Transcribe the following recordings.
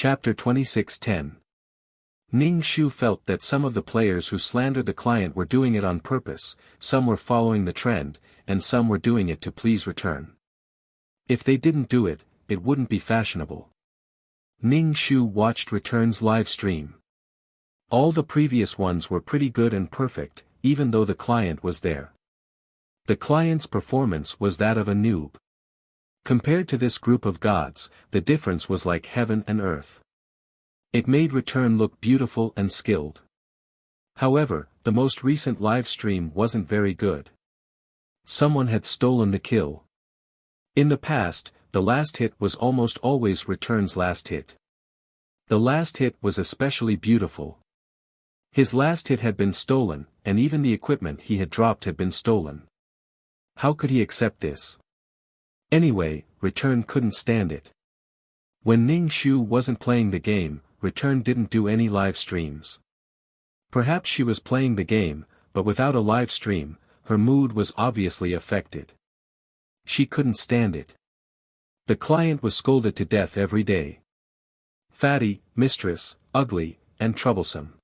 Chapter 26:10. Ning Shu felt that some of the players who slandered the client were doing it on purpose, some were following the trend, and some were doing it to please Return. If they didn't do it, it wouldn't be fashionable. Ning Shu watched Return's live stream. All the previous ones were pretty good and perfect, even though the client was there. The client's performance was that of a noob. Compared to this group of gods, the difference was like heaven and earth. It made Return look beautiful and skilled. However, the most recent live stream wasn't very good. Someone had stolen the kill. In the past, the last hit was almost always Return's last hit. The last hit was especially beautiful. His last hit had been stolen, and even the equipment he had dropped had been stolen. How could he accept this? Anyway, Return couldn't stand it. When Ning Shu wasn't playing the game, Return didn't do any live streams. Perhaps she was playing the game, but without a live stream, her mood was obviously affected. She couldn't stand it. The client was scolded to death every day. Fatty, mistress, ugly, and troublesome.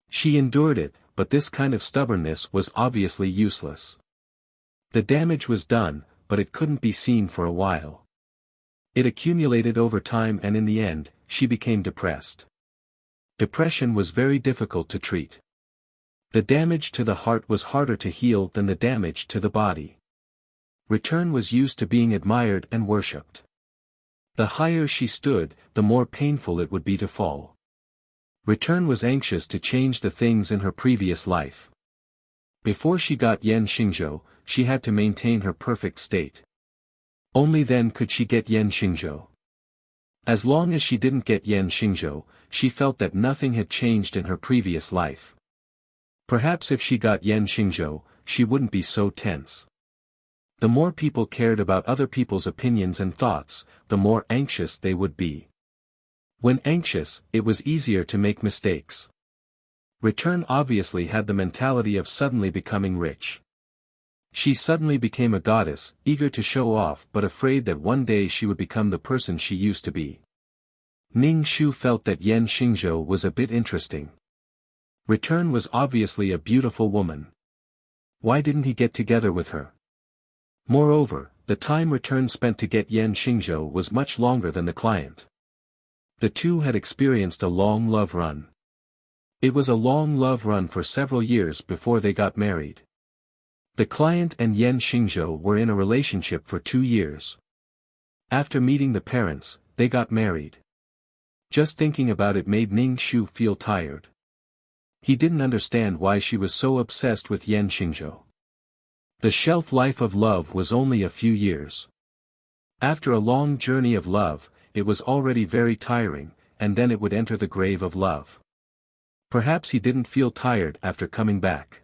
She endured it, but this kind of stubbornness was obviously useless. The damage was done, but it couldn't be seen for a while. It accumulated over time and in the end, she became depressed. Depression was very difficult to treat. The damage to the heart was harder to heal than the damage to the body. Return was used to being admired and worshipped. The higher she stood, the more painful it would be to fall. Return was anxious to change the things in her previous life. Before she got Yan Xingzhou, she had to maintain her perfect state. Only then could she get Yan Xingzhou. As long as she didn't get Yan Xingzhou, she felt that nothing had changed in her previous life. Perhaps if she got Yan Xingzhou, she wouldn't be so tense. The more people cared about other people's opinions and thoughts, the more anxious they would be. When anxious, it was easier to make mistakes. Return obviously had the mentality of suddenly becoming rich. She suddenly became a goddess, eager to show off but afraid that one day she would become the person she used to be. Ning Shu felt that Yan Xingzhou was a bit interesting. Return was obviously a beautiful woman. Why didn't he get together with her? Moreover, the time Return spent to get Yan Xingzhou was much longer than the client. The two had experienced a long love run. It was a long love run for several years before they got married. The client and Yan Xingzhou were in a relationship for 2 years. After meeting the parents, they got married. Just thinking about it made Ning Shu feel tired. He didn't understand why she was so obsessed with Yan Xingzhou. The shelf life of love was only a few years. After a long journey of love, it was already very tiring, and then it would enter the grave of love. Perhaps he didn't feel tired after coming back.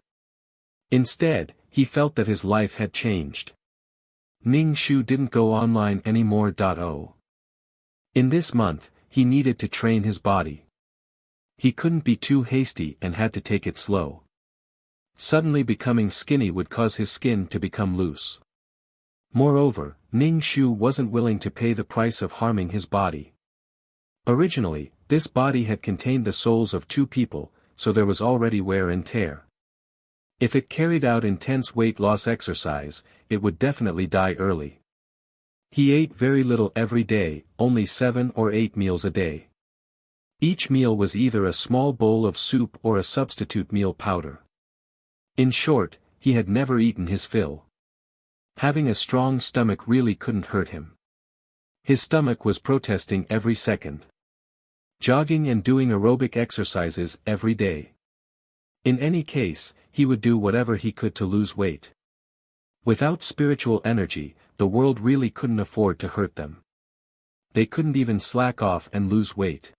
Instead, he felt that his life had changed. Ning Shu didn't go online anymore. In this month, he needed to train his body. He couldn't be too hasty and had to take it slow. Suddenly becoming skinny would cause his skin to become loose. Moreover, Ning Shu wasn't willing to pay the price of harming his body. Originally, this body had contained the souls of 2 people, so there was already wear and tear. If it carried out intense weight loss exercise, it would definitely die early. He ate very little every day, only 7 or 8 meals a day. Each meal was either a small bowl of soup or a substitute meal powder. In short, he had never eaten his fill. Having a strong stomach really couldn't hurt him. His stomach was protesting every second. Jogging and doing aerobic exercises every day. In any case, he would do whatever he could to lose weight. Without spiritual energy, the world really couldn't afford to hurt them. They couldn't even slack off and lose weight.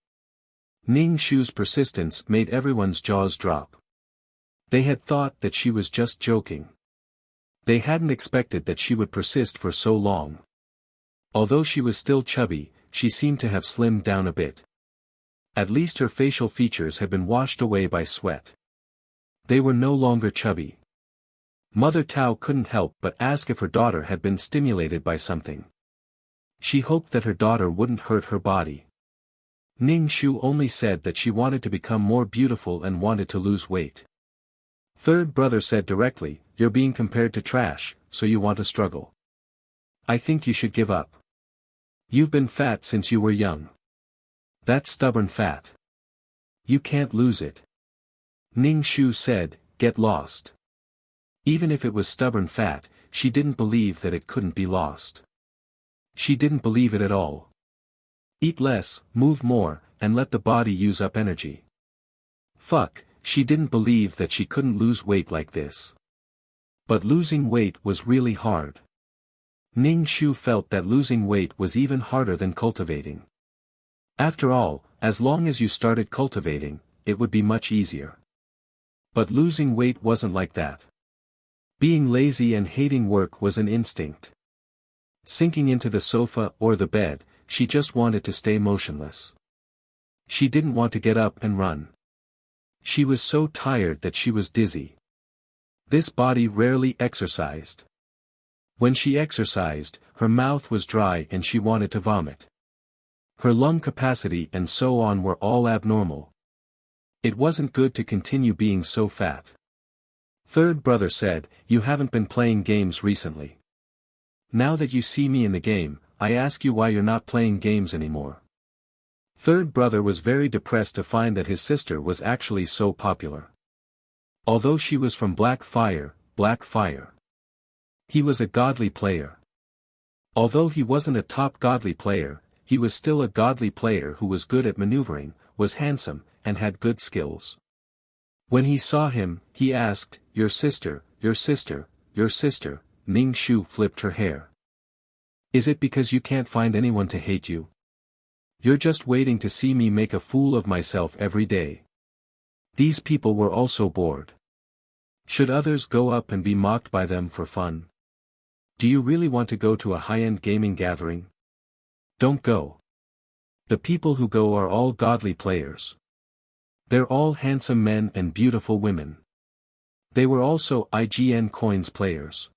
Ning Shu's persistence made everyone's jaws drop. They had thought that she was just joking. They hadn't expected that she would persist for so long. Although she was still chubby, she seemed to have slimmed down a bit. At least her facial features had been washed away by sweat. They were no longer chubby. Mother Tao couldn't help but ask if her daughter had been stimulated by something. She hoped that her daughter wouldn't hurt her body. Ning Shu only said that she wanted to become more beautiful and wanted to lose weight. Third brother said directly, "You're being compared to trash, so you want to struggle. I think you should give up. You've been fat since you were young. That's stubborn fat. You can't lose it." Ning Shu said, "Get lost." Even if it was stubborn fat, she didn't believe that it couldn't be lost. She didn't believe it at all. Eat less, move more, and let the body use up energy. Fuck, she didn't believe that she couldn't lose weight like this. But losing weight was really hard. Ning Shu felt that losing weight was even harder than cultivating. After all, as long as you started cultivating, it would be much easier. But losing weight wasn't like that. Being lazy and hating work was an instinct. Sinking into the sofa or the bed, she just wanted to stay motionless. She didn't want to get up and run. She was so tired that she was dizzy. This body rarely exercised. When she exercised, her mouth was dry and she wanted to vomit. Her lung capacity and so on were all abnormal. It wasn't good to continue being so fat. Third brother said, "You haven't been playing games recently. Now that you see me in the game, I ask you why you're not playing games anymore." Third brother was very depressed to find that his sister was actually so popular. Although she was from Black Fire, he was a godly player. Although he wasn't a top godly player, he was still a godly player who was good at maneuvering, was handsome, and had good skills. When he saw him, he asked, "Your sister, your sister, your sister." Ning Shu flipped her hair. "Is it because you can't find anyone to hate you? You're just waiting to see me make a fool of myself every day." These people were also bored. Should others go up and be mocked by them for fun? Do you really want to go to a high-end gaming gathering? Don't go. The people who go are all godly players. They're all handsome men and beautiful women. They were also IGN coins players.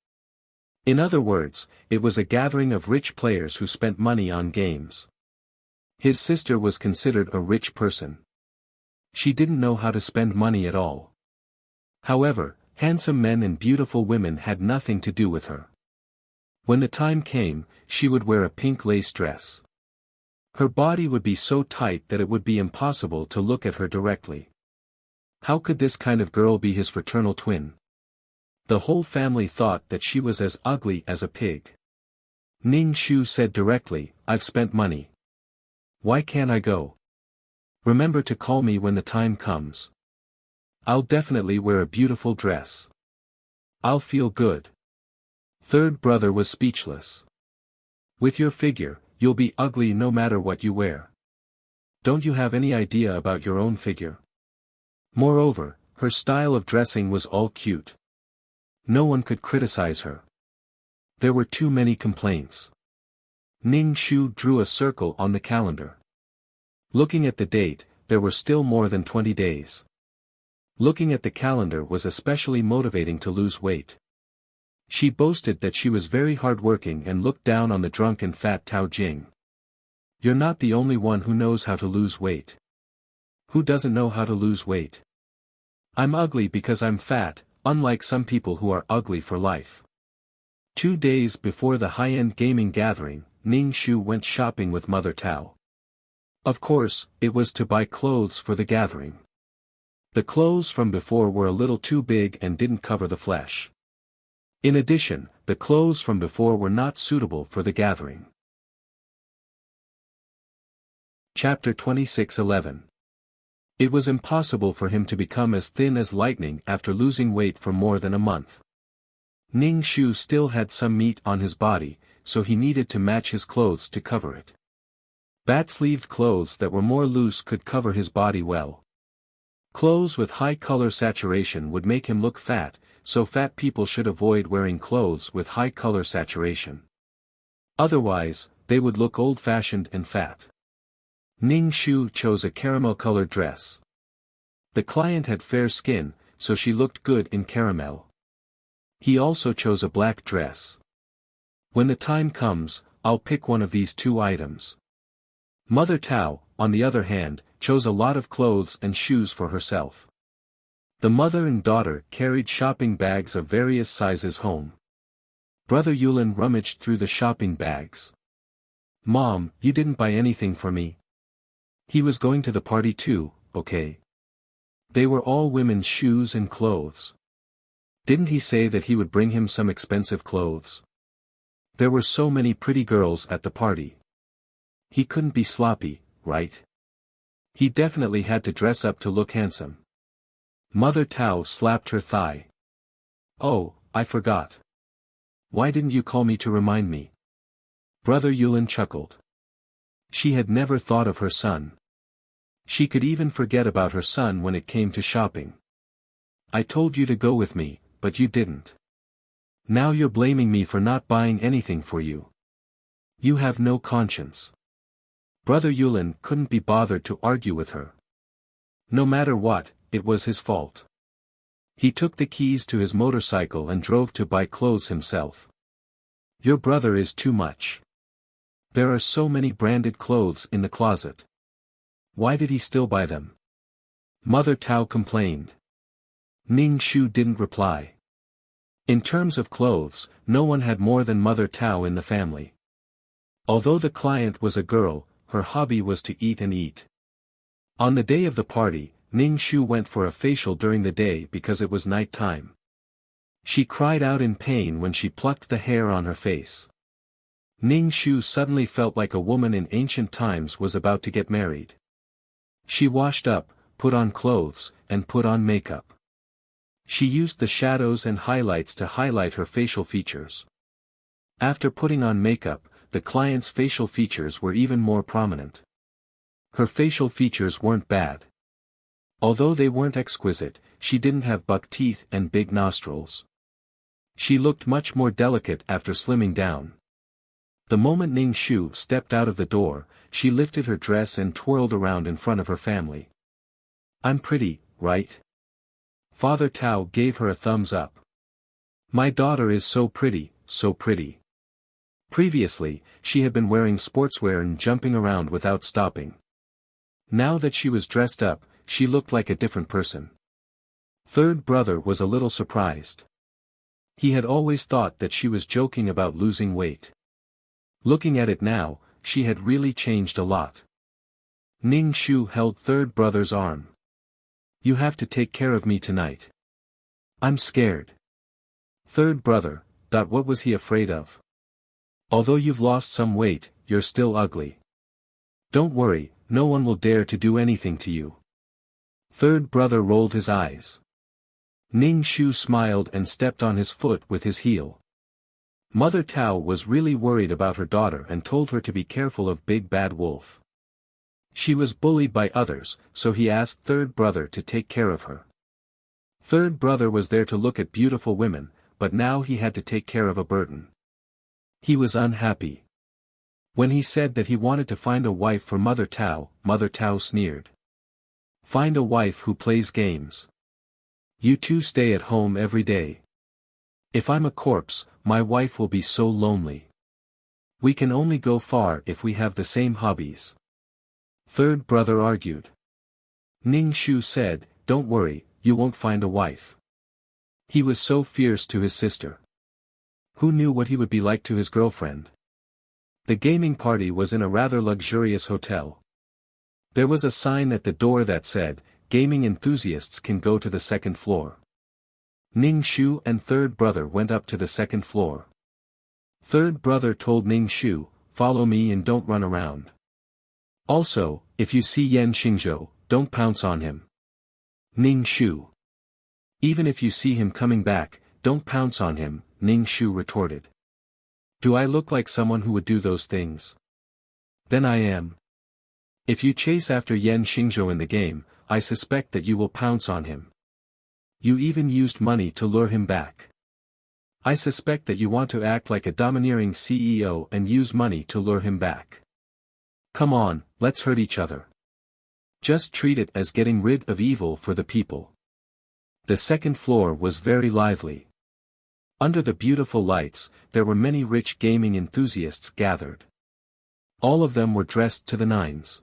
In other words, it was a gathering of rich players who spent money on games. His sister was considered a rich person. She didn't know how to spend money at all. However, handsome men and beautiful women had nothing to do with her. When the time came, she would wear a pink lace dress. Her body would be so tight that it would be impossible to look at her directly. How could this kind of girl be his fraternal twin? The whole family thought that she was as ugly as a pig. Ning Shu said directly, "I've spent money. Why can't I go? Remember to call me when the time comes. I'll definitely wear a beautiful dress. I'll feel good." Third brother was speechless. "With your figure, you'll be ugly no matter what you wear. Don't you have any idea about your own figure? Moreover, her style of dressing was all cute. No one could criticize her. There were too many complaints." Ning Shu drew a circle on the calendar. Looking at the date, there were still more than 20 days. Looking at the calendar was especially motivating to lose weight. She boasted that she was very hardworking and looked down on the drunk and fat Tao Jing. "You're not the only one who knows how to lose weight. Who doesn't know how to lose weight? I'm ugly because I'm fat, unlike some people who are ugly for life." 2 days before the high-end gaming gathering, Ning Shu went shopping with Mother Tao. Of course, it was to buy clothes for the gathering. The clothes from before were a little too big and didn't cover the flesh. In addition, the clothes from before were not suitable for the gathering. Chapter 26:11. It was impossible for him to become as thin as lightning after losing weight for more than a month. Ning Shu still had some meat on his body, so he needed to match his clothes to cover it. Bat-sleeved clothes that were more loose could cover his body well. Clothes with high color saturation would make him look fat, so fat people should avoid wearing clothes with high color saturation. Otherwise, they would look old-fashioned and fat. Ning Shu chose a caramel-colored dress. The client had fair skin, so she looked good in caramel. He also chose a black dress. "When the time comes, I'll pick one of these 2 items." Mother Tao, on the other hand, chose a lot of clothes and shoes for herself. The mother and daughter carried shopping bags of various sizes home. Brother Yulin rummaged through the shopping bags. "Mom, you didn't buy anything for me." He was going to the party too, okay? They were all women's shoes and clothes. Didn't he say that he would bring him some expensive clothes? There were so many pretty girls at the party. He couldn't be sloppy, right? He definitely had to dress up to look handsome. Mother Tao slapped her thigh. "Oh, I forgot. Why didn't you call me to remind me?" Brother Yulin chuckled. She had never thought of her son. She could even forget about her son when it came to shopping. "I told you to go with me, but you didn't. Now you're blaming me for not buying anything for you. You have no conscience." Brother Yulin couldn't be bothered to argue with her. No matter what, it was his fault. He took the keys to his motorcycle and drove to buy clothes himself. "Your brother is too much. There are so many branded clothes in the closet. Why did he still buy them?" Mother Tao complained. Ning Shu didn't reply. In terms of clothes, no one had more than Mother Tao in the family. Although the client was a girl, her hobby was to eat and eat. On the day of the party, Ning Shu went for a facial during the day because it was night time. She cried out in pain when she plucked the hair on her face. Ning Shu suddenly felt like a woman in ancient times was about to get married. She washed up, put on clothes, and put on makeup. She used the shadows and highlights to highlight her facial features. After putting on makeup, the client's facial features were even more prominent. Her facial features weren't bad. Although they weren't exquisite, she didn't have buck teeth and big nostrils. She looked much more delicate after slimming down. The moment Ning Shu stepped out of the door, she lifted her dress and twirled around in front of her family. "I'm pretty, right?" Father Tao gave her a thumbs up. "My daughter is so pretty, so pretty." Previously, she had been wearing sportswear and jumping around without stopping. Now that she was dressed up, she looked like a different person. Third brother was a little surprised. He had always thought that she was joking about losing weight. Looking at it now, she had really changed a lot. Ning Shu held third brother's arm. "You have to take care of me tonight. I'm scared." Third brother, what was he afraid of? "Although you've lost some weight, you're still ugly. Don't worry, no one will dare to do anything to you." Third brother rolled his eyes. Ning Shu smiled and stepped on his foot with his heel. Mother Tao was really worried about her daughter and told her to be careful of Big Bad Wolf. She was bullied by others, so he asked third brother to take care of her. Third brother was there to look at beautiful women, but now he had to take care of a burden. He was unhappy. When he said that he wanted to find a wife for Mother Tao sneered. "Find a wife who plays games. You two stay at home every day. If I'm a corpse, my wife will be so lonely. We can only go far if we have the same hobbies." Third brother argued. Ning Shu said, "Don't worry, you won't find a wife." He was so fierce to his sister. Who knew what he would be like to his girlfriend? The gaming party was in a rather luxurious hotel. There was a sign at the door that said, "Gaming enthusiasts can go to the second floor." Ning Shu and third brother went up to the second floor. Third brother told Ning Shu, "Follow me and don't run around. Also, if you see Yan Xingzhou, don't pounce on him." Ning Shu. "Even if you see him coming back, don't pounce on him," Ning Shu retorted. "Do I look like someone who would do those things? Then I am. If you chase after Yan Xingzhou in the game, I suspect that you will pounce on him. You even used money to lure him back. I suspect that you want to act like a domineering CEO and use money to lure him back. Come on, let's hurt each other. Just treat it as getting rid of evil for the people." The second floor was very lively. Under the beautiful lights, there were many rich gaming enthusiasts gathered. All of them were dressed to the nines.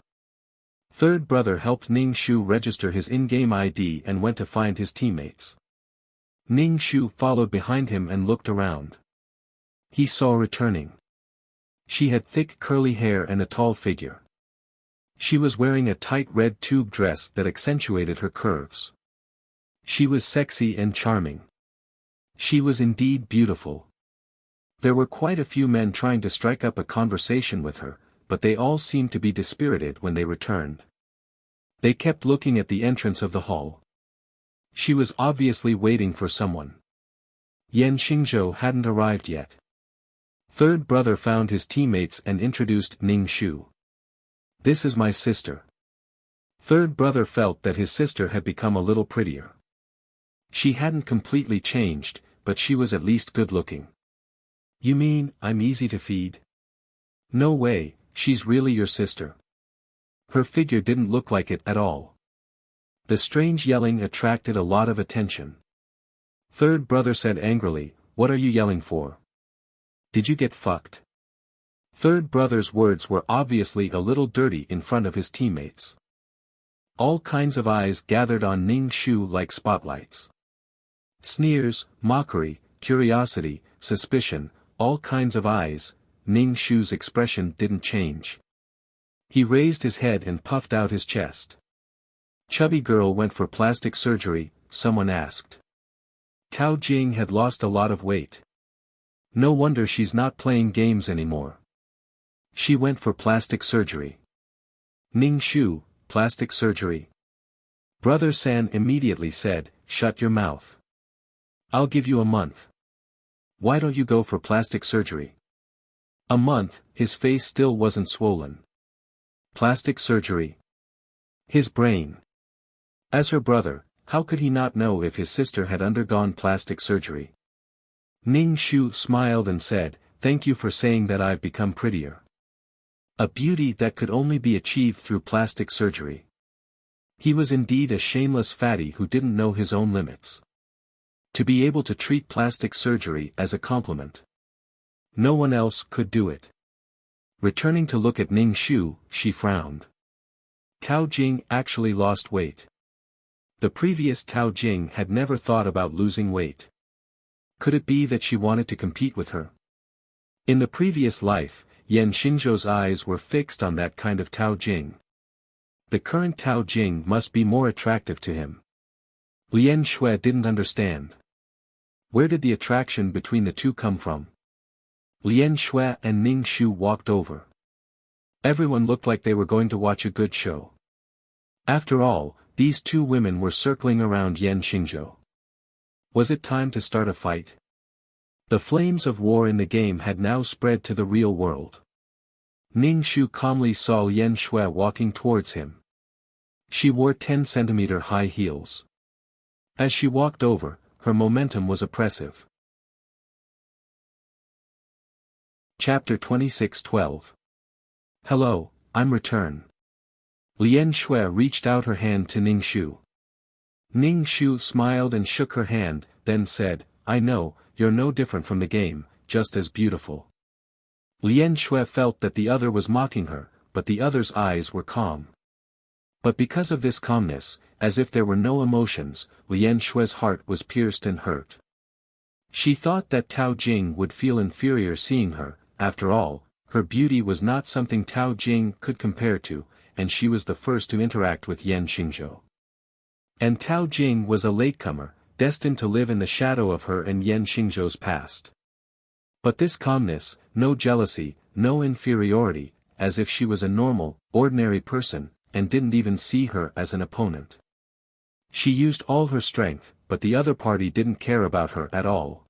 Third brother helped Ning Shu register his in-game ID and went to find his teammates. Ning Shu followed behind him and looked around. He saw returning. She had thick curly hair and a tall figure. She was wearing a tight red tube dress that accentuated her curves. She was sexy and charming. She was indeed beautiful. There were quite a few men trying to strike up a conversation with her, but they all seemed to be dispirited when they returned. They kept looking at the entrance of the hall. She was obviously waiting for someone. Yan Xingzhou hadn't arrived yet. Third brother found his teammates and introduced Ning Shu. "This is my sister." Third brother felt that his sister had become a little prettier. She hadn't completely changed, but she was at least good-looking. "You mean, I'm easy to feed?" "No way, she's really your sister." Her figure didn't look like it at all. The strange yelling attracted a lot of attention. Third brother said angrily, "What are you yelling for? Did you get fucked?" Third brother's words were obviously a little dirty in front of his teammates. All kinds of eyes gathered on Ning Shu like spotlights. Sneers, mockery, curiosity, suspicion, all kinds of eyes. Ning Shu's expression didn't change. He raised his head and puffed out his chest. "Chubby girl went for plastic surgery," someone asked. Tao Jing had lost a lot of weight. "No wonder she's not playing games anymore. She went for plastic surgery." "Ning Shu, plastic surgery?" Brother San immediately said, "Shut your mouth. I'll give you a month. Why don't you go for plastic surgery?" A month, his face still wasn't swollen. Plastic surgery. His brain. As her brother, how could he not know if his sister had undergone plastic surgery? Ning Shu smiled and said, "Thank you for saying that I've become prettier. A beauty that could only be achieved through plastic surgery." He was indeed a shameless fatty who didn't know his own limits. To be able to treat plastic surgery as a compliment. No one else could do it. Returning to look at Ning Shu, she frowned. Tao Jing actually lost weight. The previous Tao Jing had never thought about losing weight. Could it be that she wanted to compete with her? In the previous life, Yan Xingzhou's eyes were fixed on that kind of Tao Jing. The current Tao Jing must be more attractive to him. Lian Shui didn't understand. Where did the attraction between the two come from? Lian Shui and Ning Shu walked over. Everyone looked like they were going to watch a good show. After all, these two women were circling around Yan Xingzhou. Was it time to start a fight? The flames of war in the game had now spread to the real world. Ning Shu calmly saw Lian Shui walking towards him. She wore 10-centimeter high heels. As she walked over, her momentum was oppressive. Chapter 26:12. "Hello, I'm return." Lian Shui reached out her hand to Ning Shu. Ning Shu smiled and shook her hand, then said, "I know, you're no different from the game, just as beautiful." Lian Shui felt that the other was mocking her, but the other's eyes were calm. But because of this calmness, as if there were no emotions, Lian Shui's heart was pierced and hurt. She thought that Tao Jing would feel inferior seeing her. After all, her beauty was not something Tao Jing could compare to, and she was the first to interact with Yan Xingzhou. And Tao Jing was a latecomer, destined to live in the shadow of her and Yan Xingzhou's past. But this calmness, no jealousy, no inferiority, as if she was a normal, ordinary person, and didn't even see her as an opponent. She used all her strength, but the other party didn't care about her at all.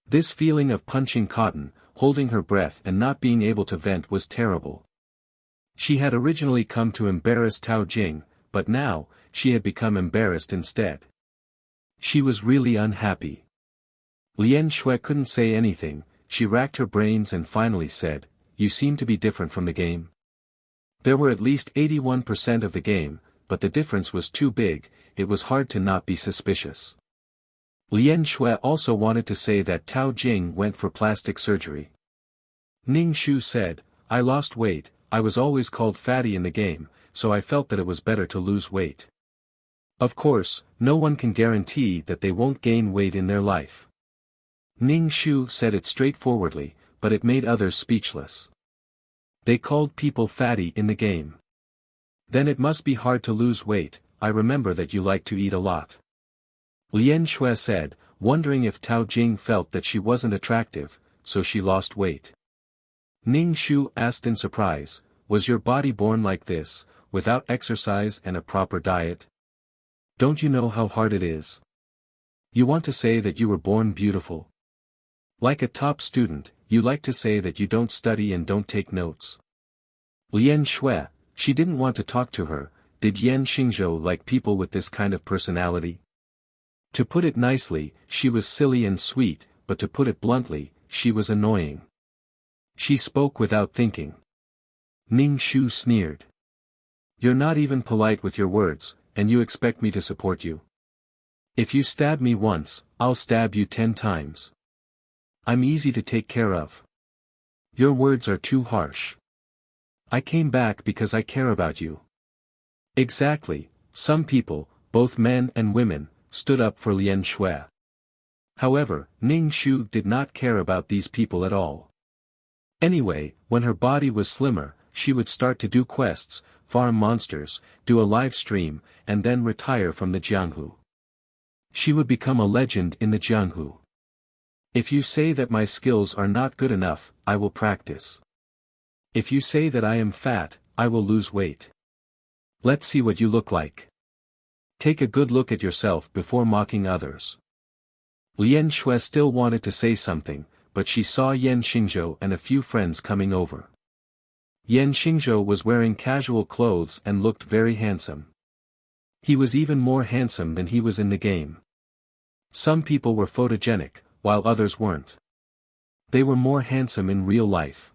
This feeling of punching cotton, holding her breath and not being able to vent was terrible. She had originally come to embarrass Tao Jing, but now, she had become embarrassed instead. She was really unhappy. Lian Shui couldn't say anything. She racked her brains and finally said, "You seem to be different from the game." There were at least 81% of the game, but the difference was too big, it was hard to not be suspicious. Lian Shui also wanted to say that Tao Jing went for plastic surgery. Ning Shu said, "I lost weight, I was always called fatty in the game, so I felt that it was better to lose weight. Of course, no one can guarantee that they won't gain weight in their life. Ning Shu said it straightforwardly, but it made others speechless. They called people fatty in the game. Then it must be hard to lose weight. I remember that you like to eat a lot. Lian Shui said, wondering if Tao Jing felt that she wasn't attractive, so she lost weight. Ning Shu asked in surprise, was your body born like this, without exercise and a proper diet? Don't you know how hard it is? You want to say that you were born beautiful? Like a top student, you like to say that you don't study and don't take notes. Lian Shui, she didn't want to talk to her. Did Yan Xingzhou like people with this kind of personality? To put it nicely, she was silly and sweet, but to put it bluntly, she was annoying. She spoke without thinking. Ning Shu sneered. You're not even polite with your words, and you expect me to support you. If you stab me once, I'll stab you 10 times. I'm easy to take care of. Your words are too harsh. I came back because I care about you. Exactly, some people, both men and women, stood up for Lian Shui. However, Ning Shu did not care about these people at all. Anyway, when her body was slimmer, she would start to do quests, farm monsters, do a live stream, and then retire from the Jianghu. She would become a legend in the Jianghu. If you say that my skills are not good enough, I will practice. If you say that I am fat, I will lose weight. Let's see what you look like. Take a good look at yourself before mocking others. Lian Shui still wanted to say something, but she saw Yan Xingzhou and a few friends coming over. Yan Xingzhou was wearing casual clothes and looked very handsome. He was even more handsome than he was in the game. Some people were photogenic, while others weren't. They were more handsome in real life.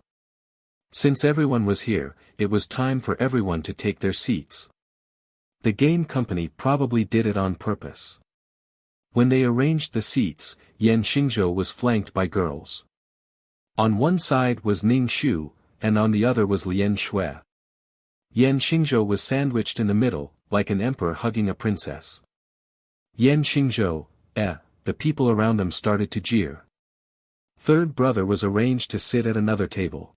Since everyone was here, it was time for everyone to take their seats. The game company probably did it on purpose. When they arranged the seats, Yan Xingzhou was flanked by girls. On one side was Ning Shu, and on the other was Lian Shui. Yan Xingzhou was sandwiched in the middle, like an emperor hugging a princess. Yan Xingzhou, the people around them started to jeer. Third brother was arranged to sit at another table.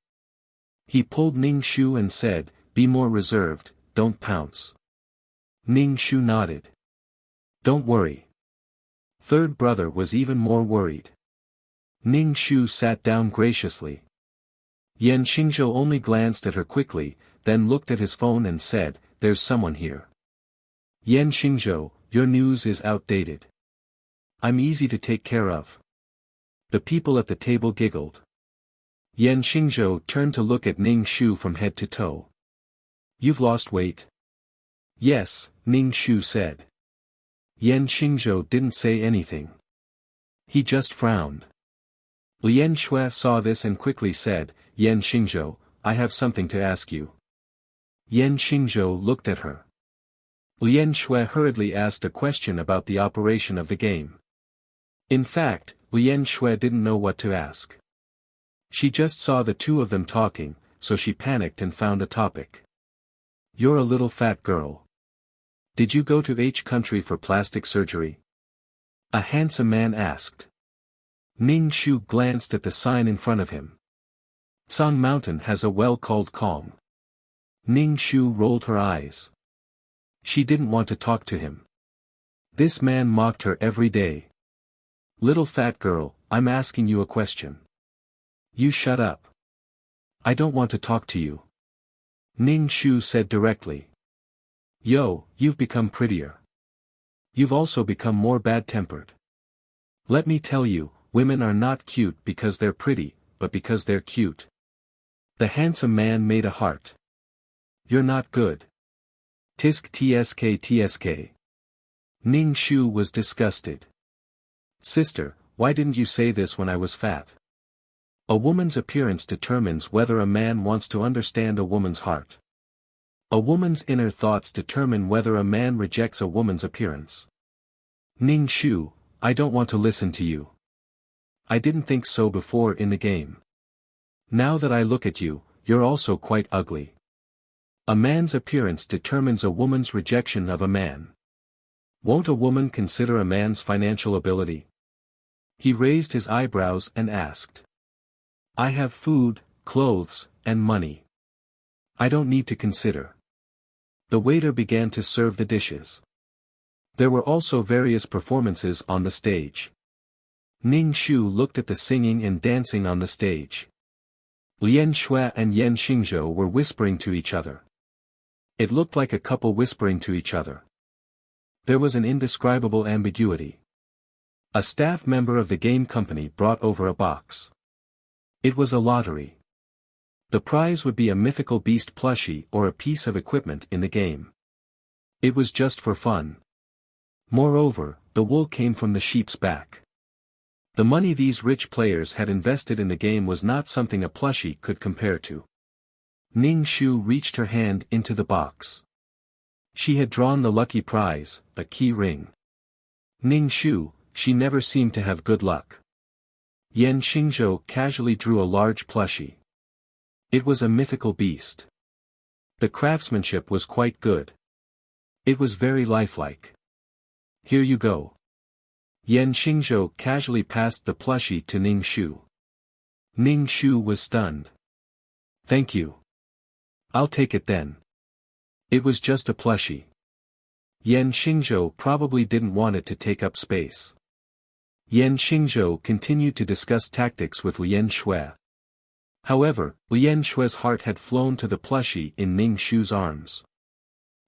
He pulled Ning Shu and said, be more reserved, don't pounce. Ning Shu nodded. Don't worry. Third brother was even more worried. Ning Shu sat down graciously. Yan Xingzhou only glanced at her quickly, then looked at his phone and said, there's someone here. Yan Xingzhou, your news is outdated. I'm easy to take care of. The people at the table giggled. Yan Xingzhou turned to look at Ning Shu from head to toe. You've lost weight? Yes, Ning Shu said. Yan Xingzhou didn't say anything. He just frowned. Lian Shui saw this and quickly said, Yan Xingzhou, I have something to ask you. Yan Xingzhou looked at her. Lian Shui hurriedly asked a question about the operation of the game. In fact, Lian Shui didn't know what to ask. She just saw the two of them talking, so she panicked and found a topic. You're a little fat girl. Did you go to H country for plastic surgery? A handsome man asked. Ning Shu glanced at the sign in front of him. Song Mountain has a well called Kong. Ning Shu rolled her eyes. She didn't want to talk to him. This man mocked her every day. Little fat girl, I'm asking you a question. You shut up. I don't want to talk to you. Ning Shu said directly. Yo, you've become prettier. You've also become more bad-tempered. Let me tell you, women are not cute because they're pretty, but because they're cute. The handsome man made a heart. You're not good. Tisk tsk tsk. Ning Shu was disgusted. Sister, why didn't you say this when I was fat? A woman's appearance determines whether a man wants to understand a woman's heart. A woman's inner thoughts determine whether a man rejects a woman's appearance. Ning Shu, I don't want to listen to you. I didn't think so before in the game. Now that I look at you, you're also quite ugly. A man's appearance determines a woman's rejection of a man. Won't a woman consider a man's financial ability? He raised his eyebrows and asked. I have food, clothes, and money. I don't need to consider. The waiter began to serve the dishes. There were also various performances on the stage. Ning Shu looked at the singing and dancing on the stage. Lian Shui and Yan Xingzhou were whispering to each other. It looked like a couple whispering to each other. There was an indescribable ambiguity. A staff member of the game company brought over a box. It was a lottery. The prize would be a mythical beast plushie or a piece of equipment in the game. It was just for fun. Moreover, the wool came from the sheep's back. The money these rich players had invested in the game was not something a plushie could compare to. Ning Shu reached her hand into the box. She had drawn the lucky prize, a key ring. Ning Shu, she never seemed to have good luck. Yan Xingzhou casually drew a large plushie. It was a mythical beast. The craftsmanship was quite good. It was very lifelike. Here you go. Yan Xingzhou casually passed the plushie to Ning Shu. Ning Shu was stunned. Thank you. I'll take it then. It was just a plushie. Yan Xingzhou probably didn't want it to take up space. Yan Xingzhou continued to discuss tactics with Lian Shui. However, Lian Shui's heart had flown to the plushie in Ning Shu's arms.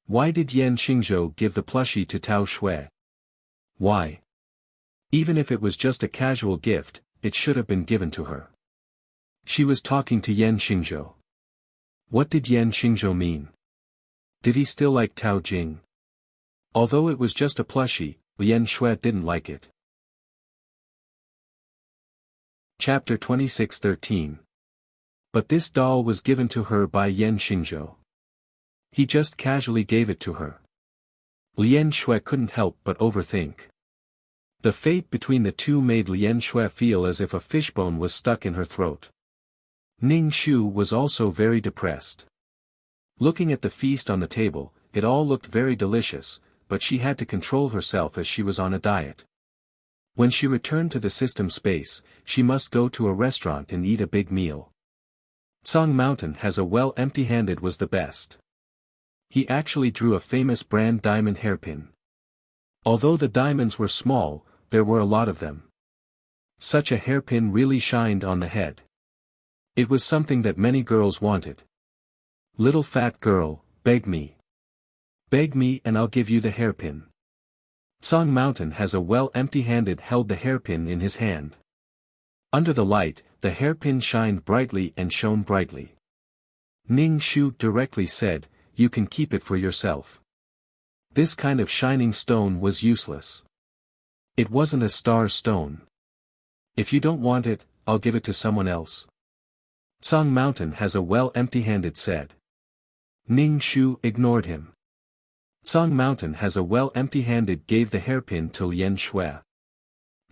Why did Yan Xingzhou give the plushie to Tao Shui? Why? Even if it was just a casual gift, it should have been given to her. She was talking to Yan Xingzhou. What did Yan Xingzhou mean? Did he still like Tao Jing? Although it was just a plushie, Lian Shui didn't like it. Chapter 26:13. But this doll was given to her by Yan Xingzhou. He just casually gave it to her. Lian Shui couldn't help but overthink. The fate between the two made Lian Shui feel as if a fishbone was stuck in her throat. Ning Shu was also very depressed. Looking at the feast on the table, it all looked very delicious, but she had to control herself as she was on a diet. When she returned to the system space, she must go to a restaurant and eat a big meal. Song Mountain has a well empty-handed was the best. He actually drew a famous brand diamond hairpin. Although the diamonds were small, there were a lot of them. Such a hairpin really shined on the head. It was something that many girls wanted. Little fat girl, beg me. Beg me and I'll give you the hairpin. Song Mountain has a well empty-handed held the hairpin in his hand. Under the light, the hairpin shined brightly and shone brightly. Ning Shu directly said, you can keep it for yourself. This kind of shining stone was useless. It wasn't a star stone. If you don't want it, I'll give it to someone else. Song Mountain has a well empty-handed said. Ning Shu ignored him. Song Mountain has a well empty-handed gave the hairpin to Lian Shui.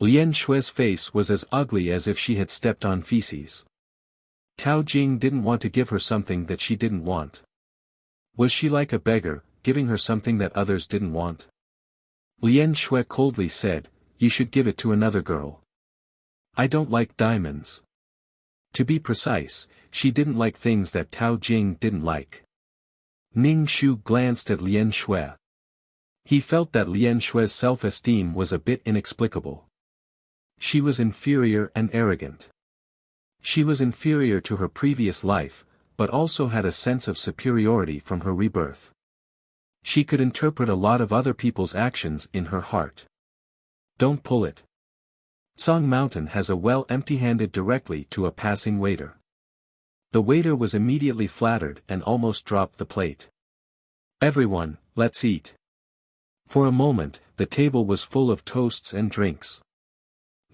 Lian Shui's face was as ugly as if she had stepped on feces. Tao Jing didn't want to give her something that she didn't want. Was she like a beggar, giving her something that others didn't want? Lian Shui coldly said, you should give it to another girl. I don't like diamonds. To be precise, she didn't like things that Tao Jing didn't like. Ning Shu glanced at Lian Shui. He felt that Lian Shui's self-esteem was a bit inexplicable. She was inferior and arrogant. She was inferior to her previous life, but also had a sense of superiority from her rebirth. She could interpret a lot of other people's actions in her heart. Don't pull it. Song Mountain has a well empty-handed directly to a passing waiter. The waiter was immediately flattered and almost dropped the plate. Everyone, let's eat. For a moment, the table was full of toasts and drinks.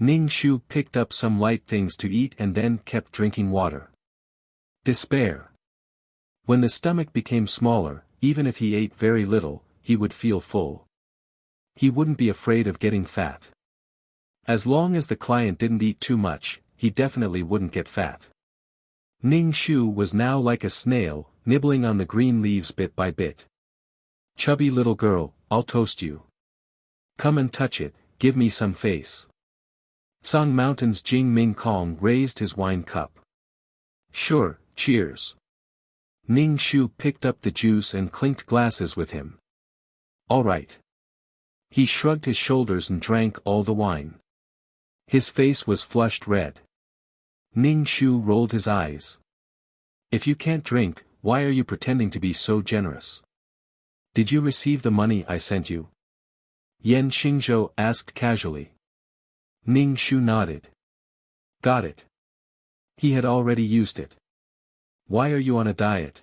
Ning Shu picked up some light things to eat and then kept drinking water. Despair. When the stomach became smaller, even if he ate very little, he would feel full. He wouldn't be afraid of getting fat. As long as the client didn't eat too much, he definitely wouldn't get fat. Ning Shu was now like a snail, nibbling on the green leaves bit by bit. Chubby little girl, I'll toast you. Come and touch it, give me some face. Song Mountain's Jing Ming Kong raised his wine cup. Sure, cheers. Ning Shu picked up the juice and clinked glasses with him. All right. He shrugged his shoulders and drank all the wine. His face was flushed red. Ning Shu rolled his eyes. If you can't drink, why are you pretending to be so generous? Did you receive the money I sent you? Yan Xingzhou asked casually. Ning Shu nodded. Got it. He had already used it. Why are you on a diet?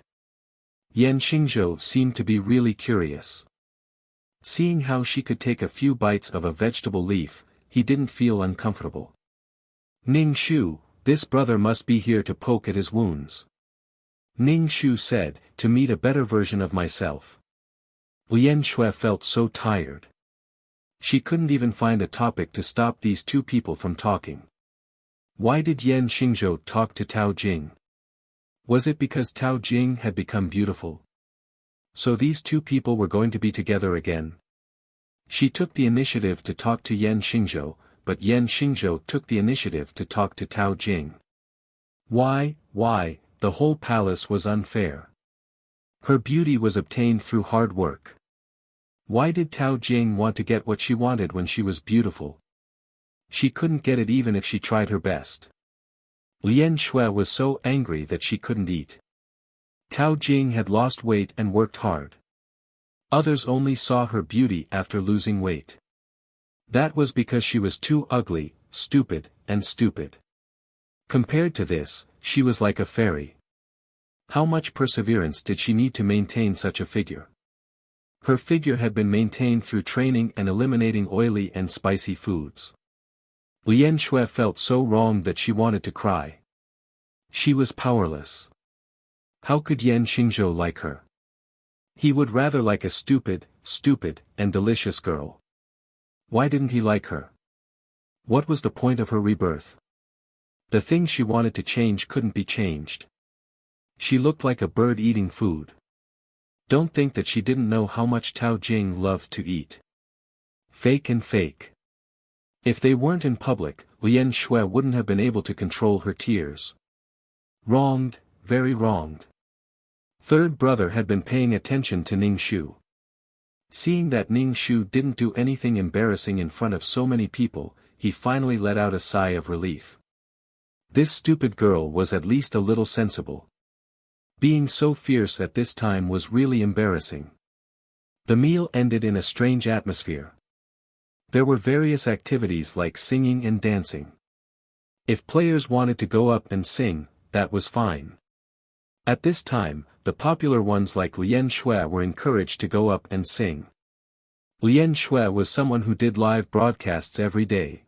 Yan Xingzhou seemed to be really curious. Seeing how she could take a few bites of a vegetable leaf, he didn't feel uncomfortable. Ning Shu, this brother must be here to poke at his wounds. Ning Shu said, to meet a better version of myself. Lian Shui felt so tired. She couldn't even find a topic to stop these two people from talking. Why did Yan Xingzhou talk to Tao Jing? Was it because Tao Jing had become beautiful? So these two people were going to be together again? She took the initiative to talk to Yan Xingzhou, but Yan Xingzhou took the initiative to talk to Tao Jing. Why, the whole palace was unfair. Her beauty was obtained through hard work. Why did Tao Jing want to get what she wanted when she was beautiful? She couldn't get it even if she tried her best. Lian Shui was so angry that she couldn't eat. Tao Jing had lost weight and worked hard. Others only saw her beauty after losing weight. That was because she was too ugly, stupid. Compared to this, she was like a fairy. How much perseverance did she need to maintain such a figure? Her figure had been maintained through training and eliminating oily and spicy foods. Lian Shui felt so wrong that she wanted to cry. She was powerless. How could Yan Xingzhou like her? He would rather like a stupid, and delicious girl. Why didn't he like her? What was the point of her rebirth? The thing she wanted to change couldn't be changed. She looked like a bird eating food. Don't think that she didn't know how much Tao Jing loved to eat. Fake. If they weren't in public, Lian Shui wouldn't have been able to control her tears. Wronged, very wronged. Third brother had been paying attention to Ning Shu. Seeing that Ning Shu didn't do anything embarrassing in front of so many people, he finally let out a sigh of relief. This stupid girl was at least a little sensible. Being so fierce at this time was really embarrassing. The meal ended in a strange atmosphere. There were various activities like singing and dancing. If players wanted to go up and sing, that was fine. At this time, the popular ones like Lian Shui were encouraged to go up and sing. Lian Shui was someone who did live broadcasts every day.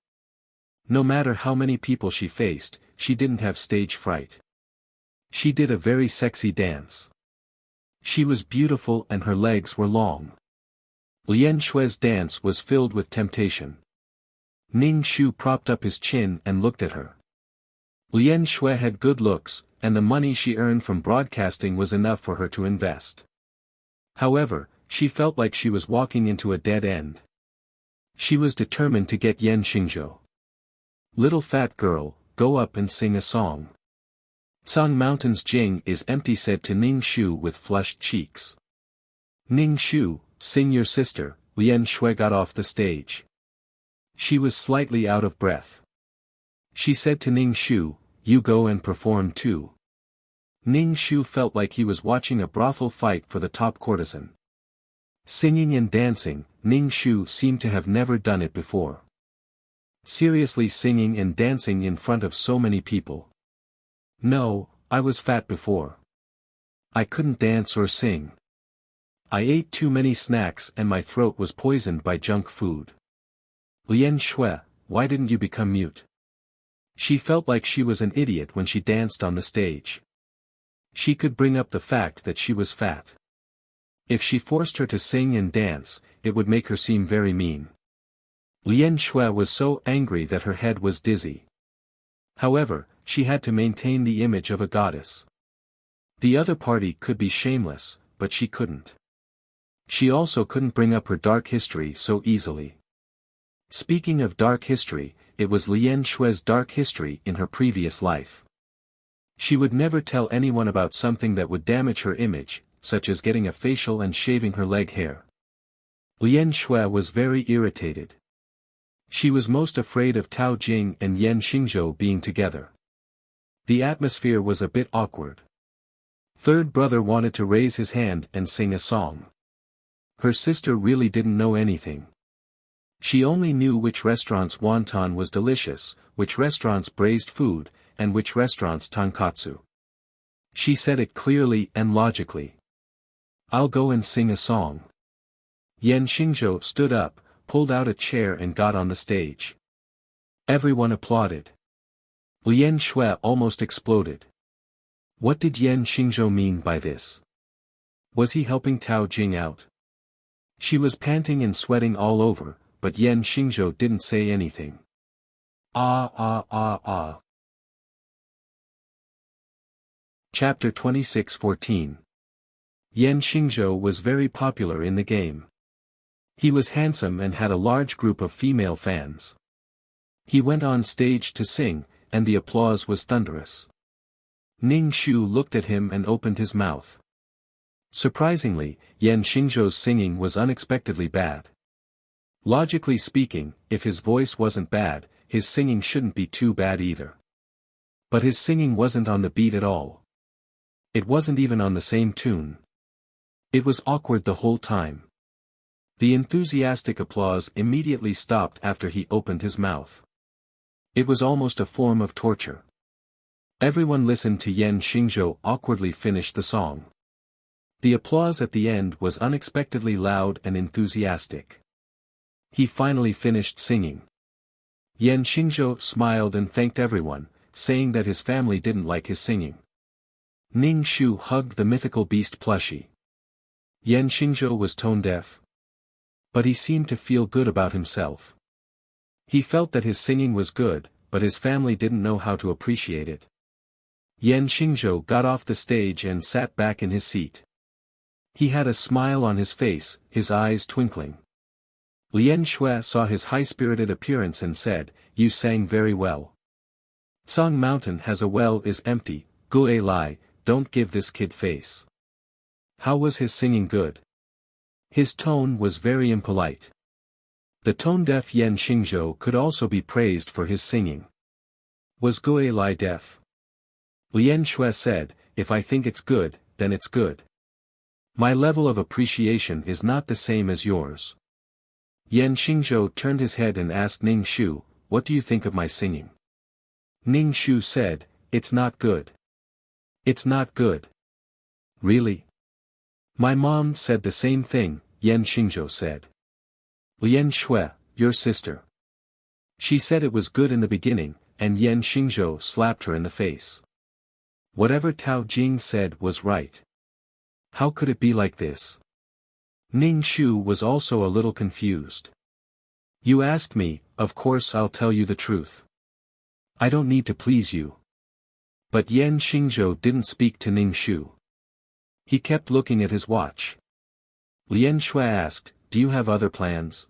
No matter how many people she faced, she didn't have stage fright. She did a very sexy dance. She was beautiful and her legs were long. Lian Shui's dance was filled with temptation. Ning Shu propped up his chin and looked at her. Lian Shui had good looks, and the money she earned from broadcasting was enough for her to invest. However, she felt like she was walking into a dead end. She was determined to get Yan Xingzhou. Little fat girl, go up and sing a song. Song Mountain's Jing is empty, said to Ning Shu with flushed cheeks. Ning Shu, sing your sister. Lian Shui got off the stage. She was slightly out of breath. She said to Ning Shu, you go and perform too. Ning Shu felt like he was watching a brothel fight for the top courtesan. Singing and dancing, Ning Shu seemed to have never done it before. Seriously, singing and dancing in front of so many people. No, I was fat before. I couldn't dance or sing. I ate too many snacks and my throat was poisoned by junk food. Lian Shui, why didn't you become mute? She felt like she was an idiot when she danced on the stage. She could bring up the fact that she was fat. If she forced her to sing and dance, it would make her seem very mean. Lian Shui was so angry that her head was dizzy. However, she had to maintain the image of a goddess. The other party could be shameless, but she couldn't. She also couldn't bring up her dark history so easily. Speaking of dark history, it was Lian Shue's dark history in her previous life. She would never tell anyone about something that would damage her image, such as getting a facial and shaving her leg hair. Lian Shue was very irritated. She was most afraid of Tao Jing and Yan Xingzhou being together. The atmosphere was a bit awkward. Third brother wanted to raise his hand and sing a song. Her sister really didn't know anything. She only knew which restaurants wonton was delicious, which restaurants braised food, and which restaurants tonkatsu. She said it clearly and logically. "I'll go and sing a song." Yan Xingzhou stood up, pulled out a chair and got on the stage. Everyone applauded. Lian Shui almost exploded. What did Yan Xingzhou mean by this? Was he helping Tao Jing out? She was panting and sweating all over, but Yan Xingzhou didn't say anything. Chapter 26:14. Yan Xingzhou was very popular in the game. He was handsome and had a large group of female fans. He went on stage to sing, and the applause was thunderous. Ning Shu looked at him and opened his mouth. Surprisingly, Yan Xingzhou's singing was unexpectedly bad. Logically speaking, if his voice wasn't bad, his singing shouldn't be too bad either. But his singing wasn't on the beat at all. It wasn't even on the same tune. It was awkward the whole time. The enthusiastic applause immediately stopped after he opened his mouth. It was almost a form of torture. Everyone listened to Yan Xingzhou awkwardly finish the song. The applause at the end was unexpectedly loud and enthusiastic. He finally finished singing. Yan Xingzhou smiled and thanked everyone, saying that his family didn't like his singing. Ning Shu hugged the mythical beast plushie. Yan Xingzhou was tone-deaf. But he seemed to feel good about himself. He felt that his singing was good, but his family didn't know how to appreciate it. Yan Xingzhou got off the stage and sat back in his seat. He had a smile on his face, his eyes twinkling. Lian Shui saw his high-spirited appearance and said, "You sang very well. Song Mountain has a well is empty, Gue Lai, don't give this kid face." How was his singing good? His tone was very impolite. The tone-deaf Yan Xingzhou could also be praised for his singing. Was Gue Lai deaf? Lian Shui said, "If I think it's good, then it's good. My level of appreciation is not the same as yours." Yan Xingzhou turned his head and asked Ning Shu, "What do you think of my singing?" Ning Shu said, "It's not good." "It's not good." "Really?" "My mom said the same thing," Yan Xingzhou said. "Lian Shui, your sister. She said it was good in the beginning," and Yan Xingzhou slapped her in the face. Whatever Tao Jing said was right. How could it be like this? Ning Shu was also a little confused. "You asked me, of course I'll tell you the truth. I don't need to please you." But Yan Xingzhou didn't speak to Ning Shu. He kept looking at his watch. Lian Shui asked, "Do you have other plans?"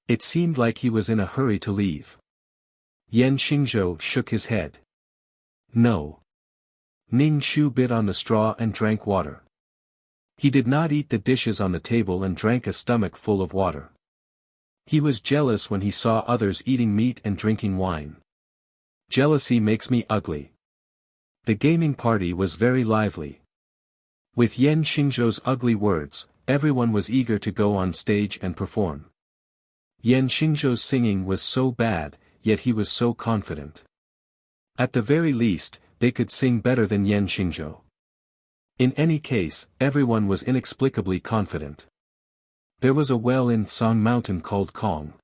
It seemed like he was in a hurry to leave. Yan Xingzhou shook his head. "No." Ning Shu bit on the straw and drank water. He did not eat the dishes on the table and drank a stomach full of water. He was jealous when he saw others eating meat and drinking wine. Jealousy makes me ugly. The gaming party was very lively. With Yan Xingzhou's ugly words, everyone was eager to go on stage and perform. Yan Xingzhou's singing was so bad, yet he was so confident. At the very least, they could sing better than Yan Xingzhou. In any case, everyone was inexplicably confident. There was a well in Song Mountain called Kong.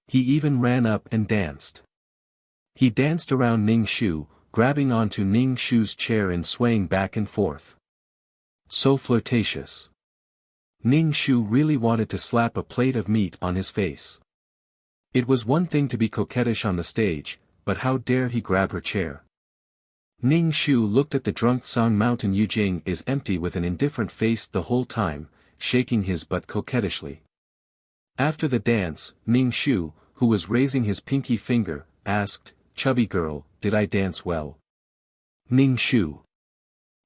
He even ran up and danced. He danced around Ning Shu, grabbing onto Ning Shu's chair and swaying back and forth. So flirtatious. Ning Shu really wanted to slap a plate of meat on his face. It was one thing to be coquettish on the stage, but how dare he grab her chair? Ning Shu looked at the drunk Song Mountain. Yujing is empty with an indifferent face the whole time, shaking his butt coquettishly. After the dance, Ning Shu, who was raising his pinky finger, asked, "Chubby girl, did I dance well?" Ning Shu.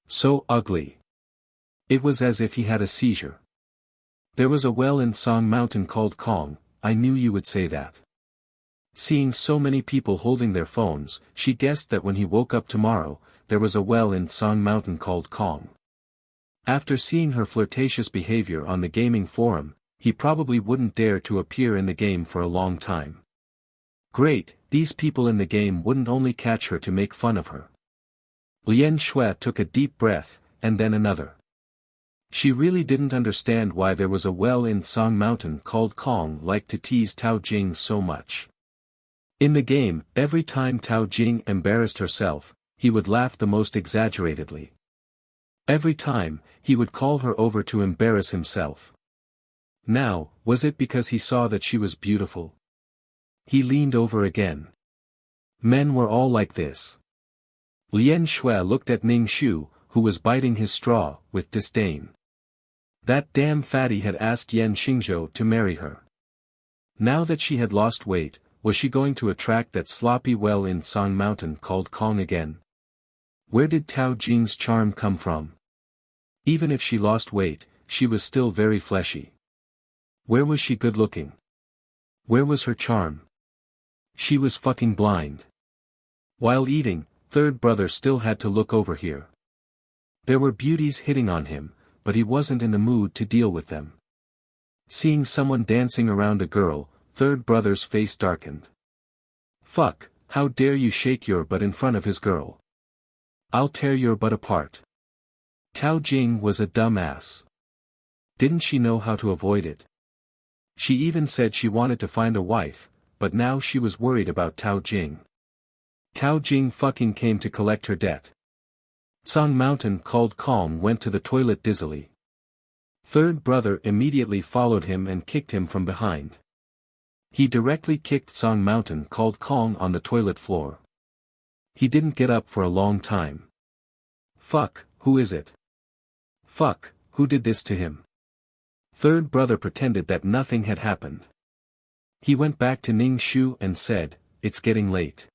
So ugly. It was as if he had a seizure. There was a well in Song Mountain called Kong, I knew you would say that. Seeing so many people holding their phones, she guessed that when he woke up tomorrow, there was a well in Song Mountain called Kong. After seeing her flirtatious behavior on the gaming forum, he probably wouldn't dare to appear in the game for a long time. Great, these people in the game wouldn't only catch her to make fun of her. Lian Shui took a deep breath, and then another. She really didn't understand why there was a well in Song Mountain called Kong liked to tease Tao Jing so much. In the game, every time Tao Jing embarrassed herself, he would laugh the most exaggeratedly. Every time, he would call her over to embarrass himself. Now, was it because he saw that she was beautiful? He leaned over again. Men were all like this. Lian Shui looked at Ning Shu, who was biting his straw, with disdain. That damn fatty had asked Yan Xingzhou to marry her. Now that she had lost weight, was she going to attract that sloppy well in Song Mountain called Kong again? Where did Tao Jing's charm come from? Even if she lost weight, she was still very fleshy. Where was she good looking? Where was her charm? She was fucking blind. While eating, third brother still had to look over here. There were beauties hitting on him, but he wasn't in the mood to deal with them. Seeing someone dancing around a girl, third brother's face darkened. Fuck, how dare you shake your butt in front of his girl? I'll tear your butt apart. Tao Jing was a dumb ass. Didn't she know how to avoid it? She even said she wanted to find a wife, but now she was worried about Tao Jing. Tao Jing fucking came to collect her debt. Song Mountain called Kong went to the toilet dizzily. Third brother immediately followed him and kicked him from behind. He directly kicked Song Mountain called Kong on the toilet floor. He didn't get up for a long time. Fuck, who is it? Fuck, who did this to him? Third brother pretended that nothing had happened. He went back to Ning Shu and said, "It's getting late.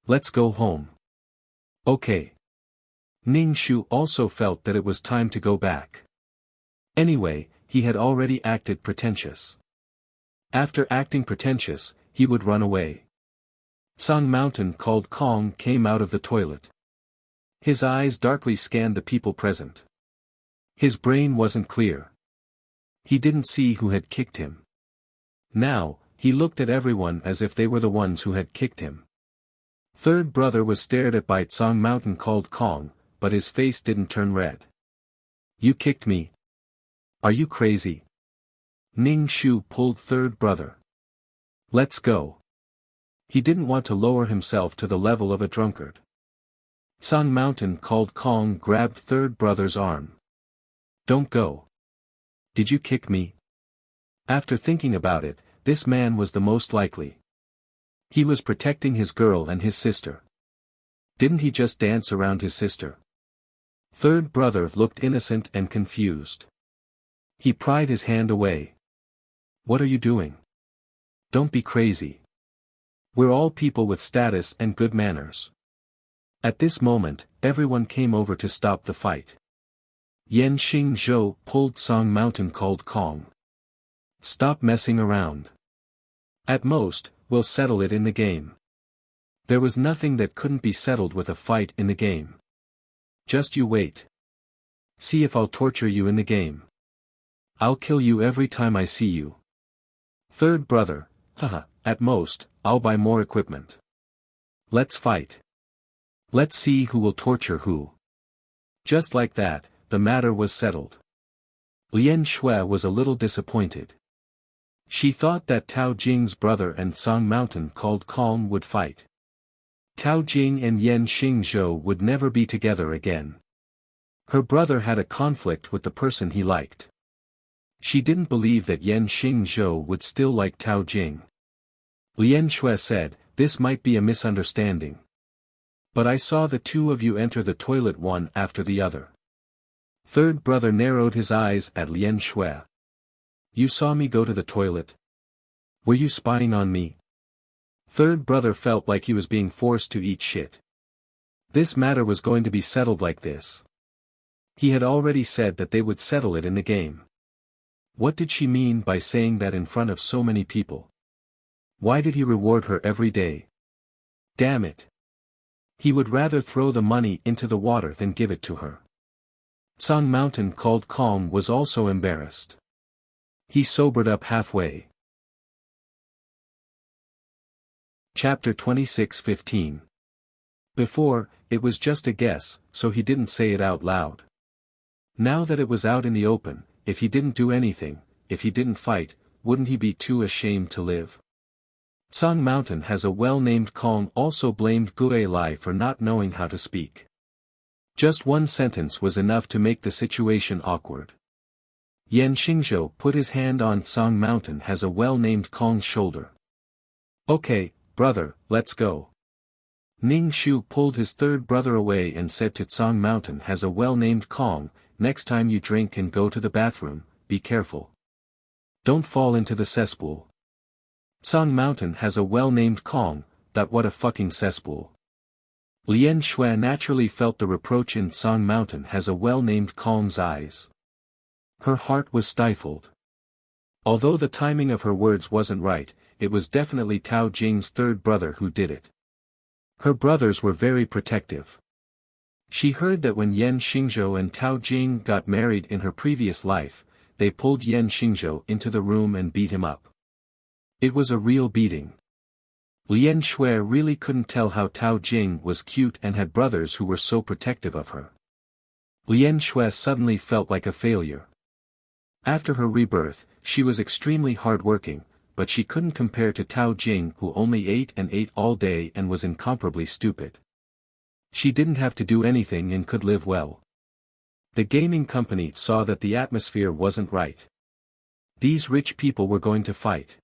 Let's go home." Okay. Ning Shu also felt that it was time to go back. Anyway, he had already acted pretentious. After acting pretentious, he would run away. Song Mountain called Kong came out of the toilet. His eyes darkly scanned the people present. His brain wasn't clear. He didn't see who had kicked him. Now, he looked at everyone as if they were the ones who had kicked him. Third brother was stared at by Song Mountain called Kong, but his face didn't turn red. You kicked me? Are you crazy? Ning Shu pulled third brother. Let's go. He didn't want to lower himself to the level of a drunkard. Song Mountain called Kong grabbed third brother's arm. Don't go. Did you kick me? After thinking about it, this man was the most likely. He was protecting his girl and his sister. Didn't he just dance around his sister? Third brother looked innocent and confused. He pried his hand away. What are you doing? Don't be crazy. We're all people with status and good manners. At this moment, everyone came over to stop the fight. Yan Xingzhou pulled Song Mountain called Kong. Stop messing around. At most, we'll settle it in the game. There was nothing that couldn't be settled with a fight in the game. Just you wait. See if I'll torture you in the game. I'll kill you every time I see you. Third brother, haha, at most, I'll buy more equipment. Let's fight. Let's see who will torture who. Just like that, the matter was settled. Lian Shui was a little disappointed. She thought that Tao Jing's brother and Song Mountain called Kong would fight. Tao Jing and Yan Xingzhou would never be together again. Her brother had a conflict with the person he liked. She didn't believe that Yan Xingzhou would still like Tao Jing. Lian Shui said, "This might be a misunderstanding. But I saw the two of you enter the toilet one after the other. Third brother narrowed his eyes at Lian Shui. You saw me go to the toilet? Were you spying on me? Third brother felt like he was being forced to eat shit. This matter was going to be settled like this. He had already said that they would settle it in the game. What did she mean by saying that in front of so many people? Why did he reward her every day? Damn it. He would rather throw the money into the water than give it to her. Song Mountain, called calm, was also embarrassed. He sobered up halfway. Chapter 26:15. Before, it was just a guess, so he didn't say it out loud. Now that it was out in the open, if he didn't do anything, if he didn't fight, wouldn't he be too ashamed to live? Song Mountain has a well-named Kong also blamed Gue Lai for not knowing how to speak. Just one sentence was enough to make the situation awkward. Yan Xingzhou put his hand on Song Mountain has a well-named Kong's shoulder. Okay, brother, let's go. Ning Shu pulled his third brother away and said to Song Mountain has a well-named Kong, next time you drink and go to the bathroom, be careful. Don't fall into the cesspool. Song Mountain has a well-named Kong, that what a fucking cesspool. Lian Shui naturally felt the reproach in Song Mountain has a well-named Kong's eyes. Her heart was stifled. Although the timing of her words wasn't right, it was definitely Tao Jing's third brother who did it. Her brothers were very protective. She heard that when Yan Xingzhou and Tao Jing got married in her previous life, they pulled Yan Xingzhou into the room and beat him up. It was a real beating. Lian Shui really couldn't tell how Tao Jing was cute and had brothers who were so protective of her. Lian Shui suddenly felt like a failure. After her rebirth, she was extremely hardworking, but she couldn't compare to Tao Jing who only ate and ate all day and was incomparably stupid. She didn't have to do anything and could live well. The gaming company saw that the atmosphere wasn't right. These rich people were going to fight.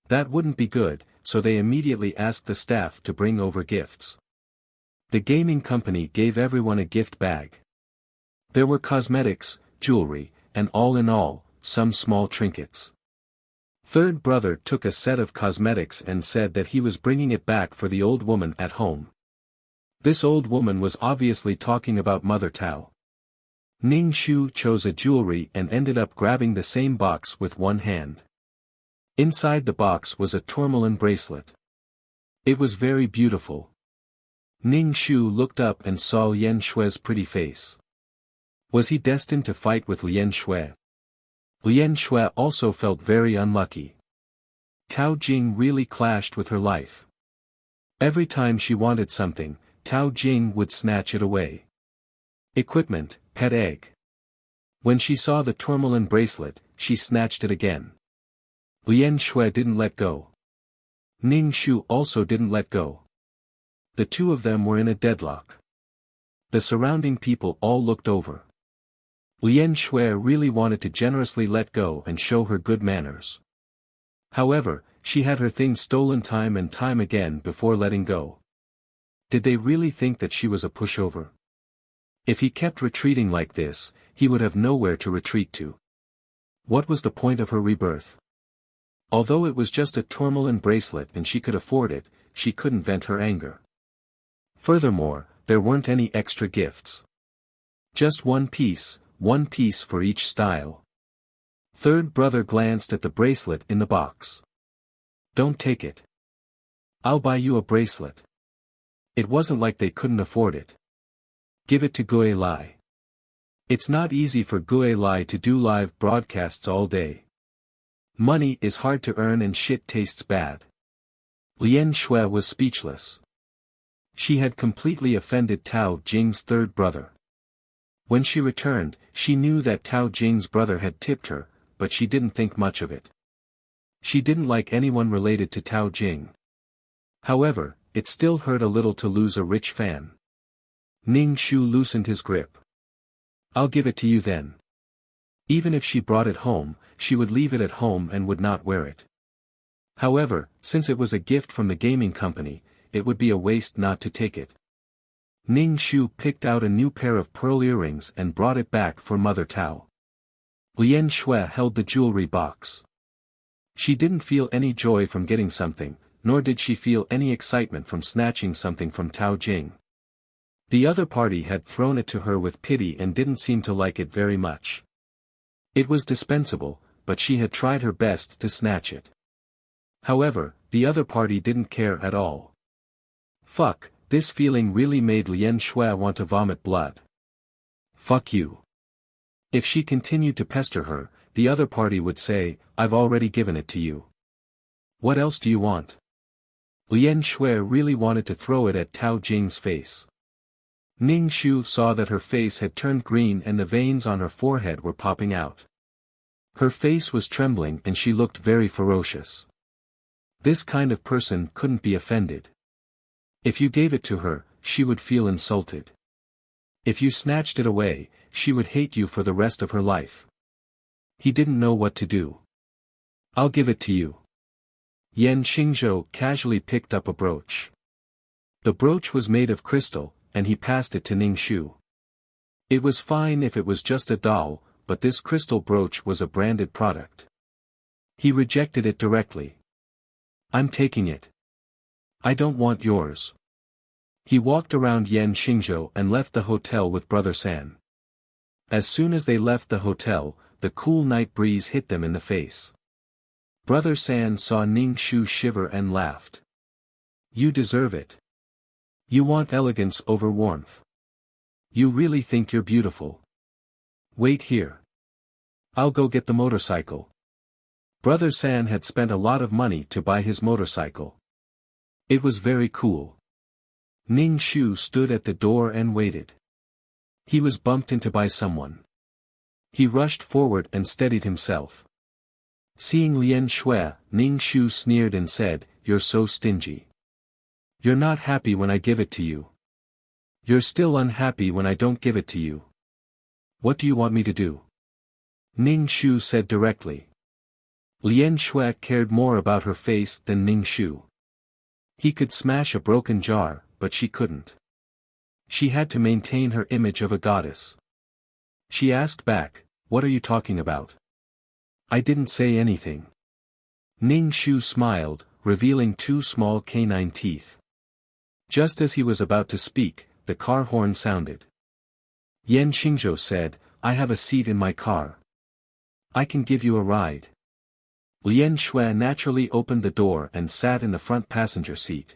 That wouldn't be good, so they immediately asked the staff to bring over gifts. The gaming company gave everyone a gift bag. There were cosmetics, jewelry, and all in all, some small trinkets. Third brother took a set of cosmetics and said that he was bringing it back for the old woman at home. This old woman was obviously talking about Mother Tao. Ning Shu chose a jewelry and ended up grabbing the same box with one hand. Inside the box was a tourmaline bracelet. It was very beautiful. Ning Shu looked up and saw Lian Shui's pretty face. Was he destined to fight with Lian Shui? Lian Shui also felt very unlucky. Tao Jing really clashed with her life. Every time she wanted something, Tao Jing would snatch it away. Equipment, pet egg. When she saw the tourmaline bracelet, she snatched it again. Lian Shui didn't let go. Ning Shu also didn't let go. The two of them were in a deadlock. The surrounding people all looked over. Lian Shui really wanted to generously let go and show her good manners. However, she had her things stolen time and time again before letting go. Did they really think that she was a pushover? If he kept retreating like this, he would have nowhere to retreat to. What was the point of her rebirth? Although it was just a tourmaline bracelet and she could afford it, she couldn't vent her anger. Furthermore, there weren't any extra gifts. Just one piece for each style. Third brother glanced at the bracelet in the box. Don't take it. I'll buy you a bracelet. It wasn't like they couldn't afford it. Give it to Gue Lai. It's not easy for Gue Lai to do live broadcasts all day. Money is hard to earn and shit tastes bad. Lian Shui was speechless. She had completely offended Tao Jing's third brother. When she returned, she knew that Tao Jing's brother had tipped her, but she didn't think much of it. She didn't like anyone related to Tao Jing. However, it still hurt a little to lose a rich fan. Ning Shu loosened his grip. I'll give it to you then. Even if she brought it home, she would leave it at home and would not wear it. However, since it was a gift from the gaming company, it would be a waste not to take it. Ning Shu picked out a new pair of pearl earrings and brought it back for Mother Tao. Lian Shui held the jewelry box. She didn't feel any joy from getting something, nor did she feel any excitement from snatching something from Tao Jing. The other party had thrown it to her with pity and didn't seem to like it very much. It was dispensable, but she had tried her best to snatch it. However, the other party didn't care at all. Fuck, this feeling really made Lian Shui want to vomit blood. Fuck you. If she continued to pester her, the other party would say, I've already given it to you. What else do you want? Lian Shui really wanted to throw it at Tao Jing's face. Ning Shu saw that her face had turned green and the veins on her forehead were popping out. Her face was trembling and she looked very ferocious. This kind of person couldn't be offended. If you gave it to her, she would feel insulted. If you snatched it away, she would hate you for the rest of her life. He didn't know what to do. I'll give it to you. Yan Xingzhou casually picked up a brooch. The brooch was made of crystal, and he passed it to Ning Shu. It was fine if it was just a doll, but this crystal brooch was a branded product. He rejected it directly. I'm taking it. I don't want yours. He walked around Yan Xingzhou and left the hotel with Brother San. As soon as they left the hotel, the cool night breeze hit them in the face. Brother San saw Ning Shu shiver and laughed. You deserve it. You want elegance over warmth. You really think you're beautiful. Wait here. I'll go get the motorcycle. Brother San had spent a lot of money to buy his motorcycle. It was very cool. Ning Shu stood at the door and waited. He was bumped into by someone. He rushed forward and steadied himself. Seeing Lian Shui, Ning Shu sneered and said, You're so stingy. You're not happy when I give it to you. You're still unhappy when I don't give it to you. What do you want me to do? Ning Shu said directly. Lian Shui cared more about her face than Ning Shu. He could smash a broken jar, but she couldn't. She had to maintain her image of a goddess. She asked back, What are you talking about? I didn't say anything. Ning Shu smiled, revealing two small canine teeth. Just as he was about to speak, the car horn sounded. Yan Xingzhou said, I have a seat in my car. I can give you a ride. Lian Shui naturally opened the door and sat in the front passenger seat.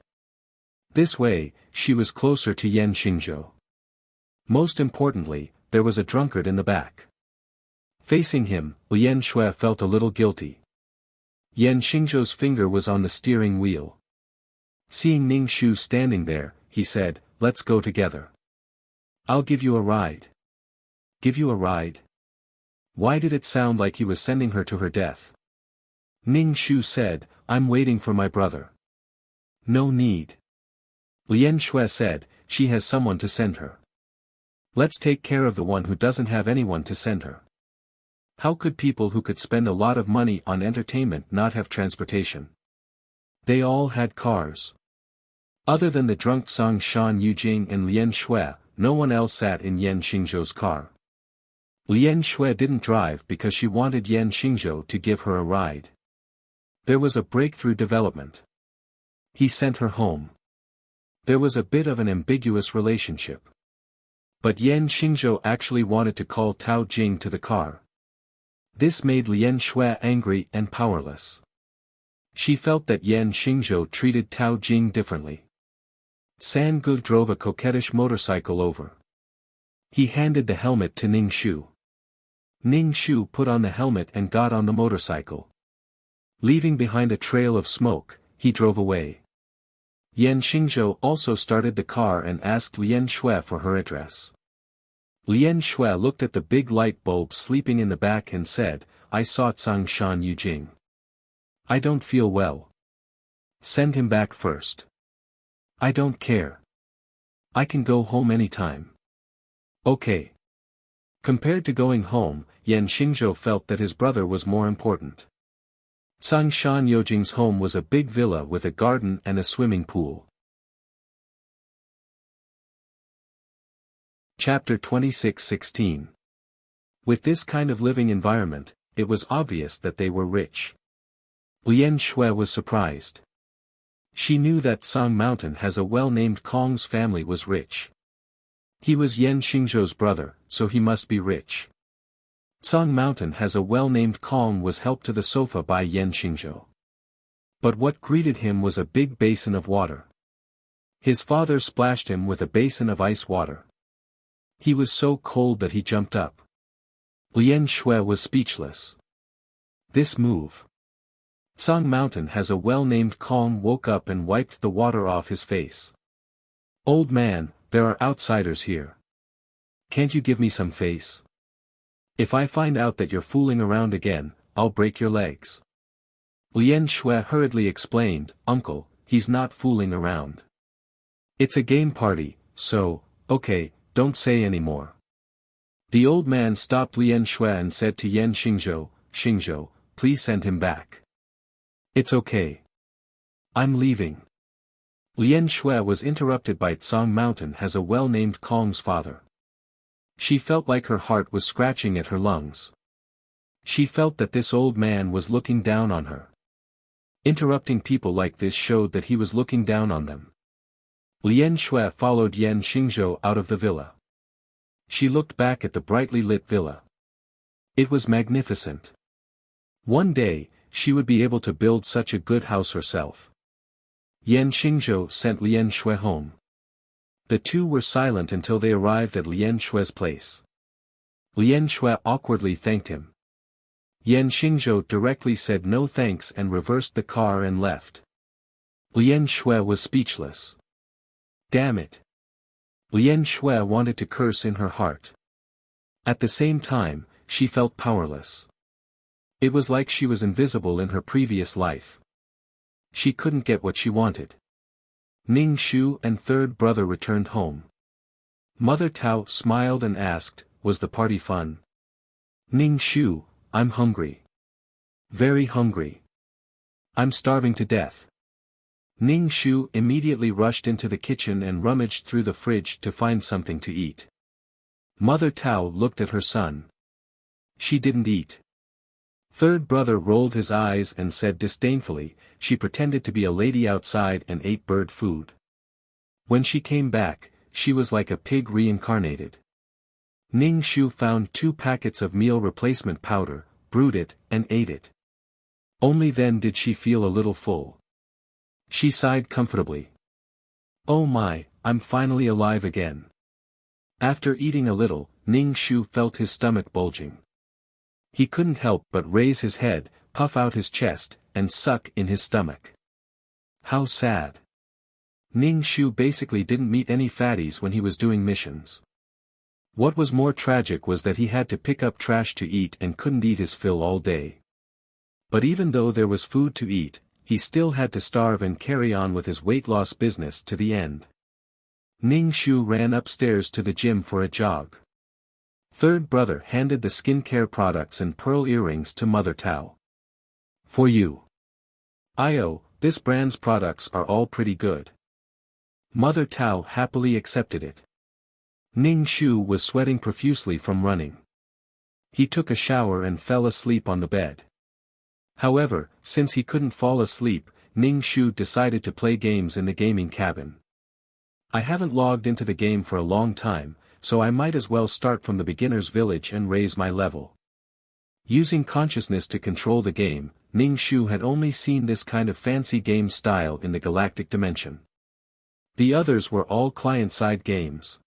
This way, she was closer to Yan Xingzhou. Most importantly, there was a drunkard in the back. Facing him, Lian Shui felt a little guilty. Yan Xingzhou's finger was on the steering wheel. Seeing Ning Shu standing there, he said, Let's go together. I'll give you a ride. Give you a ride? Why did it sound like he was sending her to her death? Ning Shu said, I'm waiting for my brother. No need. Lian Shui said, She has someone to send her. Let's take care of the one who doesn't have anyone to send her. How could people who could spend a lot of money on entertainment not have transportation? They all had cars. Other than the drunk Song Shan Yujing and Lian Shui, no one else sat in Yan Xingzhou's car. Lian Shui didn't drive because she wanted Yan Xingzhou to give her a ride. There was a breakthrough development. He sent her home. There was a bit of an ambiguous relationship. But Yan Xingzhou actually wanted to call Tao Jing to the car. This made Lian Shui angry and powerless. She felt that Yan Xingzhou treated Tao Jing differently. San Gu drove a coquettish motorcycle over. He handed the helmet to Ning Shu. Ning Shu put on the helmet and got on the motorcycle. Leaving behind a trail of smoke, he drove away. Yan Xingzhou also started the car and asked Lian Shui for her address. Lian Shui looked at the big light bulb sleeping in the back and said, I sought Song Shan Yujing. I don't feel well. Send him back first. I don't care. I can go home anytime. Okay. Compared to going home, Yan Xingzhou felt that his brother was more important. Song Shan Yujing's home was a big villa with a garden and a swimming pool. Chapter 26:16. With this kind of living environment, it was obvious that they were rich. Lian Shui was surprised. She knew that Song Mountain has a well-named Kong's family was rich. He was Yan Xingzhou's brother, so he must be rich. Song Mountain has a well-named Kong was helped to the sofa by Yan Xingzhou. But what greeted him was a big basin of water. His father splashed him with a basin of ice water. He was so cold that he jumped up. Lian Shui was speechless. This move. Song Mountain has a well-named Kong woke up and wiped the water off his face. Old man, there are outsiders here. Can't you give me some face? If I find out that you're fooling around again, I'll break your legs. Lian Shui hurriedly explained, Uncle, he's not fooling around. It's a game party, so, okay, don't say any more. The old man stopped Lian Shui and said to Yan Xingzhou, Xingzhou, please send him back. It's okay. I'm leaving. Lian Shui was interrupted by Song Mountain has a well-named Kong's father. She felt like her heart was scratching at her lungs. She felt that this old man was looking down on her. Interrupting people like this showed that he was looking down on them. Lian Shui followed Yan Xingzhou out of the villa. She looked back at the brightly lit villa. It was magnificent. One day, she would be able to build such a good house herself. Yan Xingzhou sent Lian Shui home. The two were silent until they arrived at Lian Shui's place. Lian Shui awkwardly thanked him. Yan Xingzhou directly said no thanks and reversed the car and left. Lian Shui was speechless. Damn it. Lian Shui wanted to curse in her heart. At the same time, she felt powerless. It was like she was invisible in her previous life. She couldn't get what she wanted. Ning Shu and third brother returned home. Mother Tao smiled and asked, was the party fun? Ning Shu, I'm hungry. Very hungry. I'm starving to death. Ning Shu immediately rushed into the kitchen and rummaged through the fridge to find something to eat. Mother Tao looked at her son. She didn't eat. Third brother rolled his eyes and said disdainfully, she pretended to be a lady outside and ate bird food. When she came back, she was like a pig reincarnated. Ning Shu found 2 packets of meal replacement powder, brewed it, and ate it. Only then did she feel a little full. She sighed comfortably. Oh my, I'm finally alive again. After eating a little, Ning Shu felt his stomach bulging. He couldn't help but raise his head, puff out his chest, and suck in his stomach. How sad. Ning Shu basically didn't meet any fatties when he was doing missions. What was more tragic was that he had to pick up trash to eat and couldn't eat his fill all day. But even though there was food to eat, he still had to starve and carry on with his weight loss business to the end. Ning Shu ran upstairs to the gym for a jog. Third brother handed the skincare products and pearl earrings to Mother Tao. For you. This brand's products are all pretty good. Mother Tao happily accepted it. Ning Shu was sweating profusely from running. He took a shower and fell asleep on the bed. However, since he couldn't fall asleep, Ning Shu decided to play games in the gaming cabin. I haven't logged into the game for a long time, so I might as well start from the beginner's village and raise my level. Using consciousness to control the game, Ning Shu had only seen this kind of fancy game style in the galactic dimension. The others were all client-side games.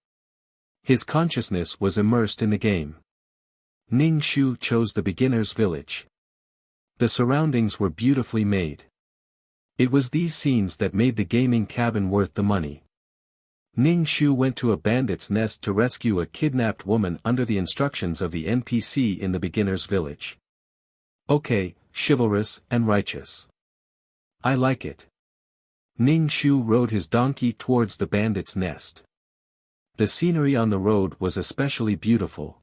His consciousness was immersed in the game. Ning Shu chose the beginner's village. The surroundings were beautifully made. It was these scenes that made the gaming cabin worth the money. Ning Shu went to a bandit's nest to rescue a kidnapped woman under the instructions of the NPC in the beginner's village. Okay, chivalrous and righteous. I like it. Ning Shu rode his donkey towards the bandit's nest. The scenery on the road was especially beautiful.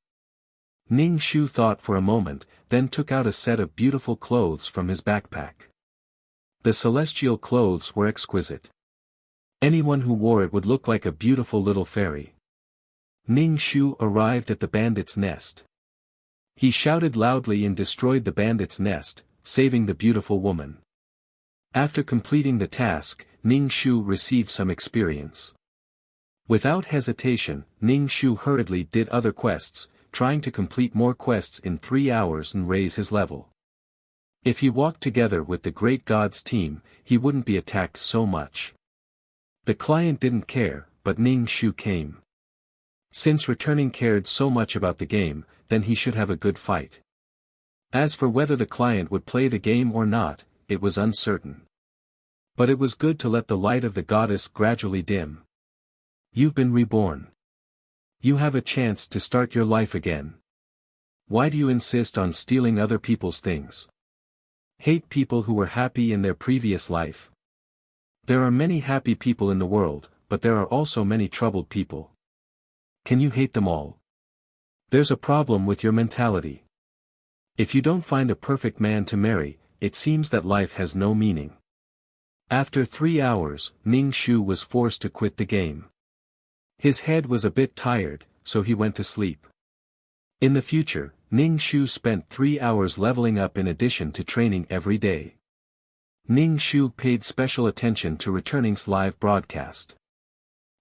Ning Shu thought for a moment, then took out a set of beautiful clothes from his backpack. The celestial clothes were exquisite. Anyone who wore it would look like a beautiful little fairy. Ning Shu arrived at the bandit's nest. He shouted loudly and destroyed the bandit's nest, saving the beautiful woman. After completing the task, Ning Shu received some experience. Without hesitation, Ning Shu hurriedly did other quests, trying to complete more quests in 3 hours and raise his level. If he walked together with the Great God's team, he wouldn't be attacked so much. The client didn't care, but Ning Shu came. Since returning cared so much about the game, then he should have a good fight. As for whether the client would play the game or not, it was uncertain. But it was good to let the light of the goddess gradually dim. You've been reborn. You have a chance to start your life again. Why do you insist on stealing other people's things? Hate people who were happy in their previous life. There are many happy people in the world, but there are also many troubled people. Can you hate them all? There's a problem with your mentality. If you don't find a perfect man to marry, it seems that life has no meaning. After 3 hours, Ning Shu was forced to quit the game. His head was a bit tired, so he went to sleep. In the future, Ning Shu spent 3 hours leveling up in addition to training every day. Ning Shu paid special attention to Returning's live broadcast.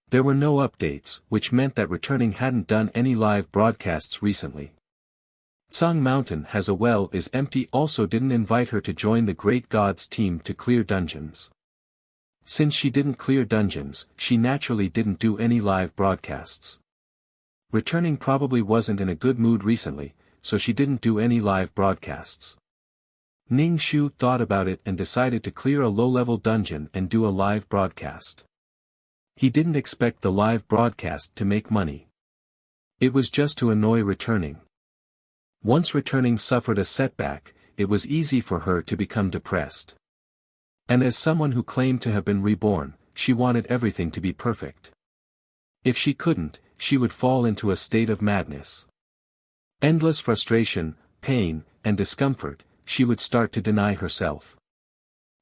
There were no updates, which meant that Returning hadn't done any live broadcasts recently. Tsang Mountain has a well is empty also didn't invite her to join the Great God's team to clear dungeons. Since she didn't clear dungeons, she naturally didn't do any live broadcasts. Returning probably wasn't in a good mood recently, so she didn't do any live broadcasts. Ning Shu thought about it and decided to clear a low-level dungeon and do a live broadcast. He didn't expect the live broadcast to make money. It was just to annoy Returning. Once Returning suffered a setback, it was easy for her to become depressed. And as someone who claimed to have been reborn, she wanted everything to be perfect. If she couldn't, she would fall into a state of madness. Endless frustration, pain, and discomfort, she would start to deny herself.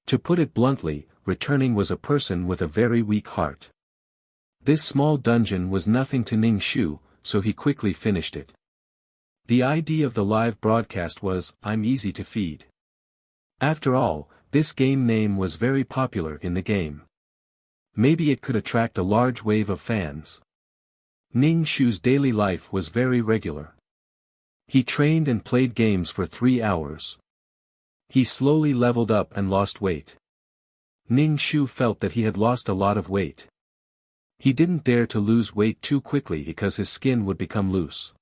To put it bluntly, Returning was a person with a very weak heart. This small dungeon was nothing to Ning Shu, so he quickly finished it. The idea of the live broadcast was, "I'm easy to feed." After all, this game name was very popular in the game. Maybe it could attract a large wave of fans. Ning Shu's daily life was very regular. He trained and played games for 3 hours. He slowly leveled up and lost weight. Ning Shu felt that he had lost a lot of weight. He didn't dare to lose weight too quickly because his skin would become loose.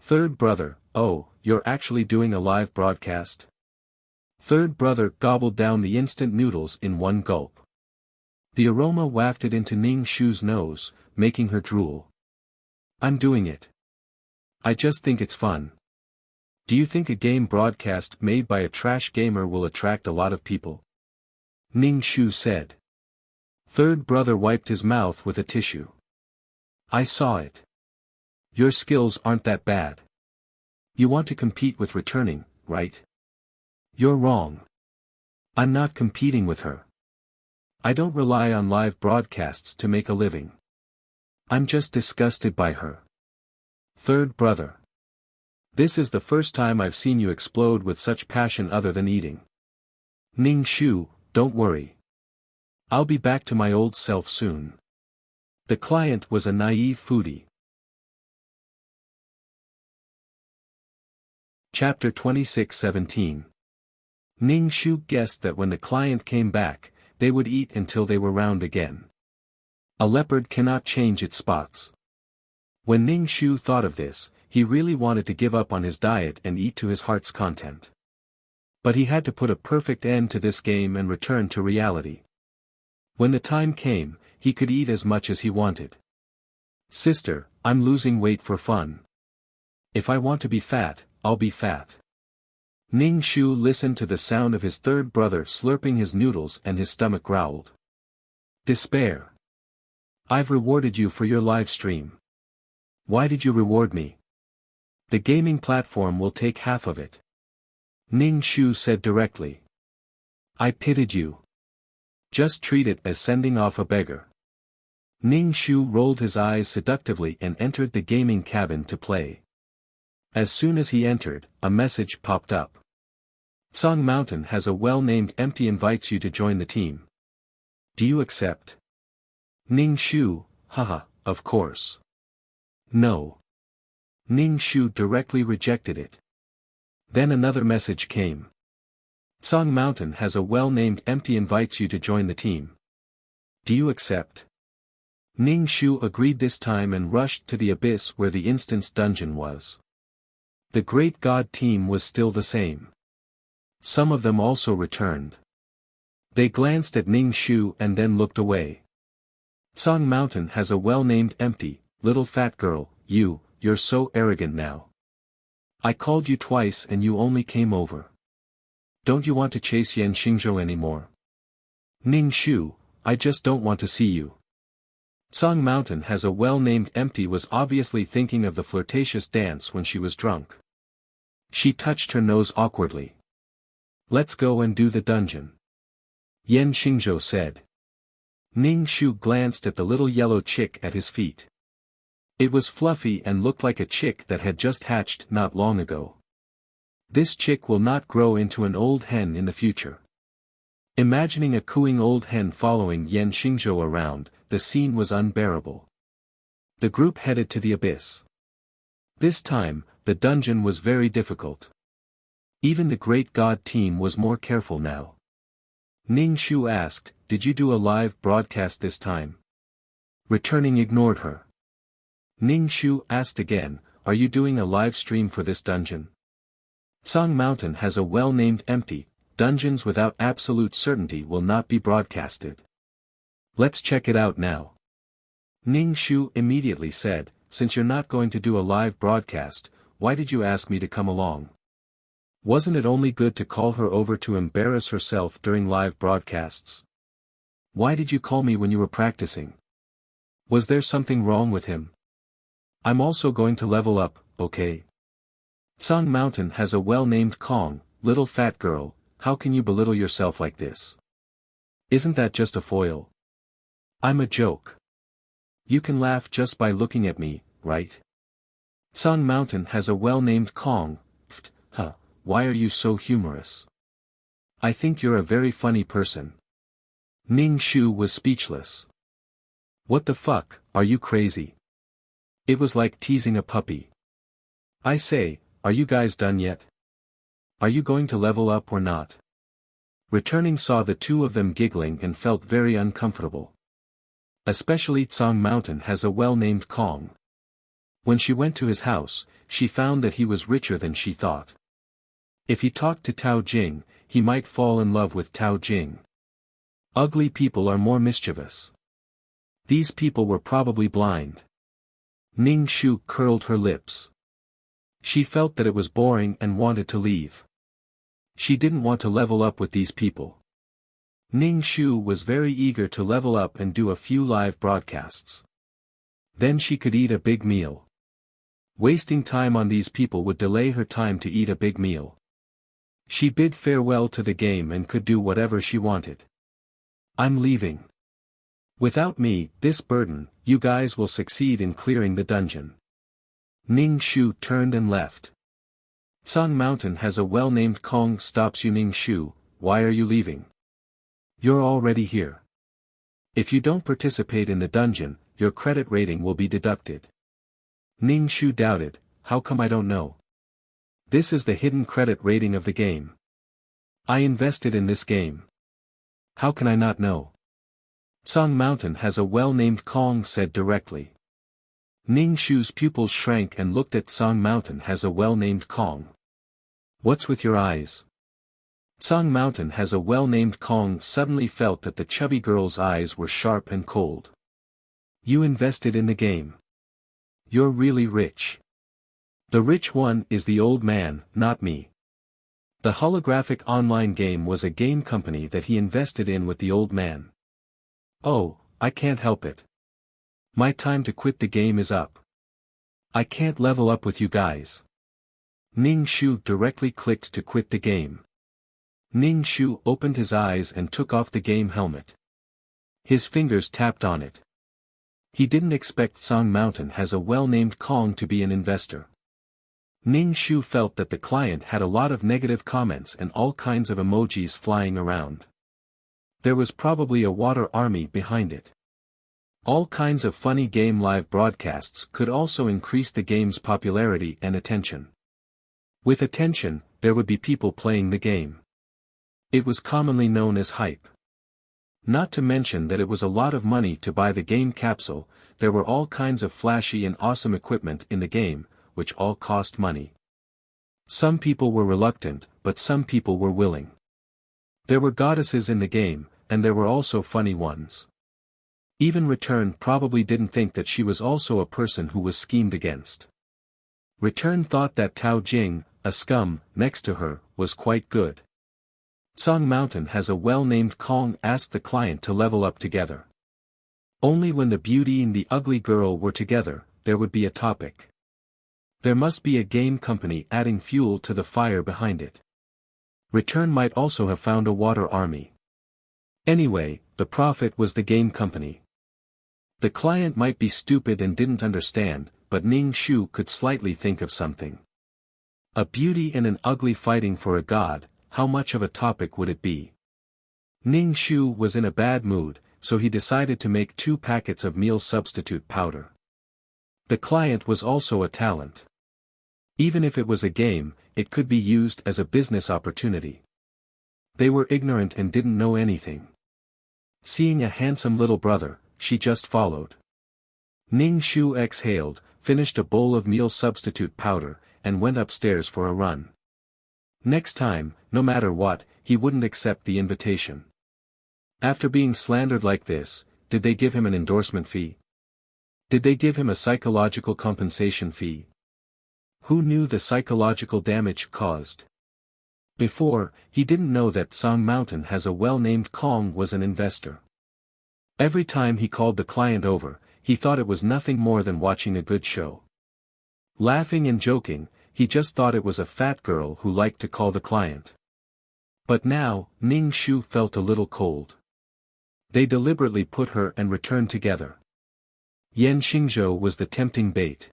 Third brother, oh, you're actually doing a live broadcast? Third brother gobbled down the instant noodles in one gulp. The aroma wafted into Ning Shu's nose, making her drool. I'm doing it. I just think it's fun. Do you think a game broadcast made by a trash gamer will attract a lot of people? Ning Shu said. Third brother wiped his mouth with a tissue. I saw it. Your skills aren't that bad. You want to compete with Returning, right? You're wrong. I'm not competing with her. I don't rely on live broadcasts to make a living. I'm just disgusted by her. Third brother. This is the first time I've seen you explode with such passion other than eating. Ning Shu, don't worry. I'll be back to my old self soon. The client was a naive foodie. Chapter 26:17. Ning Shu guessed that when the client came back, they would eat until they were round again. A leopard cannot change its spots. When Ning Shu thought of this, he really wanted to give up on his diet and eat to his heart's content. But he had to put a perfect end to this game and return to reality. When the time came, he could eat as much as he wanted. Sister, I'm losing weight for fun. If I want to be fat, I'll be fat. Ning Shu listened to the sound of his third brother slurping his noodles and his stomach growled. Despair. I've rewarded you for your live stream. Why did you reward me? The gaming platform will take half of it. Ning Shu said directly. I pitied you. Just treat it as sending off a beggar. Ning Shu rolled his eyes seductively and entered the gaming cabin to play. As soon as he entered, a message popped up. Song Mountain has a well-named empty invites you to join the team. Do you accept? Ning Shu, haha, of course. No. Ning Shu directly rejected it. Then another message came. Song Mountain has a well-named empty invites you to join the team. Do you accept? Ning Shu agreed this time and rushed to the abyss where the instance dungeon was. The Great God team was still the same. Some of them also returned. They glanced at Ning Shu and then looked away. Song Mountain has a well-named empty, little fat girl, you're so arrogant now. I called you twice and you only came over. Don't you want to chase Yan Xingzhou anymore? Ning Shu, I just don't want to see you. Song Mountain has a well-named empty was obviously thinking of the flirtatious dance when she was drunk. She touched her nose awkwardly. Let's go and do the dungeon. Yan Xingzhou said. Ning Shu glanced at the little yellow chick at his feet. It was fluffy and looked like a chick that had just hatched not long ago. This chick will not grow into an old hen in the future. Imagining a cooing old hen following Yan Xingzhou around, the scene was unbearable. The group headed to the abyss. This time, the dungeon was very difficult. Even the Great God team was more careful now. Ning Shu asked, did you do a live broadcast this time? Returning ignored her. Ning Shu asked again, are you doing a live stream for this dungeon? Song Mountain has a well-named empty, dungeons without absolute certainty will not be broadcasted. Let's check it out now. Ning Shu immediately said, since you're not going to do a live broadcast, why did you ask me to come along? Wasn't it only good to call her over to embarrass herself during live broadcasts? Why did you call me when you were practicing? Was there something wrong with him? I'm also going to level up, okay? Song Mountain has a well-named Kong, little fat girl, how can you belittle yourself like this? Isn't that just a foil? I'm a joke. You can laugh just by looking at me, right? Song Mountain has a well-named Kong, why are you so humorous? I think you're a very funny person. Ning Shu was speechless. What the fuck, are you crazy? It was like teasing a puppy. I say, are you guys done yet? Are you going to level up or not? Returning saw the two of them giggling and felt very uncomfortable. Especially Song Mountain has a well-named Kong. When she went to his house, she found that he was richer than she thought. If he talked to Tao Jing, he might fall in love with Tao Jing. Ugly people are more mischievous. These people were probably blind. Ning Shu curled her lips. She felt that it was boring and wanted to leave. She didn't want to level up with these people. Ning Shu was very eager to level up and do a few live broadcasts. Then she could eat a big meal. Wasting time on these people would delay her time to eat a big meal. She bid farewell to the game and could do whatever she wanted. I'm leaving. Without me, this burden, you guys will succeed in clearing the dungeon. Ning Shu turned and left. Song Mountain has a well-named Kong stops you. Ning Shu, why are you leaving? You're already here. If you don't participate in the dungeon, your credit rating will be deducted. Ning Shu doubted, how come I don't know? This is the hidden credit rating of the game. I invested in this game. How can I not know? Song Mountain has a well-named Kong said directly. Ning Shu's pupils shrank and looked at Song Mountain has a well-named Kong. What's with your eyes? Song Mountain has a well-named Kong suddenly felt that the chubby girl's eyes were sharp and cold. You invested in the game. You're really rich. The rich one is the old man, not me. The holographic online game was a game company that he invested in with the old man. Oh, I can't help it. My time to quit the game is up. I can't level up with you guys. Ning Shu directly clicked to quit the game. Ning Shu opened his eyes and took off the game helmet. His fingers tapped on it. He didn't expect Song Mountain has a well-named Kong to be an investor. Ning Shu felt that the client had a lot of negative comments and all kinds of emojis flying around. There was probably a water army behind it. All kinds of funny game live broadcasts could also increase the game's popularity and attention. With attention, there would be people playing the game. It was commonly known as hype. Not to mention that it was a lot of money to buy the game capsule. There were all kinds of flashy and awesome equipment in the game, which all cost money. Some people were reluctant, but some people were willing. There were goddesses in the game, and there were also funny ones. Even Return probably didn't think that she was also a person who was schemed against. Return thought that Tao Jing, a scum, next to her, was quite good. Song Mountain has a well-named Kong asked the client to level up together. Only when the beauty and the ugly girl were together, there would be a topic. There must be a game company adding fuel to the fire behind it. Return might also have found a water army. Anyway, the profit was the game company. The client might be stupid and didn't understand, but Ning Shu could slightly think of something. A beauty and an ugly fighting for a god, how much of a topic would it be? Ning Shu was in a bad mood, so he decided to make 2 packets of meal substitute powder. The client was also a talent. Even if it was a game, it could be used as a business opportunity. They were ignorant and didn't know anything. Seeing a handsome little brother, she just followed. Ning Shu exhaled, finished a bowl of meal substitute powder, and went upstairs for a run. Next time, no matter what, he wouldn't accept the invitation. After being slandered like this, did they give him an endorsement fee? Did they give him a psychological compensation fee? Who knew the psychological damage caused? Before, he didn't know that Song Mountain has a well-named Kong was an investor. Every time he called the client over, he thought it was nothing more than watching a good show. Laughing and joking, he just thought it was a fat girl who liked to call the client. But now, Ning Shu felt a little cold. They deliberately put her and Return together. Yan Xingzhou was the tempting bait.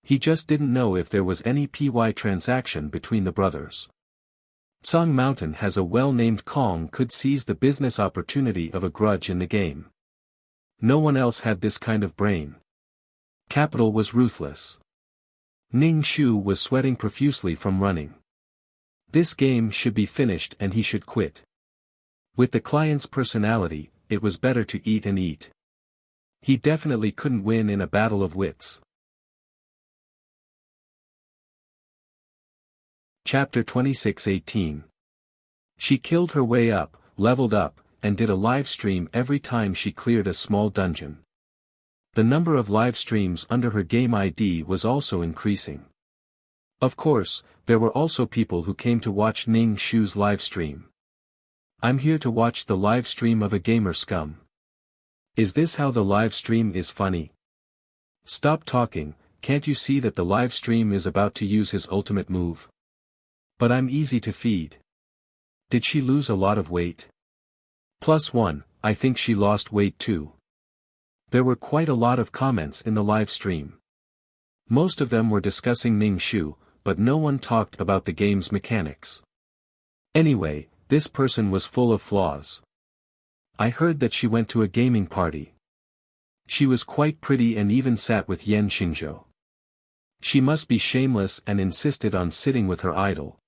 He just didn't know if there was any PY transaction between the brothers. Song Mountain has a well-named Kong could seize the business opportunity of a grudge in the game. No one else had this kind of brain. Capital was ruthless. Ning Shu was sweating profusely from running. This game should be finished and he should quit. With the client's personality, it was better to eat and eat. He definitely couldn't win in a battle of wits. Chapter 26:18. She killed her way up, leveled up, and did a live stream every time she cleared a small dungeon. The number of live streams under her game ID was also increasing. Of course, there were also people who came to watch Ning Shu's live stream. I'm here to watch the live stream of a gamer scum. Is this how the live stream is funny? Stop talking, can't you see that the live stream is about to use his ultimate move? But I'm easy to feed. Did she lose a lot of weight? +1, I think she lost weight too. There were quite a lot of comments in the live stream. Most of them were discussing Ning Shu, but no one talked about the game's mechanics. Anyway, this person was full of flaws. I heard that she went to a gaming party. She was quite pretty and even sat with Yan Xingzhou. She must be shameless and insisted on sitting with her idol.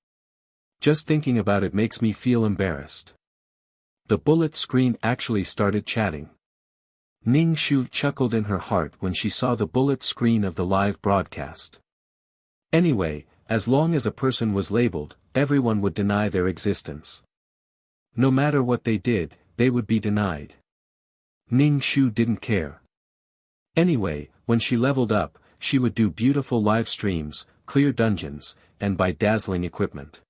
Just thinking about it makes me feel embarrassed. The bullet screen actually started chatting. Ning Shu chuckled in her heart when she saw the bullet screen of the live broadcast. Anyway, as long as a person was labeled, everyone would deny their existence. No matter what they did, they would be denied. Ning Shu didn't care. Anyway, when she leveled up, she would do beautiful live streams, clear dungeons, and buy dazzling equipment.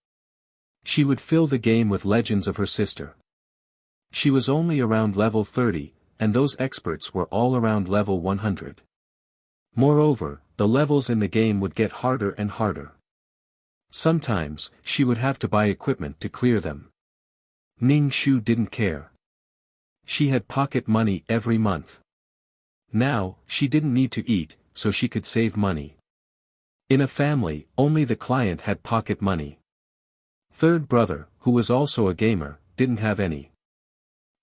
She would fill the game with legends of her sister. She was only around level 30, and those experts were all around level 100. Moreover, the levels in the game would get harder and harder. Sometimes, she would have to buy equipment to clear them. Ning Shu didn't care. She had pocket money every month. Now, she didn't need to eat, so she could save money. In a family, only the client had pocket money. Third brother, who was also a gamer, didn't have any.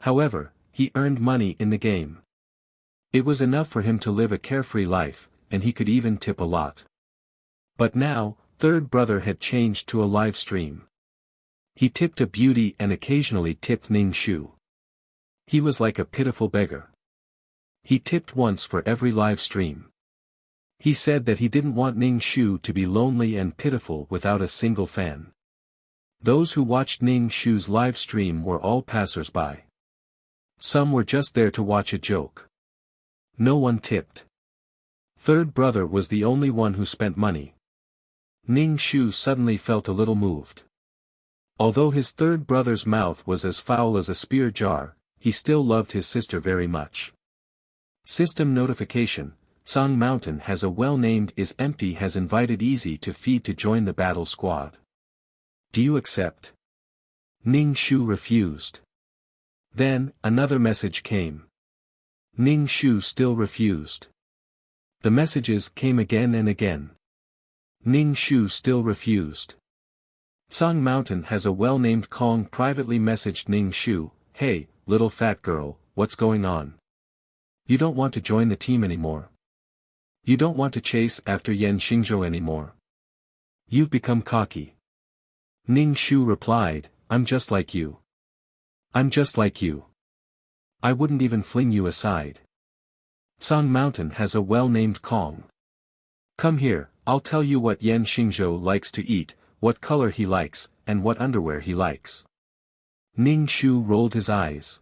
However, he earned money in the game. It was enough for him to live a carefree life, and he could even tip a lot. But now, third brother had changed to a live stream. He tipped a beauty and occasionally tipped Ning Shu. He was like a pitiful beggar. He tipped once for every live stream. He said that he didn't want Ning Shu to be lonely and pitiful without a single fan. Those who watched Ning Shu's live stream were all passers-by. Some were just there to watch a joke. No one tipped. Third brother was the only one who spent money. Ning Shu suddenly felt a little moved. Although his third brother's mouth was as foul as a spear jar, he still loved his sister very much. System notification: Song Mountain has a well-named is empty has invited Easy to feed to join the battle squad. Do you accept? Ning Shu refused. Then, another message came. Ning Shu still refused. The messages came again and again. Ning Shu still refused. Song Mountain has a well-named Kong privately messaged Ning Shu, "Hey, little fat girl, what's going on? You don't want to join the team anymore. You don't want to chase after Yan Xingzhou anymore. You've become cocky." Ning Shu replied, "I'm just like you. I'm just like you. I wouldn't even fling you aside." Song Mountain has a well-named Kong. "Come here, I'll tell you what Yan Xingzhou likes to eat, what color he likes, and what underwear he likes." Ning Shu rolled his eyes.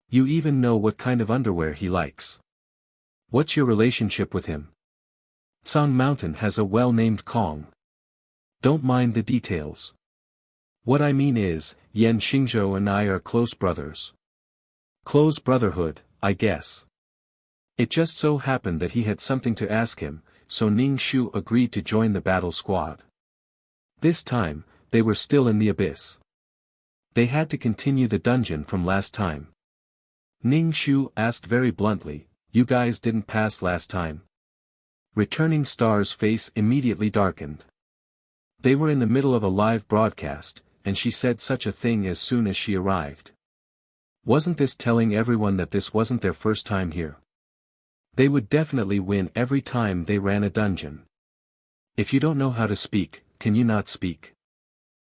"You even know what kind of underwear he likes? What's your relationship with him?" Song Mountain has a well-named Kong. "Don't mind the details. What I mean is, Yan Xingzhou and I are close brothers. Close brotherhood, I guess." It just so happened that he had something to ask him, so Ning Shu agreed to join the battle squad. This time, they were still in the abyss. They had to continue the dungeon from last time. Ning Shu asked very bluntly, "You guys didn't pass last time?" Returning Star's face immediately darkened. They were in the middle of a live broadcast, and she said such a thing as soon as she arrived. Wasn't this telling everyone that this wasn't their first time here? They would definitely win every time they ran a dungeon. If you don't know how to speak, can you not speak?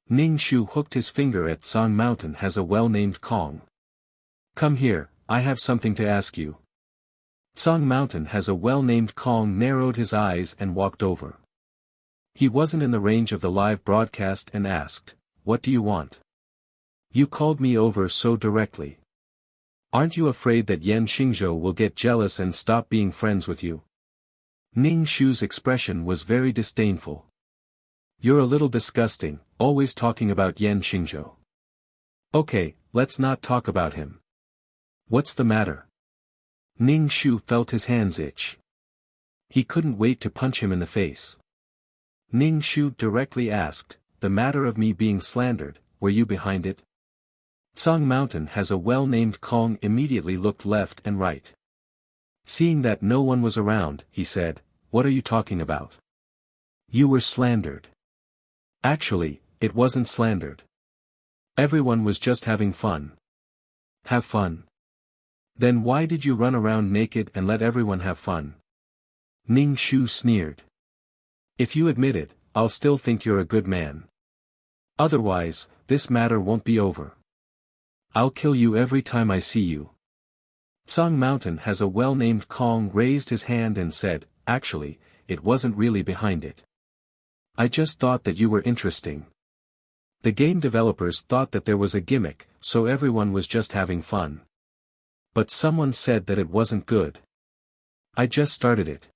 Ning Shu hooked his finger at Song Mountain has a well-named Kong. "Come here, I have something to ask you." Song Mountain has a well-named Kong narrowed his eyes and walked over. He wasn't in the range of the live broadcast and asked, "What do you want? You called me over so directly. Aren't you afraid that Yan Xingzhou will get jealous and stop being friends with you?" Ning Shu's expression was very disdainful. "You're a little disgusting, always talking about Yan Xingzhou. Okay, let's not talk about him. What's the matter?" Ning Shu felt his hands itch. He couldn't wait to punch him in the face. Ning Shu directly asked, "The matter of me being slandered, were you behind it?" Song Mountain has a well-named Kong immediately looked left and right. Seeing that no one was around, he said, "What are you talking about? You were slandered." Actually, it wasn't slandered. Everyone was just having fun. Have fun? Then why did you run around naked and let everyone have fun? Ning Shu sneered. "If you admit it, I'll still think you're a good man. Otherwise, this matter won't be over. I'll kill you every time I see you." Song Mountain has a well-named Kong raised his hand and said, "Actually, it wasn't really behind it. I just thought that you were interesting. The game developers thought that there was a gimmick, so everyone was just having fun. But someone said that it wasn't good. I just started it.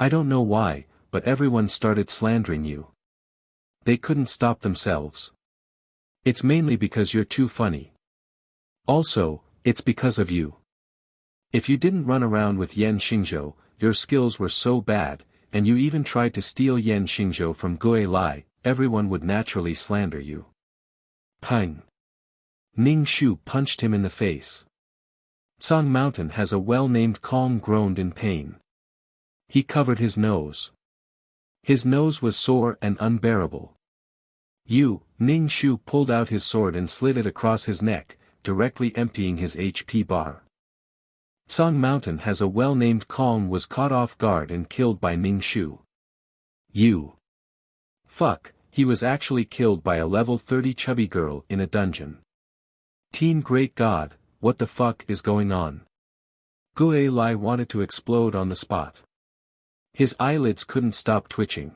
I don't know why, but everyone started slandering you. They couldn't stop themselves. It's mainly because you're too funny. Also, it's because of you. If you didn't run around with Yan Xingzhou, your skills were so bad, and you even tried to steal Yan Xingzhou from Gui Lai, everyone would naturally slander you." Pang! Ning Shu punched him in the face. Song Mountain has a well-named Kong groaned in pain. He covered his nose. His nose was sore and unbearable. Ning Shu pulled out his sword and slid it across his neck, directly emptying his HP bar. Song Mountain has a well-named Kong was caught off guard and killed by Ning Shu. Fuck, he was actually killed by a level 30 chubby girl in a dungeon. Teen great god, what the fuck is going on? Gue Lai wanted to explode on the spot. His eyelids couldn't stop twitching.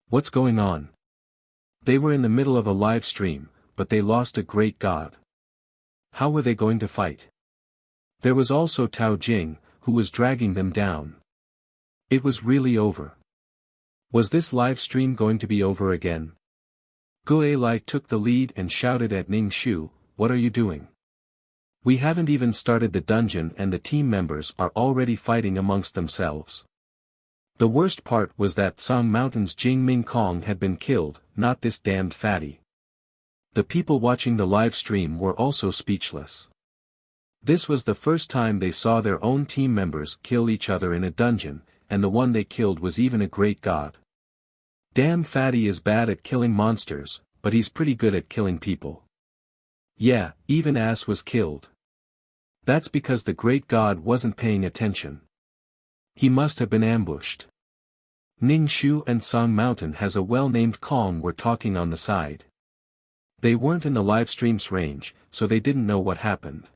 What's going on? They were in the middle of a live stream, but they lost a great god. How were they going to fight? There was also Tao Jing, who was dragging them down. It was really over. Was this live stream going to be over again? Gue Lai took the lead and shouted at Ning Shu, "What are you doing? We haven't even started the dungeon and the team members are already fighting amongst themselves." The worst part was that Song Mountain's Jing Ming Kong had been killed, not this damned fatty. The people watching the live stream were also speechless. This was the first time they saw their own team members kill each other in a dungeon, and the one they killed was even a great god. Damn fatty is bad at killing monsters, but he's pretty good at killing people. Yeah, even ass was killed. That's because the great god wasn't paying attention. He must have been ambushed. Ning Shu and Song Mountain has a well-named Kong were talking on the side. They weren't in the livestream's range, so they didn't know what happened.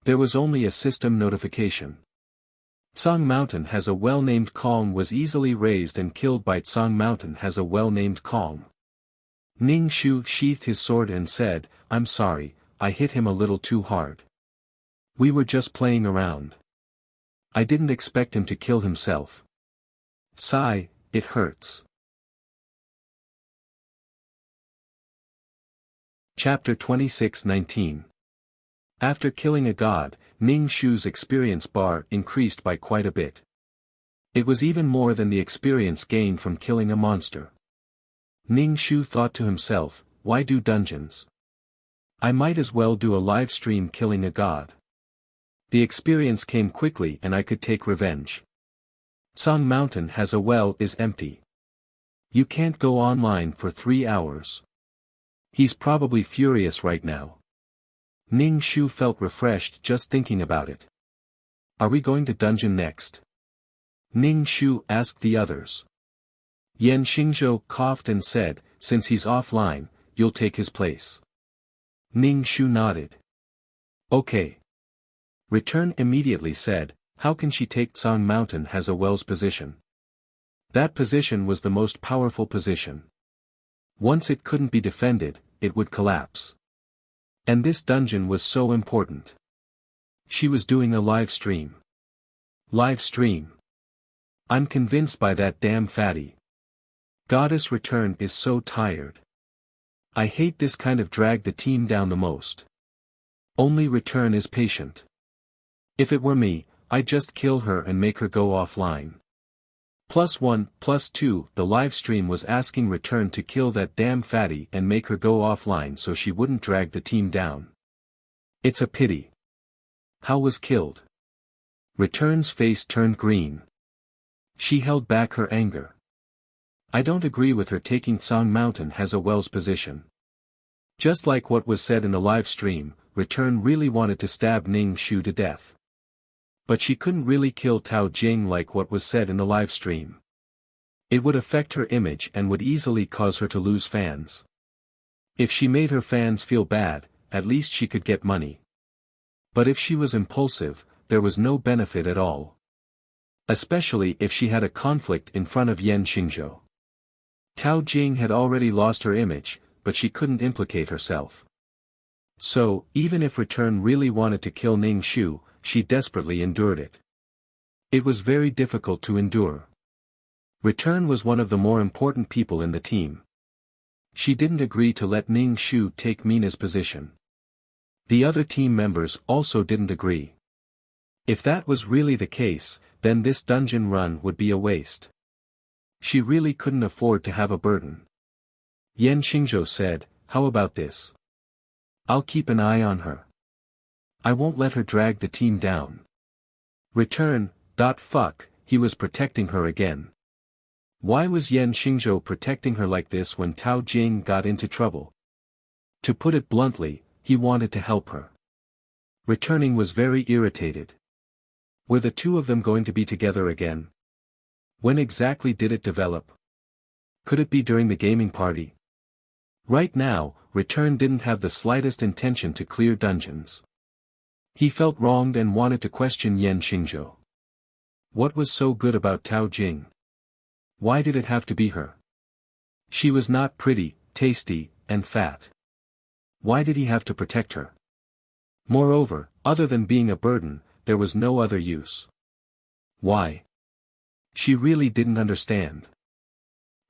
There was only a system notification. Song Mountain has a well-named Kong was easily raised and killed by Song Mountain has a well-named Kong. Ning Shu sheathed his sword and said, "I'm sorry, I hit him a little too hard. We were just playing around. I didn't expect him to kill himself. Sigh, it hurts." Chapter 26:19. After killing a god, Ning Shu's experience bar increased by quite a bit. It was even more than the experience gained from killing a monster. Ning Shu thought to himself, why do dungeons? I might as well do a live stream killing a god. The experience came quickly and I could take revenge. Song Mountain has a well is empty. You can't go online for 3 hours. He's probably furious right now. Ning Shu felt refreshed just thinking about it. Are we going to dungeon next? Ning Shu asked the others. Yan Xingzhou coughed and said, since he's offline, you'll take his place. Ning Shu nodded. Okay. Return immediately said, how can she take Song Mountain has a well's position? That position was the most powerful position. Once it couldn't be defended, it would collapse. And this dungeon was so important. She was doing a live stream. Live stream. I'm convinced by that damn fatty. Goddess Return is so tired. I hate this kind of drag the team down the most. Only Return is patient. If it were me, I'd just kill her and make her go offline. +1, +2, the livestream was asking Return to kill that damn fatty and make her go offline so she wouldn't drag the team down. It's a pity. How was killed? Return's face turned green. She held back her anger. I don't agree with her taking Song Mountain has a well's position. Just like what was said in the live stream, Return really wanted to stab Ning Shu to death. But she couldn't really kill Tao Jing like what was said in the live stream. It would affect her image and would easily cause her to lose fans. If she made her fans feel bad, at least she could get money. But if she was impulsive, there was no benefit at all. Especially if she had a conflict in front of Yan Xingzhou. Tao Jing had already lost her image, but she couldn't implicate herself. So, even if Return really wanted to kill Ning Shu, she desperately endured it. It was very difficult to endure. Return was one of the more important people in the team. She didn't agree to let Ning Shu take Mina's position. The other team members also didn't agree. If that was really the case, then this dungeon run would be a waste. She really couldn't afford to have a burden. Yan Xingzhou said, how about this? I'll keep an eye on her. I won't let her drag the team down. Return, fuck, he was protecting her again. Why was Yan Xingzhou protecting her like this when Tao Jing got into trouble? To put it bluntly, he wanted to help her. Returning was very irritated. Were the two of them going to be together again? When exactly did it develop? Could it be during the gaming party? Right now, Return didn't have the slightest intention to clear dungeons. He felt wronged and wanted to question Yan Xingzhou. What was so good about Tao Jing? Why did it have to be her? She was not pretty, tasty, and fat. Why did he have to protect her? Moreover, other than being a burden, there was no other use. Why? She really didn't understand.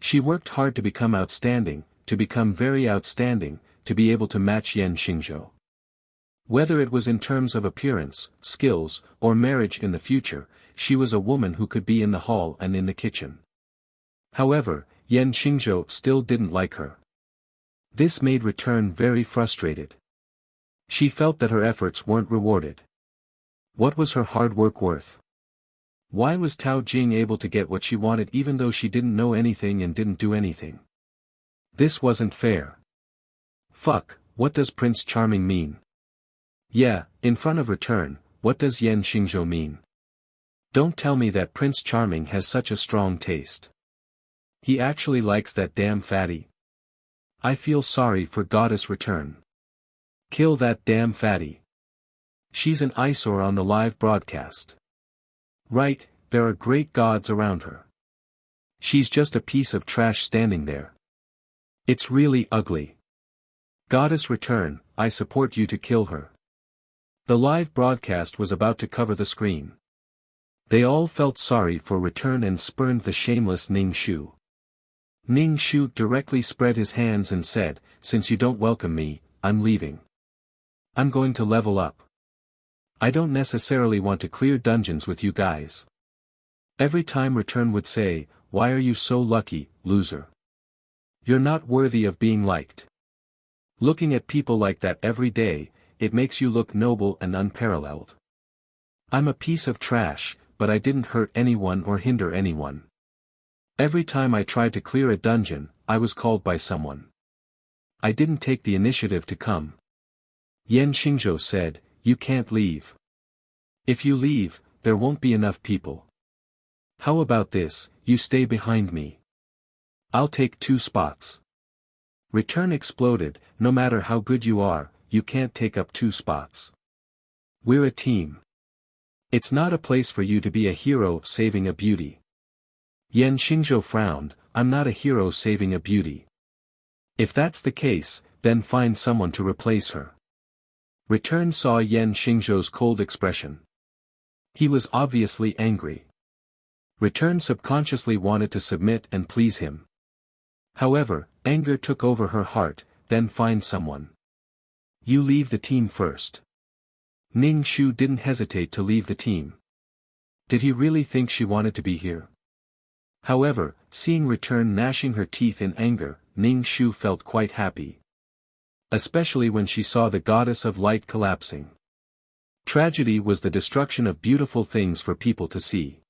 She worked hard to become outstanding, to become very outstanding, to be able to match Yan Xingzhou. Whether it was in terms of appearance, skills, or marriage in the future, she was a woman who could be in the hall and in the kitchen. However, Yan Xingzhou still didn't like her. This made Return very frustrated. She felt that her efforts weren't rewarded. What was her hard work worth? Why was Tao Jing able to get what she wanted even though she didn't know anything and didn't do anything? This wasn't fair. Fuck, what does Prince Charming mean? Yeah, in front of Return, what does Yan Xingzhou mean? Don't tell me that Prince Charming has such a strong taste. He actually likes that damn fatty. I feel sorry for Goddess Return. Kill that damn fatty. She's an eyesore on the live broadcast. Right, there are great gods around her. She's just a piece of trash standing there. It's really ugly. Goddess Return, I support you to kill her. The live broadcast was about to cover the screen. They all felt sorry for Return and spurned the shameless Ning Shu. Ning Shu directly spread his hands and said, "Since you don't welcome me, I'm leaving. I'm going to level up. I don't necessarily want to clear dungeons with you guys." Every time Return would say, "Why are you so lucky, loser? You're not worthy of being liked. Looking at people like that every day, it makes you look noble and unparalleled. I'm a piece of trash, but I didn't hurt anyone or hinder anyone. Every time I tried to clear a dungeon, I was called by someone. I didn't take the initiative to come." Yan Xingzhou said, "You can't leave. If you leave, there won't be enough people. How about this, you stay behind me. I'll take 2 spots." Return exploded, "No matter how good you are, you can't take up 2 spots. We're a team. It's not a place for you to be a hero saving a beauty." Yan Xingzhou frowned, "I'm not a hero saving a beauty. If that's the case, then find someone to replace her." Return saw Yan Xingzhou's cold expression. He was obviously angry. Return subconsciously wanted to submit and please him. However, anger took over her heart, "Then find someone. You leave the team first." Ning Shu didn't hesitate to leave the team. Did he really think she wanted to be here? However, seeing Return gnashing her teeth in anger, Ning Shu felt quite happy. Especially when she saw the goddess of light collapsing. Tragedy was the destruction of beautiful things for people to see.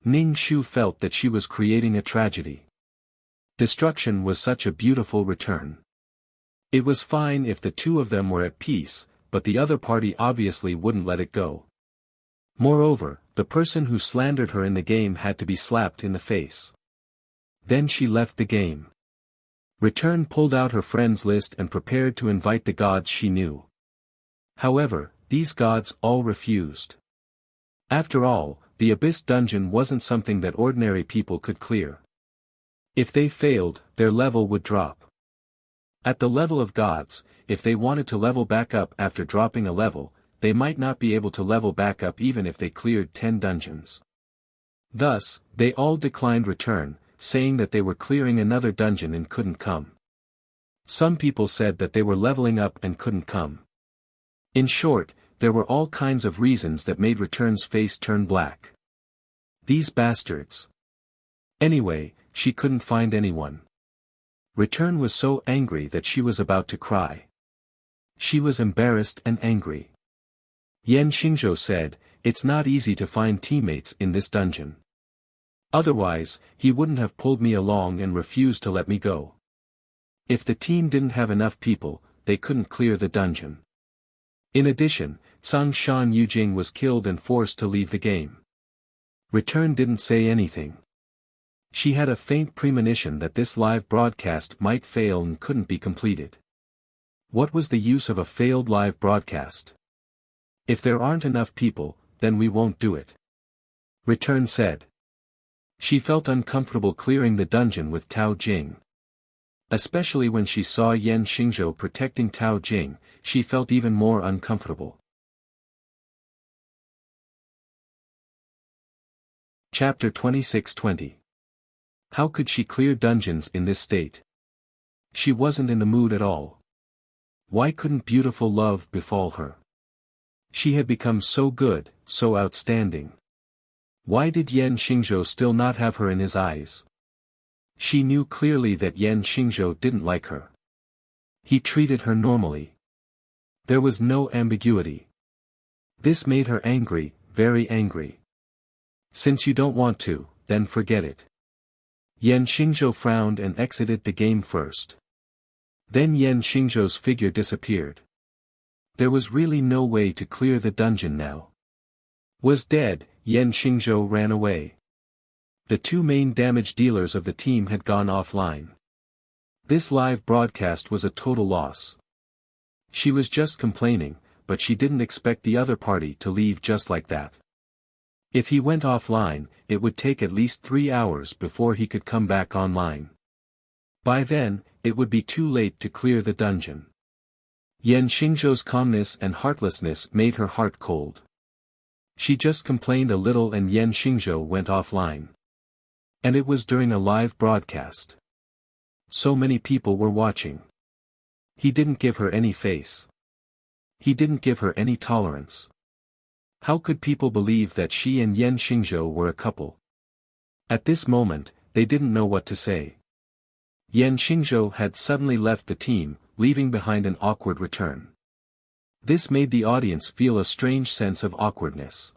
Ning Shu felt that she was creating a tragedy. Destruction was such a beautiful return. It was fine if the two of them were at peace, but the other party obviously wouldn't let it go. Moreover, the person who slandered her in the game had to be slapped in the face. Then she left the game. Return pulled out her friends list and prepared to invite the gods she knew. However, these gods all refused. After all, the Abyss dungeon wasn't something that ordinary people could clear. If they failed, their level would drop. At the level of gods, if they wanted to level back up after dropping a level, they might not be able to level back up even if they cleared 10 dungeons. Thus, they all declined return, saying that they were clearing another dungeon and couldn't come. Some people said that they were leveling up and couldn't come. In short, there were all kinds of reasons that made Return's face turn black. These bastards. Anyway, she couldn't find anyone. Return was so angry that she was about to cry. She was embarrassed and angry. Yan Xingzhou said, "It's not easy to find teammates in this dungeon. Otherwise, he wouldn't have pulled me along and refused to let me go. If the team didn't have enough people, they couldn't clear the dungeon." In addition, Zhang Shan Yujing was killed and forced to leave the game. Return didn't say anything. She had a faint premonition that this live broadcast might fail and couldn't be completed. What was the use of a failed live broadcast? If there aren't enough people, then we won't do it. Return said. She felt uncomfortable clearing the dungeon with Tao Jing. Especially when she saw Yan Xingzhou protecting Tao Jing, she felt even more uncomfortable. Chapter 26-20. How could she clear dungeons in this state? She wasn't in the mood at all. Why couldn't beautiful love befall her? She had become so good, so outstanding. Why did Yan Xingzhou still not have her in his eyes? She knew clearly that Yan Xingzhou didn't like her. He treated her normally. There was no ambiguity. This made her angry, very angry. Since you don't want to, then forget it. Yan Xingzhou frowned and exited the game first. Then Yan Xingzhou's figure disappeared. There was really no way to clear the dungeon now. Was dead, Yan Xingzhou ran away. The two main damage dealers of the team had gone offline. This live broadcast was a total loss. She was just complaining, but she didn't expect the other party to leave just like that. If he went offline, it would take at least 3 hours before he could come back online. By then, it would be too late to clear the dungeon. Yan Xingzhou's calmness and heartlessness made her heart cold. She just complained a little and Yan Xingzhou went offline. And it was during a live broadcast. So many people were watching. He didn't give her any face. He didn't give her any tolerance. How could people believe that she and Yan Xingzhou were a couple? At this moment, they didn't know what to say. Yan Xingzhou had suddenly left the team, leaving behind an awkward return. This made the audience feel a strange sense of awkwardness.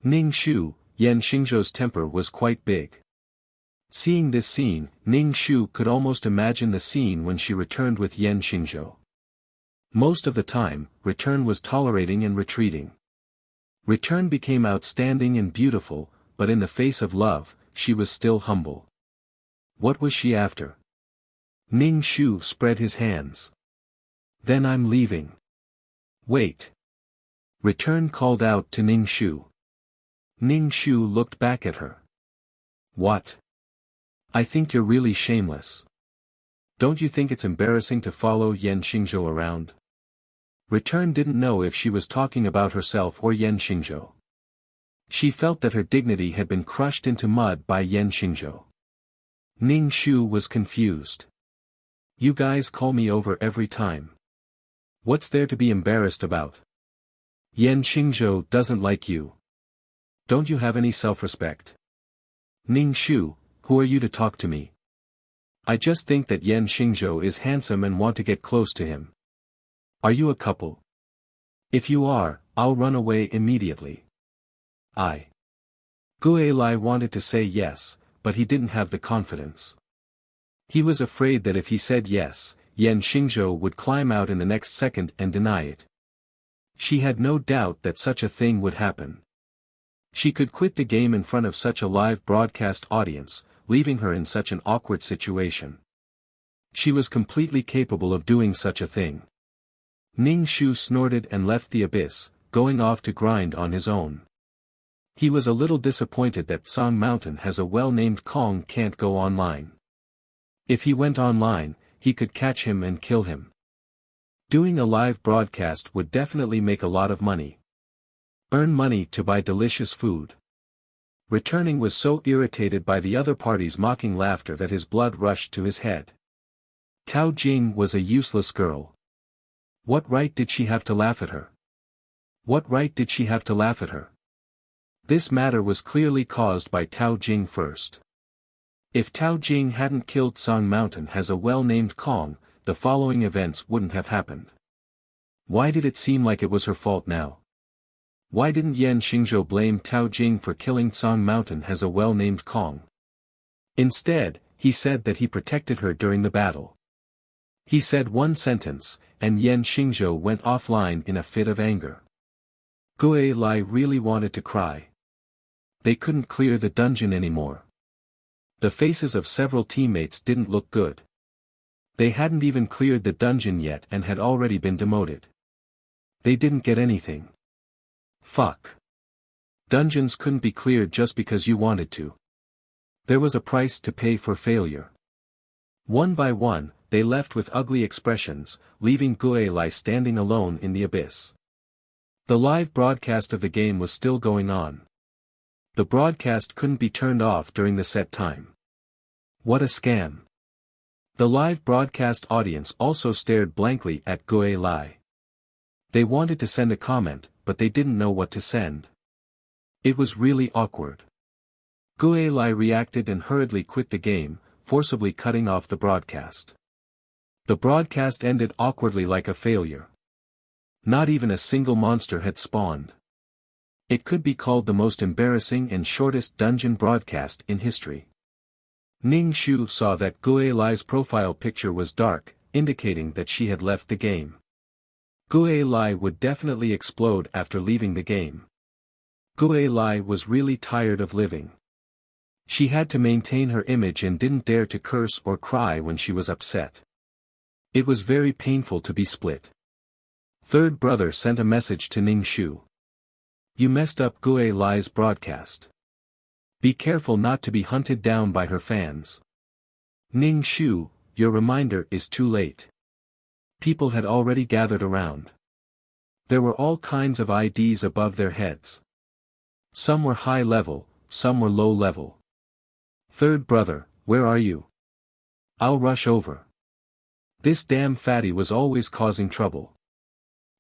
Ning Shu, Yan Xingzhou's temper was quite big. Seeing this scene, Ning Shu could almost imagine the scene when she returned with Yan Xingzhou. Most of the time, Return was tolerating and retreating. Return became outstanding and beautiful, but in the face of love, she was still humble. What was she after? Ning Shu spread his hands. Then I'm leaving. Wait. Return called out to Ning Shu. Ning Shu looked back at her. What? I think you're really shameless. Don't you think it's embarrassing to follow Yan Xingzhou around? Return didn't know if she was talking about herself or Yan Xingzhou. She felt that her dignity had been crushed into mud by Yan Xingzhou. Ning Shu was confused. You guys call me over every time. What's there to be embarrassed about? Yan Xingzhou doesn't like you. Don't you have any self-respect? Ning Shu, who are you to talk to me? I just think that Yan Xingzhou is handsome and want to get close to him. Are you a couple? If you are, I'll run away immediately. Gue Lai wanted to say yes, but he didn't have the confidence. He was afraid that if he said yes, Yan Xingzhou would climb out in the next second and deny it. She had no doubt that such a thing would happen. She could quit the game in front of such a live broadcast audience, leaving her in such an awkward situation. She was completely capable of doing such a thing. Ning Shu snorted and left the abyss, going off to grind on his own. He was a little disappointed that Song Mountain has a well-named Kong can't go online. If he went online, he could catch him and kill him. Doing a live broadcast would definitely make a lot of money. Earn money to buy delicious food. Returning was so irritated by the other party's mocking laughter that his blood rushed to his head. Tao Jing was a useless girl. What right did she have to laugh at her? What right did she have to laugh at her? This matter was clearly caused by Tao Jing first. If Tao Jing hadn't killed Song Mountain as a well-named Kong, the following events wouldn't have happened. Why did it seem like it was her fault now? Why didn't Yan Xingzhou blame Tao Jing for killing Song Mountain as a well-named Kong? Instead, he said that he protected her during the battle. He said one sentence, and Yan Xingzhou went offline in a fit of anger. Gue Lai really wanted to cry. They couldn't clear the dungeon anymore. The faces of several teammates didn't look good. They hadn't even cleared the dungeon yet and had already been demoted. They didn't get anything. Fuck. Dungeons couldn't be cleared just because you wanted to. There was a price to pay for failure. One by one, they left with ugly expressions, leaving Gue Lai standing alone in the abyss. The live broadcast of the game was still going on. The broadcast couldn't be turned off during the set time. What a scam. The live broadcast audience also stared blankly at Gue Lai. They wanted to send a comment, but they didn't know what to send. It was really awkward. Gue Lai reacted and hurriedly quit the game, forcibly cutting off the broadcast. The broadcast ended awkwardly like a failure. Not even a single monster had spawned. It could be called the most embarrassing and shortest dungeon broadcast in history. Ning Shu saw that Gue Lai's profile picture was dark, indicating that she had left the game. Gue Lai would definitely explode after leaving the game. Gue Lai was really tired of living. She had to maintain her image and didn't dare to curse or cry when she was upset. It was very painful to be split. Third brother sent a message to Ning Shu. You messed up Gue Lai's broadcast. Be careful not to be hunted down by her fans. Ning Shu, your reminder is too late. People had already gathered around. There were all kinds of IDs above their heads. Some were high level, some were low level. Third brother, where are you? I'll rush over. This damn fatty was always causing trouble.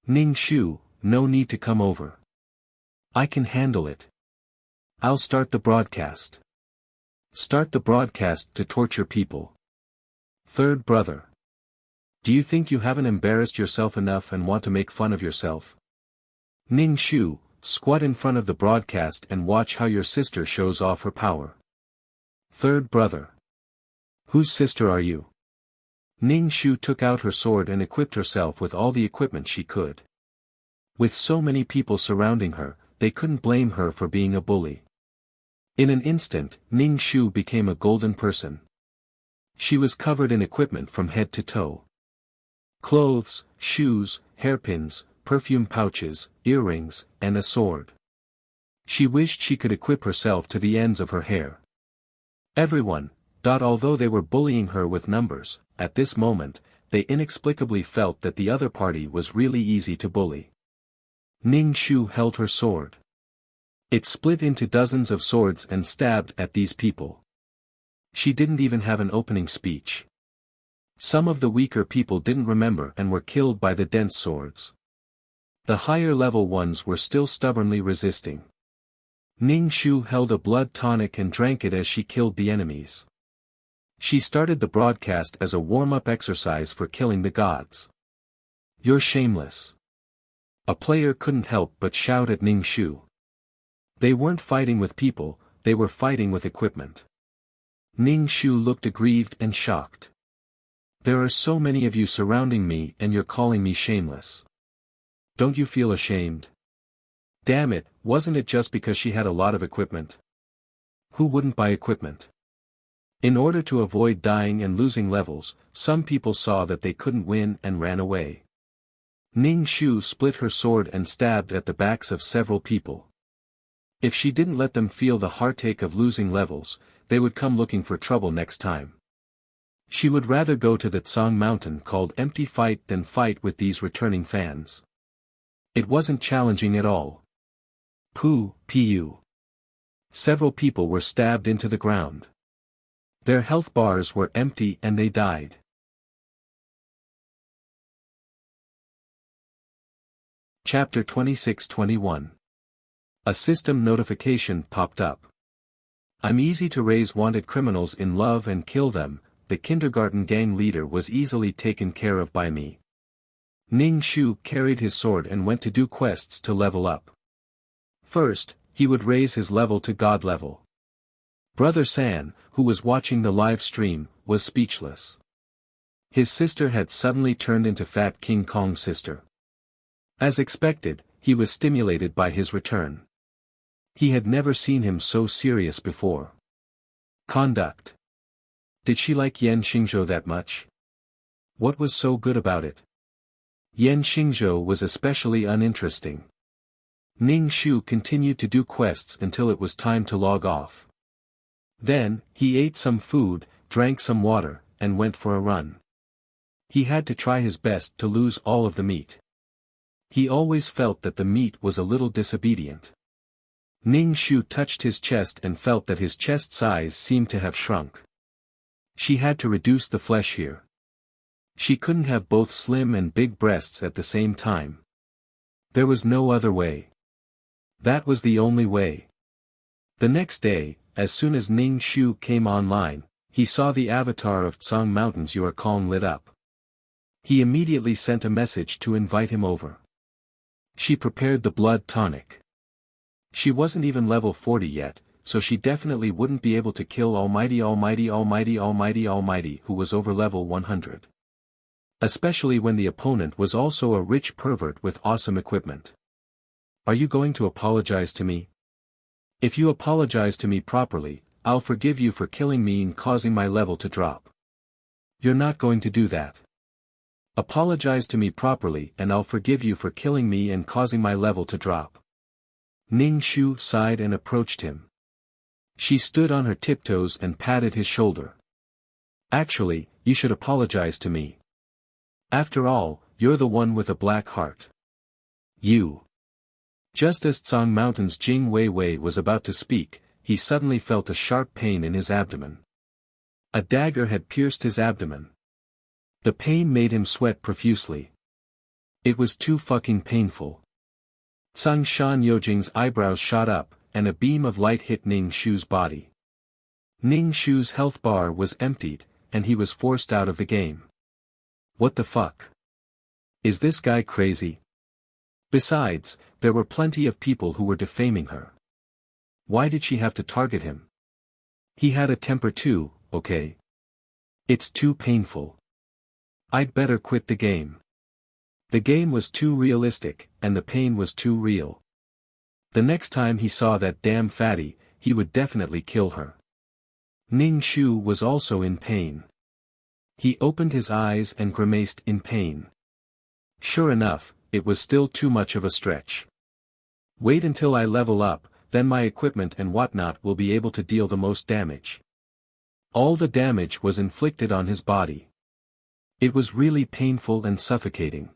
Ning Shu, no need to come over. I can handle it. I'll start the broadcast. Start the broadcast to torture people. Third brother. Do you think you haven't embarrassed yourself enough and want to make fun of yourself? Ning Shu, squat in front of the broadcast and watch how your sister shows off her power. Third brother. Whose sister are you? Ning Shu took out her sword and equipped herself with all the equipment she could. With so many people surrounding her, they couldn't blame her for being a bully. In an instant, Ning Shu became a golden person. She was covered in equipment from head to toe. Clothes, shoes, hairpins, perfume pouches, earrings, and a sword. She wished she could equip herself to the ends of her hair. Everyone, although they were bullying her with numbers, at this moment, they inexplicably felt that the other party was really easy to bully. Ning Shu held her sword. It split into dozens of swords and stabbed at these people. She didn't even have an opening speech. Some of the weaker people didn't remember and were killed by the dense swords. The higher level ones were still stubbornly resisting. Ning Shu held a blood tonic and drank it as she killed the enemies. She started the broadcast as a warm-up exercise for killing the gods. You're shameless. A player couldn't help but shout at Ning Shu. They weren't fighting with people, they were fighting with equipment. Ning Shu looked aggrieved and shocked. There are so many of you surrounding me and you're calling me shameless. Don't you feel ashamed? Damn it, wasn't it just because she had a lot of equipment? Who wouldn't buy equipment? In order to avoid dying and losing levels, some people saw that they couldn't win and ran away. Ning Shu split her sword and stabbed at the backs of several people. If she didn't let them feel the heartache of losing levels, they would come looking for trouble next time. She would rather go to the Tsang Mountain called Empty Fight than fight with these returning fans. It wasn't challenging at all. Pu. Several people were stabbed into the ground. Their health bars were empty and they died. Chapter 26-21. A system notification popped up. I'm easy to raise wanted criminals in love and kill them. The kindergarten gang leader was easily taken care of by me. Ning Shu carried his sword and went to do quests to level up. First, he would raise his level to God level. Brother San, who was watching the live stream, was speechless. His sister had suddenly turned into Fat King Kong's sister. As expected, he was stimulated by his return. He had never seen him so serious before. Conduct. Did she like Yan Xingzhou that much? What was so good about it? Yan Xingzhou was especially uninteresting. Ning Shu continued to do quests until it was time to log off. Then, he ate some food, drank some water, and went for a run. He had to try his best to lose all of the meat. He always felt that the meat was a little disobedient. Ning Shu touched his chest and felt that his chest size seemed to have shrunk. She had to reduce the flesh here. She couldn't have both slim and big breasts at the same time. There was no other way. That was the only way. The next day, as soon as Ning Shu came online, he saw the avatar of Tsang Mountain's Yurakong lit up. He immediately sent a message to invite him over. She prepared the blood tonic. She wasn't even level 40 yet, so she definitely wouldn't be able to kill Almighty who was over level 100. Especially when the opponent was also a rich pervert with awesome equipment. Are you going to apologize to me? If you apologize to me properly, I'll forgive you for killing me and causing my level to drop. You're not going to do that. Apologize to me properly and I'll forgive you for killing me and causing my level to drop. Ning Shu sighed and approached him. She stood on her tiptoes and patted his shoulder. Actually, you should apologize to me. After all, you're the one with a black heart. You. Just as Tsang Mountain's Jing Weiwei was about to speak, he suddenly felt a sharp pain in his abdomen. A dagger had pierced his abdomen. The pain made him sweat profusely. It was too fucking painful. Tsang Shan Yojing's eyebrows shot up, and a beam of light hit Ning Shu's body. Ning Shu's health bar was emptied, and he was forced out of the game. What the fuck? Is this guy crazy? Besides, there were plenty of people who were defaming her. Why did she have to target him? He had a temper too, okay? It's too painful. I'd better quit the game. The game was too realistic, and the pain was too real. The next time he saw that damn fatty, he would definitely kill her. Ning Shu was also in pain. He opened his eyes and grimaced in pain. Sure enough, it was still too much of a stretch. Wait until I level up, then my equipment and whatnot will be able to deal the most damage. All the damage was inflicted on his body. It was really painful and suffocating.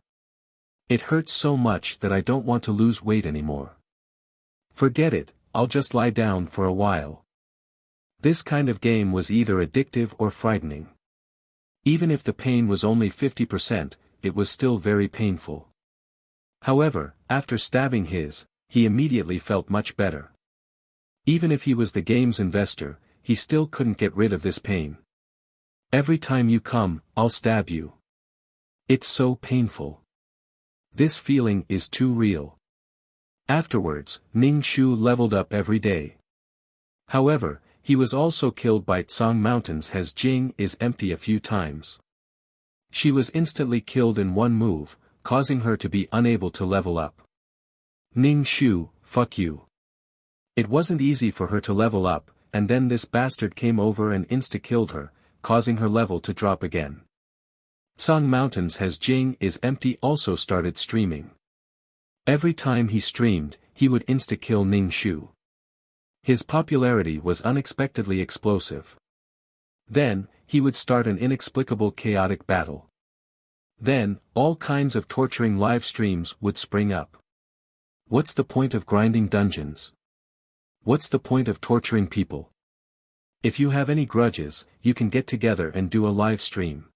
It hurts so much that I don't want to lose weight anymore. Forget it, I'll just lie down for a while. This kind of game was either addictive or frightening. Even if the pain was only 50%, it was still very painful. However, after stabbing he immediately felt much better. Even if he was the game's investor, he still couldn't get rid of this pain. Every time you come, I'll stab you. It's so painful. This feeling is too real. Afterwards, Ning Shu leveled up every day. However, he was also killed by Tsang Mountain's Has Jing is empty a few times. She was instantly killed in one move, causing her to be unable to level up. Ning Shu, fuck you. It wasn't easy for her to level up, and then this bastard came over and insta-killed her, causing her level to drop again. Tsang Mountain's Has Jing is empty also started streaming. Every time he streamed, he would insta-kill Ning Shu. His popularity was unexpectedly explosive. Then, he would start an inexplicable chaotic battle. Then, all kinds of torturing live streams would spring up. What's the point of grinding dungeons? What's the point of torturing people? If you have any grudges, you can get together and do a live stream.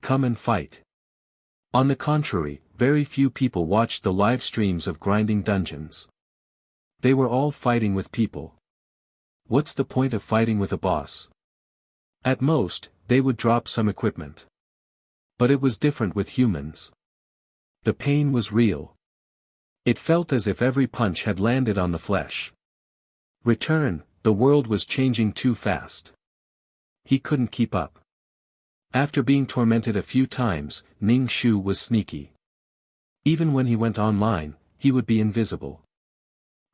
Come and fight. On the contrary, very few people watched the live streams of grinding dungeons. They were all fighting with people. What's the point of fighting with a boss? At most, they would drop some equipment. But it was different with humans. The pain was real. It felt as if every punch had landed on the flesh. Return, the world was changing too fast. He couldn't keep up. After being tormented a few times, Ning Shu was sneaky. Even when he went online, he would be invisible.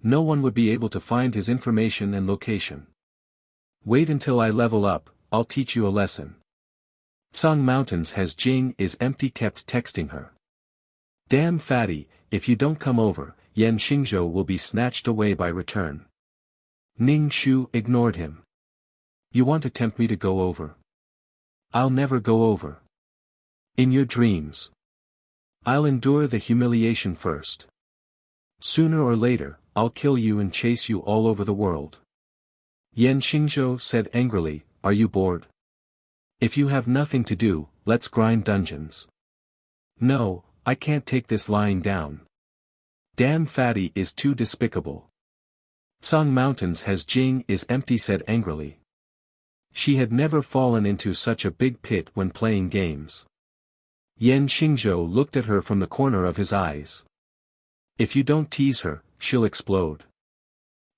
No one would be able to find his information and location. Wait until I level up, I'll teach you a lesson. Tsang Mountains has Jing is empty kept texting her. Damn fatty, if you don't come over, Yan Xingzhou will be snatched away by return. Ning Shu ignored him. You want to tempt me to go over? I'll never go over. In your dreams. I'll endure the humiliation first. Sooner or later, I'll kill you and chase you all over the world. Yan Xingzhou said angrily, are you bored? If you have nothing to do, let's grind dungeons. No, I can't take this lying down. Damn fatty is too despicable. Tsang Mountains has Jing is empty said angrily. She had never fallen into such a big pit when playing games. Yan Xingzhou looked at her from the corner of his eyes. If you don't tease her, she'll explode.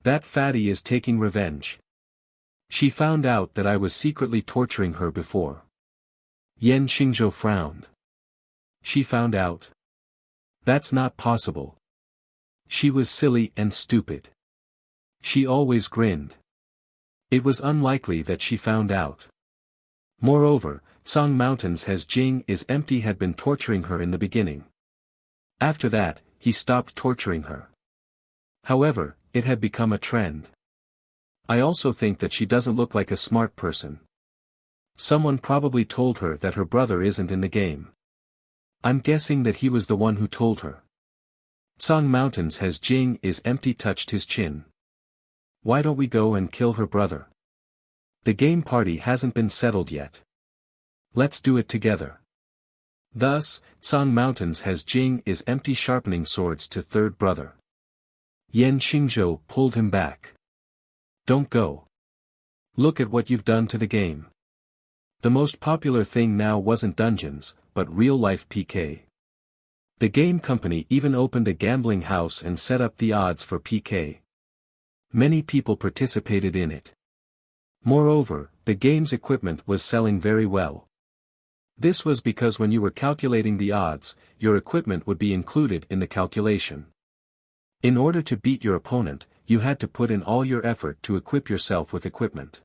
That fatty is taking revenge. She found out that I was secretly torturing her before. Yan Xingzhou frowned. She found out? That's not possible. She was silly and stupid. She always grinned. It was unlikely that she found out. Moreover, Tsang Mountains has Jing is empty had been torturing her in the beginning. After that, he stopped torturing her. However, it had become a trend. I also think that she doesn't look like a smart person. Someone probably told her that her brother isn't in the game. I'm guessing that he was the one who told her. Tsang Mountains has Jing is empty touched his chin. Why don't we go and kill her brother? The game party hasn't been settled yet. Let's do it together. Thus, Tsang Mountains has Jing is empty sharpening swords to third brother. Yan Xingzhou pulled him back. Don't go. Look at what you've done to the game. The most popular thing now wasn't dungeons, but real-life PK. The game company even opened a gambling house and set up the odds for PK. Many people participated in it. Moreover, the game's equipment was selling very well. This was because when you were calculating the odds, your equipment would be included in the calculation. In order to beat your opponent, you had to put in all your effort to equip yourself with equipment.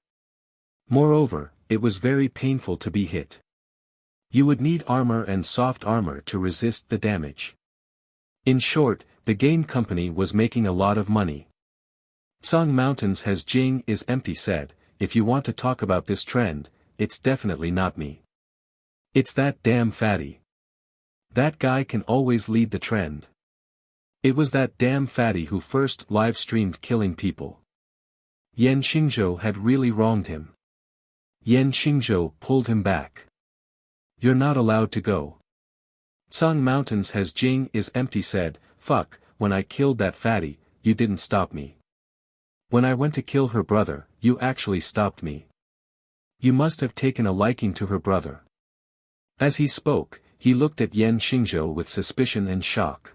Moreover, it was very painful to be hit. You would need armor and soft armor to resist the damage. In short, the game company was making a lot of money. Tsang Mountains has Jing is empty said, if you want to talk about this trend, it's definitely not me. It's that damn fatty. That guy can always lead the trend. It was that damn fatty who first live-streamed killing people. Yan Xingzhou had really wronged him. Yan Xingzhou pulled him back. You're not allowed to go. Tsang Mountains has Jing is empty said, fuck, when I killed that fatty, you didn't stop me. When I went to kill her brother, you actually stopped me. You must have taken a liking to her brother. As he spoke, he looked at Yan Xingzhou with suspicion and shock.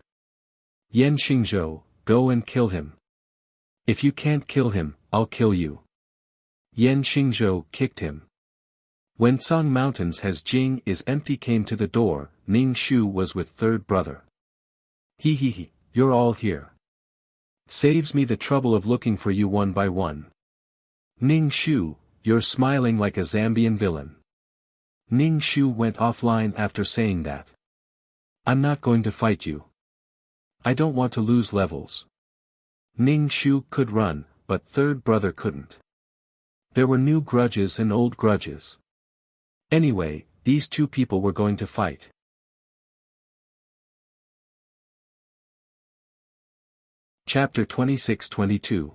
Yan Xingzhou, go and kill him. If you can't kill him, I'll kill you. Yan Xingzhou kicked him. When Tsang Mountains has Jing is empty came to the door, Ning Shu was with third brother. He, you're all here. Saves me the trouble of looking for you one by one. Ning Shu, you're smiling like a Zambian villain. Ning Shu went offline after saying that. I'm not going to fight you. I don't want to lose levels. Ning Shu could run, but third brother couldn't. There were new grudges and old grudges. Anyway, these two people were going to fight. Chapter 26-22.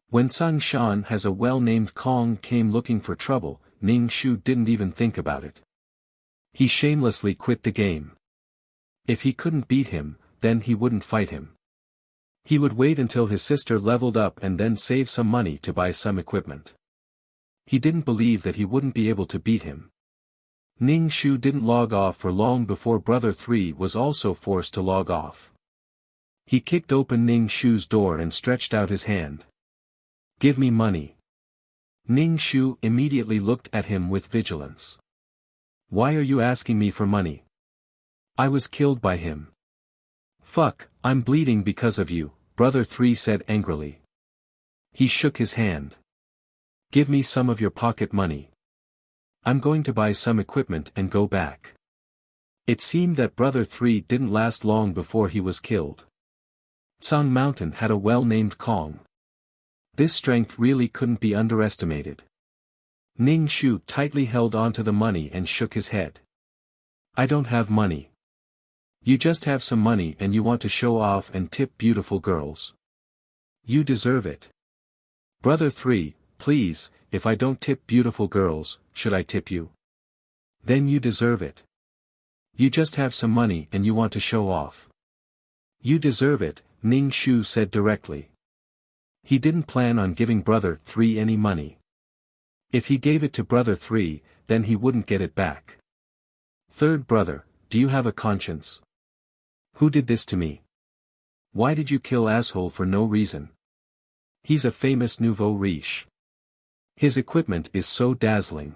When Tsang Shan has a well-named Kong came looking for trouble, Ning Shu didn't even think about it. He shamelessly quit the game. If he couldn't beat him, then he wouldn't fight him. He would wait until his sister leveled up and then save some money to buy some equipment. He didn't believe that he wouldn't be able to beat him. Ning Shu didn't log off for long before Brother 3 was also forced to log off. He kicked open Ning Shu's door and stretched out his hand. Give me money. Ning Shu immediately looked at him with vigilance. Why are you asking me for money? I was killed by him. Fuck, I'm bleeding because of you, Brother 3 said angrily. He shook his hand. Give me some of your pocket money. I'm going to buy some equipment and go back. It seemed that Brother 3 didn't last long before he was killed. Tsang Mountain had a well-named Kong. This strength really couldn't be underestimated. Ning Shu tightly held onto the money and shook his head. I don't have money. You just have some money and you want to show off and tip beautiful girls. You deserve it. Brother 3, please, if I don't tip beautiful girls, should I tip you? Then you deserve it. You just have some money and you want to show off. You deserve it, Ning Shu said directly. He didn't plan on giving Brother 3 any money. If he gave it to Brother 3, then he wouldn't get it back. Third brother, do you have a conscience? Who did this to me? Why did you kill asshole for no reason? He's a famous nouveau riche. His equipment is so dazzling.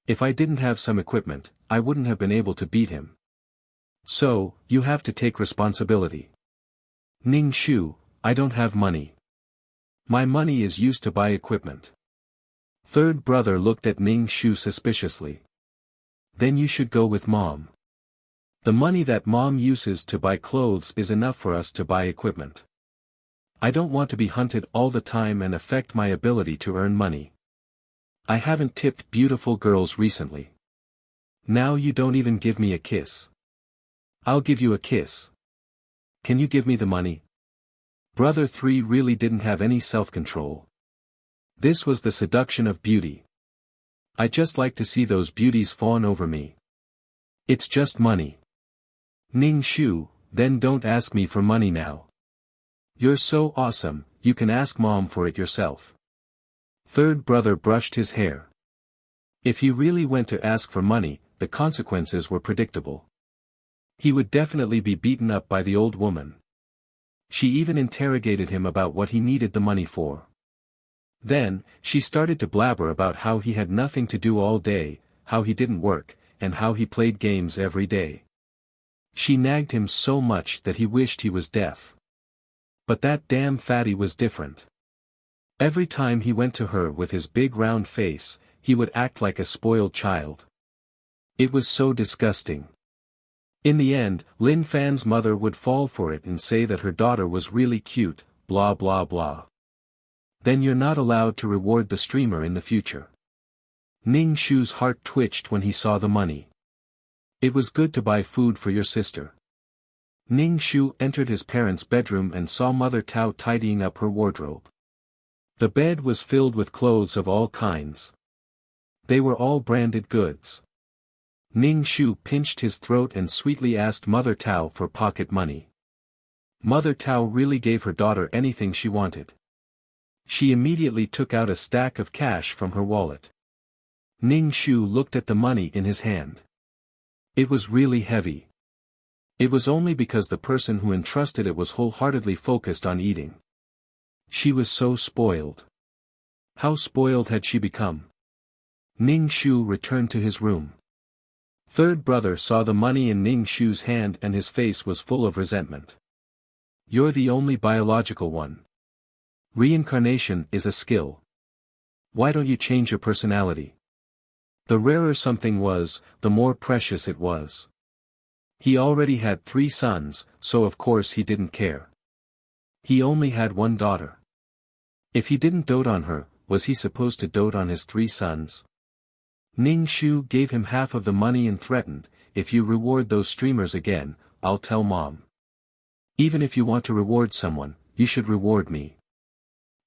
If I didn't have some equipment, I wouldn't have been able to beat him. So, you have to take responsibility. Ning Shu, I don't have money. My money is used to buy equipment. Third brother looked at Ning Shu suspiciously. Then you should go with Mom. The money that Mom uses to buy clothes is enough for us to buy equipment. I don't want to be hunted all the time and affect my ability to earn money. I haven't tipped beautiful girls recently. Now you don't even give me a kiss. I'll give you a kiss. Can you give me the money? Brother 3 really didn't have any self-control. This was the seduction of beauty. I just like to see those beauties fawn over me. It's just money. Ning Shu, then don't ask me for money now. You're so awesome, you can ask Mom for it yourself. Third brother brushed his hair. If he really went to ask for money, the consequences were predictable. He would definitely be beaten up by the old woman. She even interrogated him about what he needed the money for. Then, she started to blabber about how he had nothing to do all day, how he didn't work, and how he played games every day. She nagged him so much that he wished he was deaf. But that damn fatty was different. Every time he went to her with his big round face, he would act like a spoiled child. It was so disgusting. In the end, Lin Fan's mother would fall for it and say that her daughter was really cute, blah blah blah. Then you're not allowed to reward the streamer in the future. Ning Shu's heart twitched when he saw the money. It was good to buy food for your sister. Ning Shu entered his parents' bedroom and saw Mother Tao tidying up her wardrobe. The bed was filled with clothes of all kinds. They were all branded goods. Ning Shu pinched his throat and sweetly asked Mother Tao for pocket money. Mother Tao really gave her daughter anything she wanted. She immediately took out a stack of cash from her wallet. Ning Shu looked at the money in his hand. It was really heavy. It was only because the person who entrusted it was wholeheartedly focused on eating. She was so spoiled. How spoiled had she become? Ning Shu returned to his room. Third brother saw the money in Ning Shu's hand and his face was full of resentment. You're the only biological one. Reincarnation is a skill. Why don't you change your personality? The rarer something was, the more precious it was. He already had 3 sons, so of course he didn't care. He only had 1 daughter. If he didn't dote on her, was he supposed to dote on his 3 sons? Ning Shu gave him half of the money and threatened, if you reward those streamers again, I'll tell Mom. Even if you want to reward someone, you should reward me.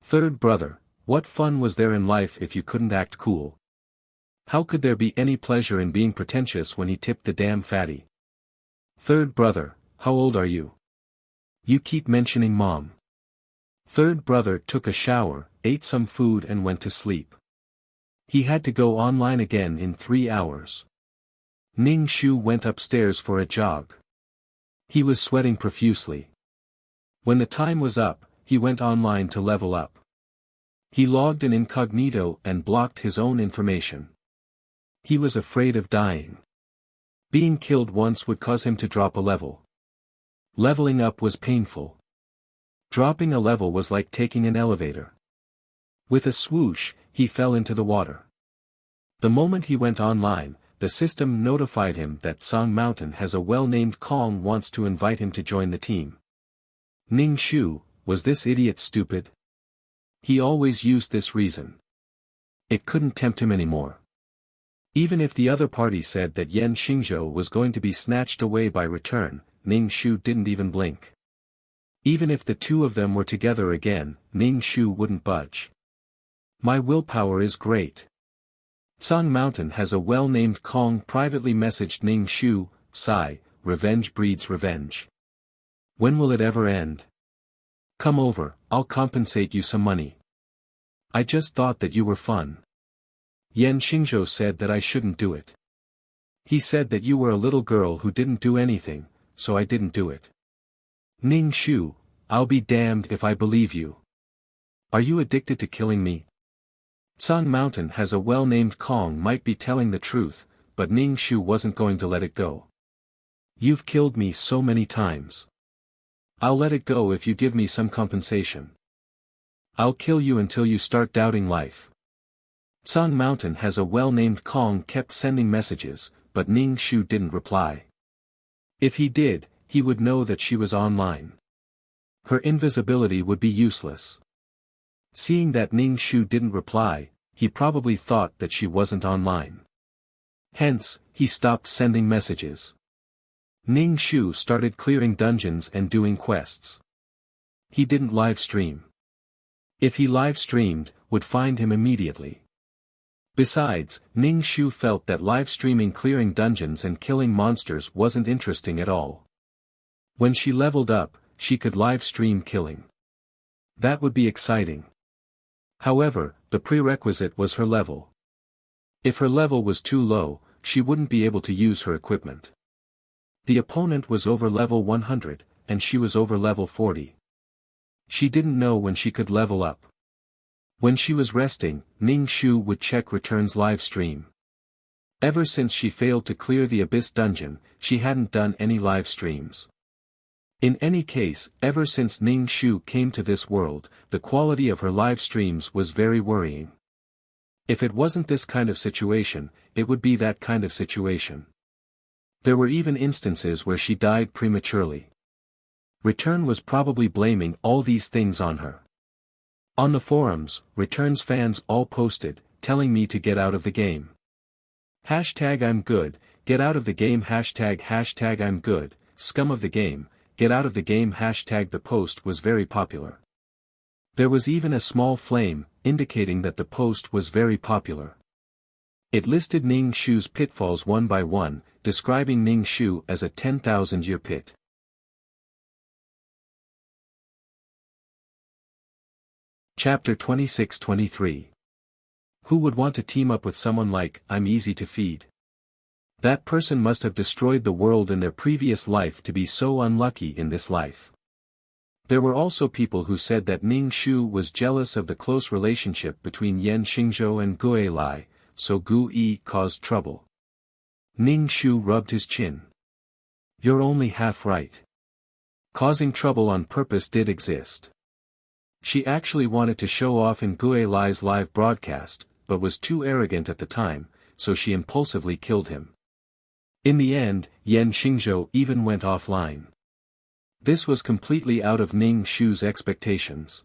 Third brother, what fun was there in life if you couldn't act cool? How could there be any pleasure in being pretentious when he tipped the damn fatty? Third brother, how old are you? You keep mentioning Mom. Third brother took a shower, ate some food and went to sleep. He had to go online again in 3 hours. Ning Shu went upstairs for a jog. He was sweating profusely. When the time was up, he went online to level up. He logged in incognito and blocked his own information. He was afraid of dying. Being killed once would cause him to drop a level. Leveling up was painful. Dropping a level was like taking an elevator. With a swoosh, he fell into the water. The moment he went online, the system notified him that Song Mountain has a well-named Kong wants to invite him to join the team. Ning Shu, was this idiot stupid? He always used this reason. It couldn't tempt him anymore. Even if the other party said that Yan Xingzhou was going to be snatched away by return, Ning Shu didn't even blink. Even if the two of them were together again, Ning Shu wouldn't budge. My willpower is great. Song Mountain has a well-named Kong privately messaged Ning Shu, sigh, revenge breeds revenge. When will it ever end? Come over, I'll compensate you some money. I just thought that you were fun. Yan Xingzhou said that I shouldn't do it. He said that you were a little girl who didn't do anything, so I didn't do it. Ning Shu, I'll be damned if I believe you. Are you addicted to killing me? Song Mountain has a well-named Kong might be telling the truth, but Ning Shu wasn't going to let it go. You've killed me so many times. I'll let it go if you give me some compensation. I'll kill you until you start doubting life. Song Mountain has a well-named Kong kept sending messages, but Ning Shu didn't reply. If he did, he would know that she was online. Her invisibility would be useless. Seeing that Ning Shu didn't reply, he probably thought that she wasn't online. Hence, he stopped sending messages. Ning Shu started clearing dungeons and doing quests. He didn't live stream. If he live streamed, would find him immediately. Besides, Ning Shu felt that live streaming clearing dungeons and killing monsters wasn't interesting at all. When she leveled up, she could live stream killing. That would be exciting. However, the prerequisite was her level. If her level was too low, she wouldn't be able to use her equipment. The opponent was over level 100, and she was over level 40. She didn't know when she could level up. When she was resting, Ning Shu would check Return's live stream. Ever since she failed to clear the Abyss dungeon, she hadn't done any live streams. In any case, ever since Ning Shu came to this world, the quality of her live streams was very worrying. If it wasn't this kind of situation, it would be that kind of situation. There were even instances where she died prematurely. Return was probably blaming all these things on her. On the forums, Return's fans all posted, telling me to get out of the game. Hashtag I'm good, get out of the game hashtag I'm good, scum of the game, get out of the game hashtag the post was very popular. There was even a small flame, indicating that the post was very popular. It listed Ning Shu's pitfalls one by one, describing Ning Shu as a 10,000-year pit. Chapter 26-23. Who would want to team up with someone like, I'm easy to feed? That person must have destroyed the world in their previous life to be so unlucky in this life. There were also people who said that Ning Shu was jealous of the close relationship between Yan Xingzhou and Gue Lai, so Gu Yi caused trouble. Ning Shu rubbed his chin. You're only half right. Causing trouble on purpose did exist. She actually wanted to show off in Gue Lai's live broadcast, but was too arrogant at the time, so she impulsively killed him. In the end, Yan Xingzhou even went offline. This was completely out of Ning Shu's expectations.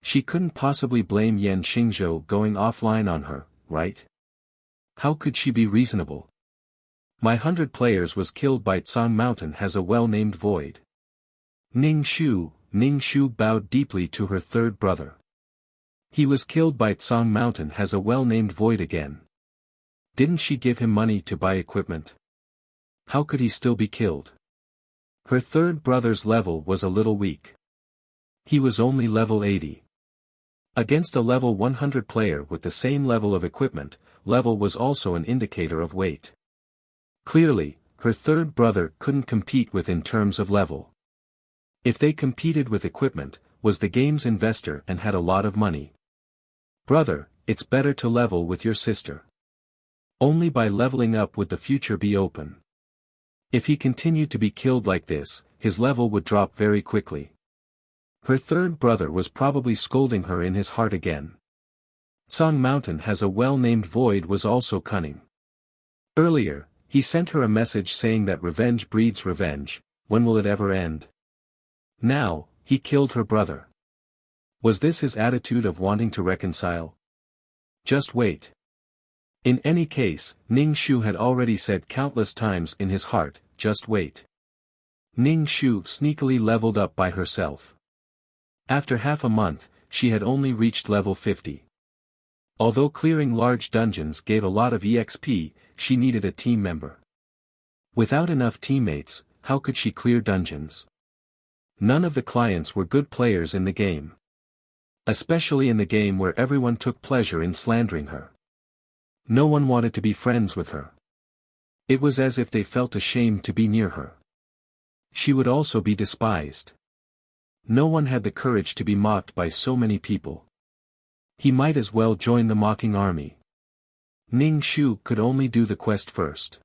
She couldn't possibly blame Yan Xingzhou going offline on her, right? How could she be reasonable? My 100 players was killed by Song Mountain has a well-named void. Ning Shu bowed deeply to her third brother. He was killed by Song Mountain has a well-named void again. Didn't she give him money to buy equipment? How could he still be killed? Her third brother's level was a little weak. He was only level 80. Against a level 100 player with the same level of equipment, level was also an indicator of weight. Clearly, her third brother couldn't compete with in terms of level. If they competed with equipment, was the game's investor and had a lot of money. Brother, it's better to level with your sister. Only by leveling up would the future be open. If he continued to be killed like this, his level would drop very quickly. Her third brother was probably scolding her in his heart again. Song Mountain has a well-named void was also cunning. Earlier, he sent her a message saying that revenge breeds revenge, when will it ever end? Now, he killed her brother. Was this his attitude of wanting to reconcile? Just wait. In any case, Ning Shu had already said countless times in his heart, just wait. Ning Shu sneakily leveled up by herself. After half a month, she had only reached level 50. Although clearing large dungeons gave a lot of EXP, she needed a team member. Without enough teammates, how could she clear dungeons? None of the clients were good players in the game. Especially in the game where everyone took pleasure in slandering her. No one wanted to be friends with her. It was as if they felt ashamed to be near her. She would also be despised. No one had the courage to be mocked by so many people. He might as well join the mocking army. Ning Shu could only do the quest first.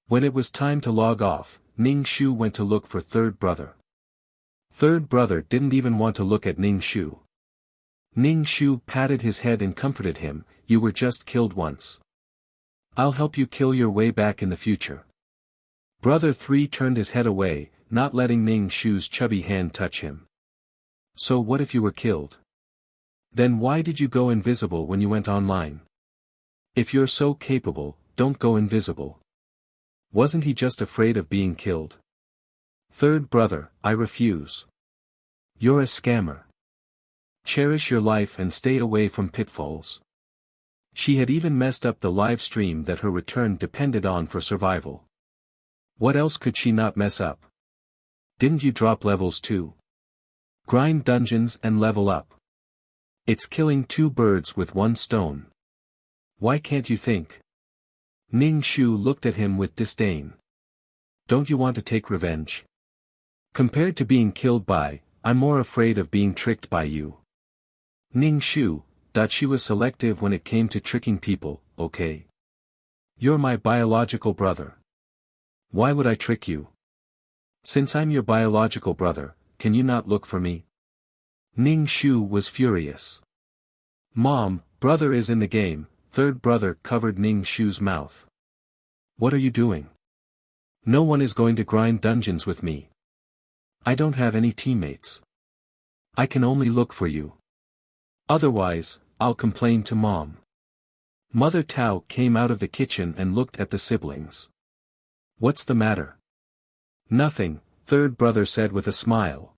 When it was time to log off, Ning Shu went to look for third brother. Third brother didn't even want to look at Ning Shu. Ning Shu patted his head and comforted him, "You were just killed once. I'll help you kill your way back in the future." Brother 3 turned his head away, not letting Ning Shu's chubby hand touch him. "So what if you were killed? Then why did you go invisible when you went online? If you're so capable, don't go invisible." Wasn't he just afraid of being killed? Third brother, "I refuse. You're a scammer. Cherish your life and stay away from pitfalls." She had even messed up the live stream that her return depended on for survival. What else could she not mess up? Didn't you drop levels too? Grind dungeons and level up. It's killing two birds with one stone. Why can't you think? Ning Shu looked at him with disdain. Don't you want to take revenge? Compared to being killed by, I'm more afraid of being tricked by you. Ning Shu, that she was selective when it came to tricking people, okay? You're my biological brother. Why would I trick you? Since I'm your biological brother, can you not look for me? Ning Shu was furious. Mom, brother is in the game. Third brother covered Ning Shu's mouth. What are you doing? No one is going to grind dungeons with me. I don't have any teammates. I can only look for you. Otherwise, I'll complain to Mom. Mother Tao came out of the kitchen and looked at the siblings. What's the matter? Nothing, third brother said with a smile.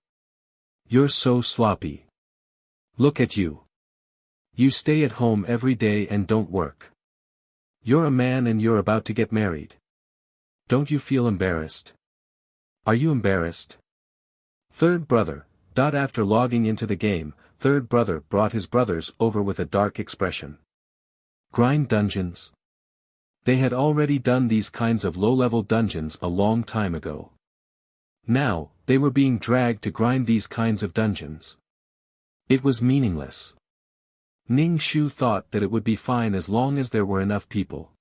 You're so sloppy. Look at you. You stay at home every day and don't work. You're a man and you're about to get married. Don't you feel embarrassed? Are you embarrassed? Third brother, after logging into the game, third brother brought his brothers over with a dark expression. Grind dungeons. They had already done these kinds of low-level dungeons a long time ago. Now, they were being dragged to grind these kinds of dungeons. It was meaningless. Ning Shu thought that it would be fine as long as there were enough people.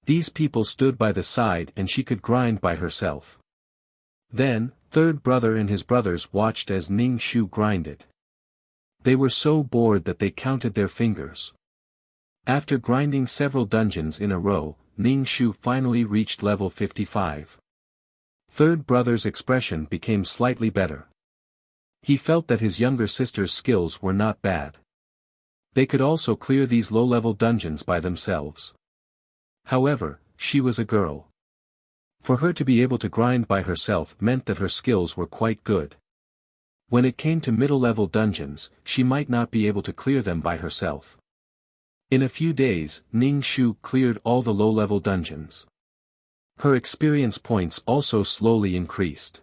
These people stood by the side and she could grind by herself. Then, third brother and his brothers watched as Ning Shu grinded. They were so bored that they counted their fingers. After grinding several dungeons in a row, Ning Shu finally reached level 55. Third brother's expression became slightly better. He felt that his younger sister's skills were not bad. They could also clear these low-level dungeons by themselves. However, she was a girl. For her to be able to grind by herself meant that her skills were quite good. When it came to middle-level dungeons, she might not be able to clear them by herself. In a few days, Ning Shu cleared all the low-level dungeons. Her experience points also slowly increased.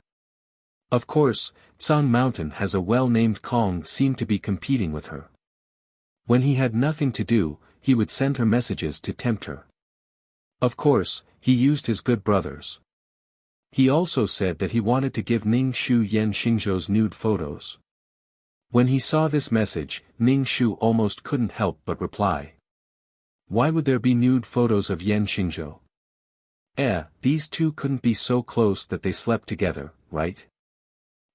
Of course, Song Mountain has a well-named Kong seemed to be competing with her. When he had nothing to do, he would send her messages to tempt her. Of course, he used his good brothers. He also said that he wanted to give Ning Shu Yan Xingzhou's nude photos. When he saw this message, Ning Shu almost couldn't help but reply. Why would there be nude photos of Yan Xingzhou? These two couldn't be so close that they slept together, right?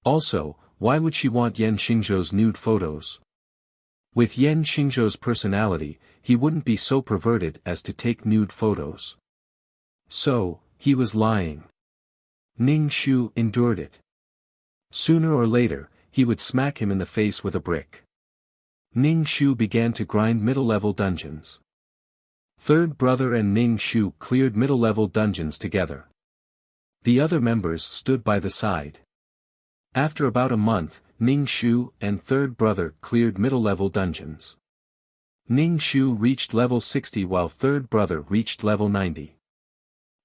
Also, why would she want Yan Xingzhou's nude photos? With Yan Xingzhou's personality, he wouldn't be so perverted as to take nude photos. So, he was lying. Ning Shu endured it. Sooner or later, he would smack him in the face with a brick. Ning Shu began to grind middle-level dungeons. Third brother and Ning Shu cleared middle-level dungeons together. The other members stood by the side. After about a month, Ning Shu and third brother cleared middle-level dungeons. Ning Shu reached level 60 while third brother reached level 90.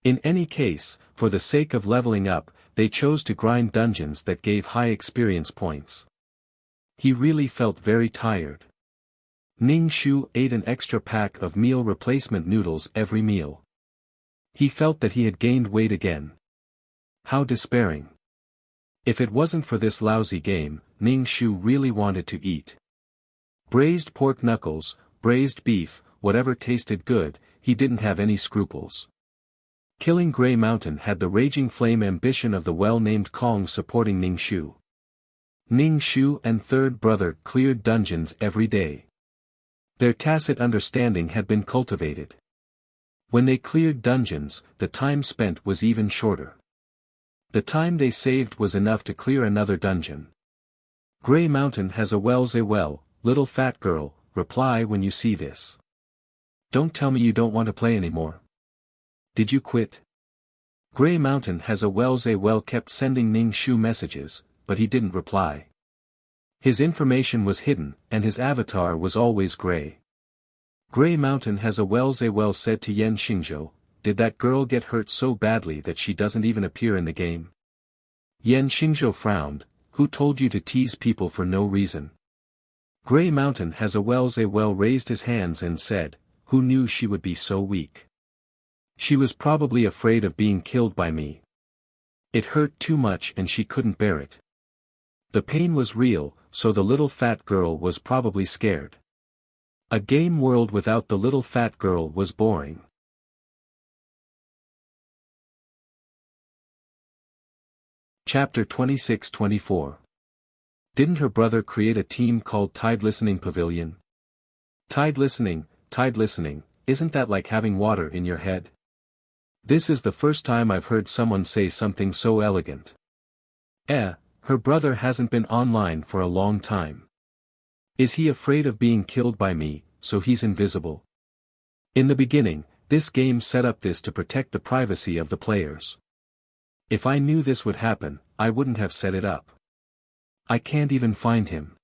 In any case, for the sake of leveling up, they chose to grind dungeons that gave high experience points. He really felt very tired. Ning Shu ate an extra pack of meal replacement noodles every meal. He felt that he had gained weight again. How despairing. If it wasn't for this lousy game, Ning Shu really wanted to eat. Braised pork knuckles, braised beef, whatever tasted good, he didn't have any scruples. Killing Grey Mountain had the raging flame ambition of the well-named Kong supporting Ning Shu. Ning Shu and third brother cleared dungeons every day. Their tacit understanding had been cultivated. When they cleared dungeons, the time spent was even shorter. The time they saved was enough to clear another dungeon. Grey Mountain has a well, little fat girl, reply when you see this. Don't tell me you don't want to play anymore. Did you quit? Grey Mountain has a well kept sending Ning Shu messages, but he didn't reply. His information was hidden, and his avatar was always grey. Grey Mountain has a well said to Yan Xingzhou, did that girl get hurt so badly that she doesn't even appear in the game? Yan Xingzhou frowned, who told you to tease people for no reason? Grey Mountain has a well raised his hands and said, who knew she would be so weak? She was probably afraid of being killed by me. It hurt too much and she couldn't bear it. The pain was real, so the little fat girl was probably scared. A game world without the little fat girl was boring. Chapter 26-24. Didn't her brother create a team called Tide Listening Pavilion? Tide listening, isn't that like having water in your head? This is the first time I've heard someone say something so elegant. Her brother hasn't been online for a long time. Is he afraid of being killed by me, so he's invisible? In the beginning, this game set up this to protect the privacy of the players. If I knew this would happen, I wouldn't have set it up. I can't even find him.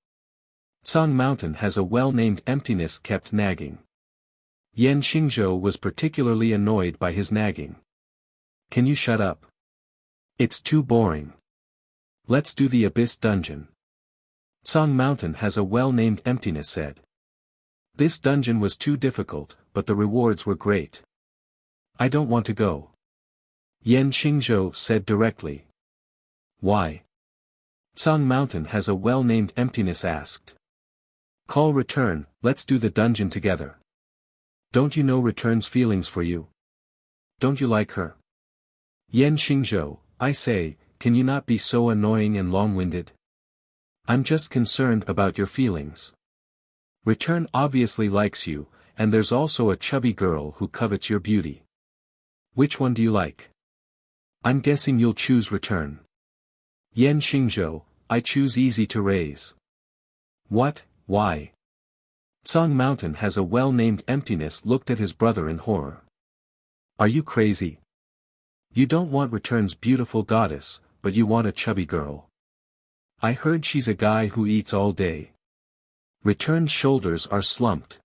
Song Mountain has a well-named emptiness kept nagging. Yan Xingzhou was particularly annoyed by his nagging. Can you shut up? It's too boring. Let's do the Abyss Dungeon. Song Mountain has a well-named emptiness said. This dungeon was too difficult, but the rewards were great. I don't want to go. Yan Xingzhou said directly. Why? Song Mountain has a well-named emptiness asked. Call Return, let's do the dungeon together. Don't you know Return's feelings for you? Don't you like her? Yan Xingzhou, I say, can you not be so annoying and long-winded? I'm just concerned about your feelings. Return obviously likes you, and there's also a chubby girl who covets your beauty. Which one do you like? I'm guessing you'll choose Return. Yan Xingzhou, I choose Easy to Raise. What, why? Song Mountain has a well-named emptiness looked at his brother in horror. Are you crazy? You don't want Return's beautiful goddess, but you want a chubby girl. I heard she's a guy who eats all day. Return's shoulders are slumped.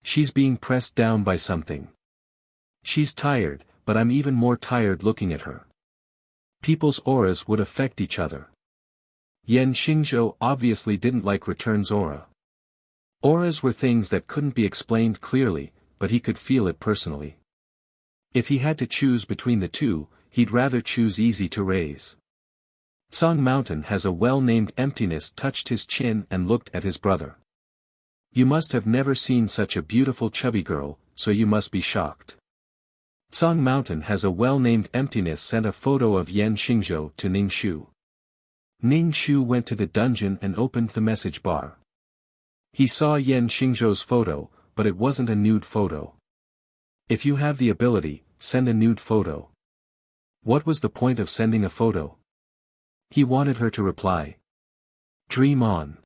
She's being pressed down by something. She's tired, but I'm even more tired looking at her. People's auras would affect each other. Yan Xingzhou obviously didn't like Return's aura. Auras were things that couldn't be explained clearly, but he could feel it personally. If he had to choose between the two, he'd rather choose easy to raise. Song Mountain has a well-named emptiness touched his chin and looked at his brother. You must have never seen such a beautiful chubby girl, so you must be shocked. Song Mountain has a well-named emptiness sent a photo of Yan Xingzhou to Ning Shu. Ning Shu went to the dungeon and opened the message bar. He saw Yan Xingzhou's photo, but it wasn't a nude photo. If you have the ability, send a nude photo. What was the point of sending a photo? He wanted her to reply. Dream on.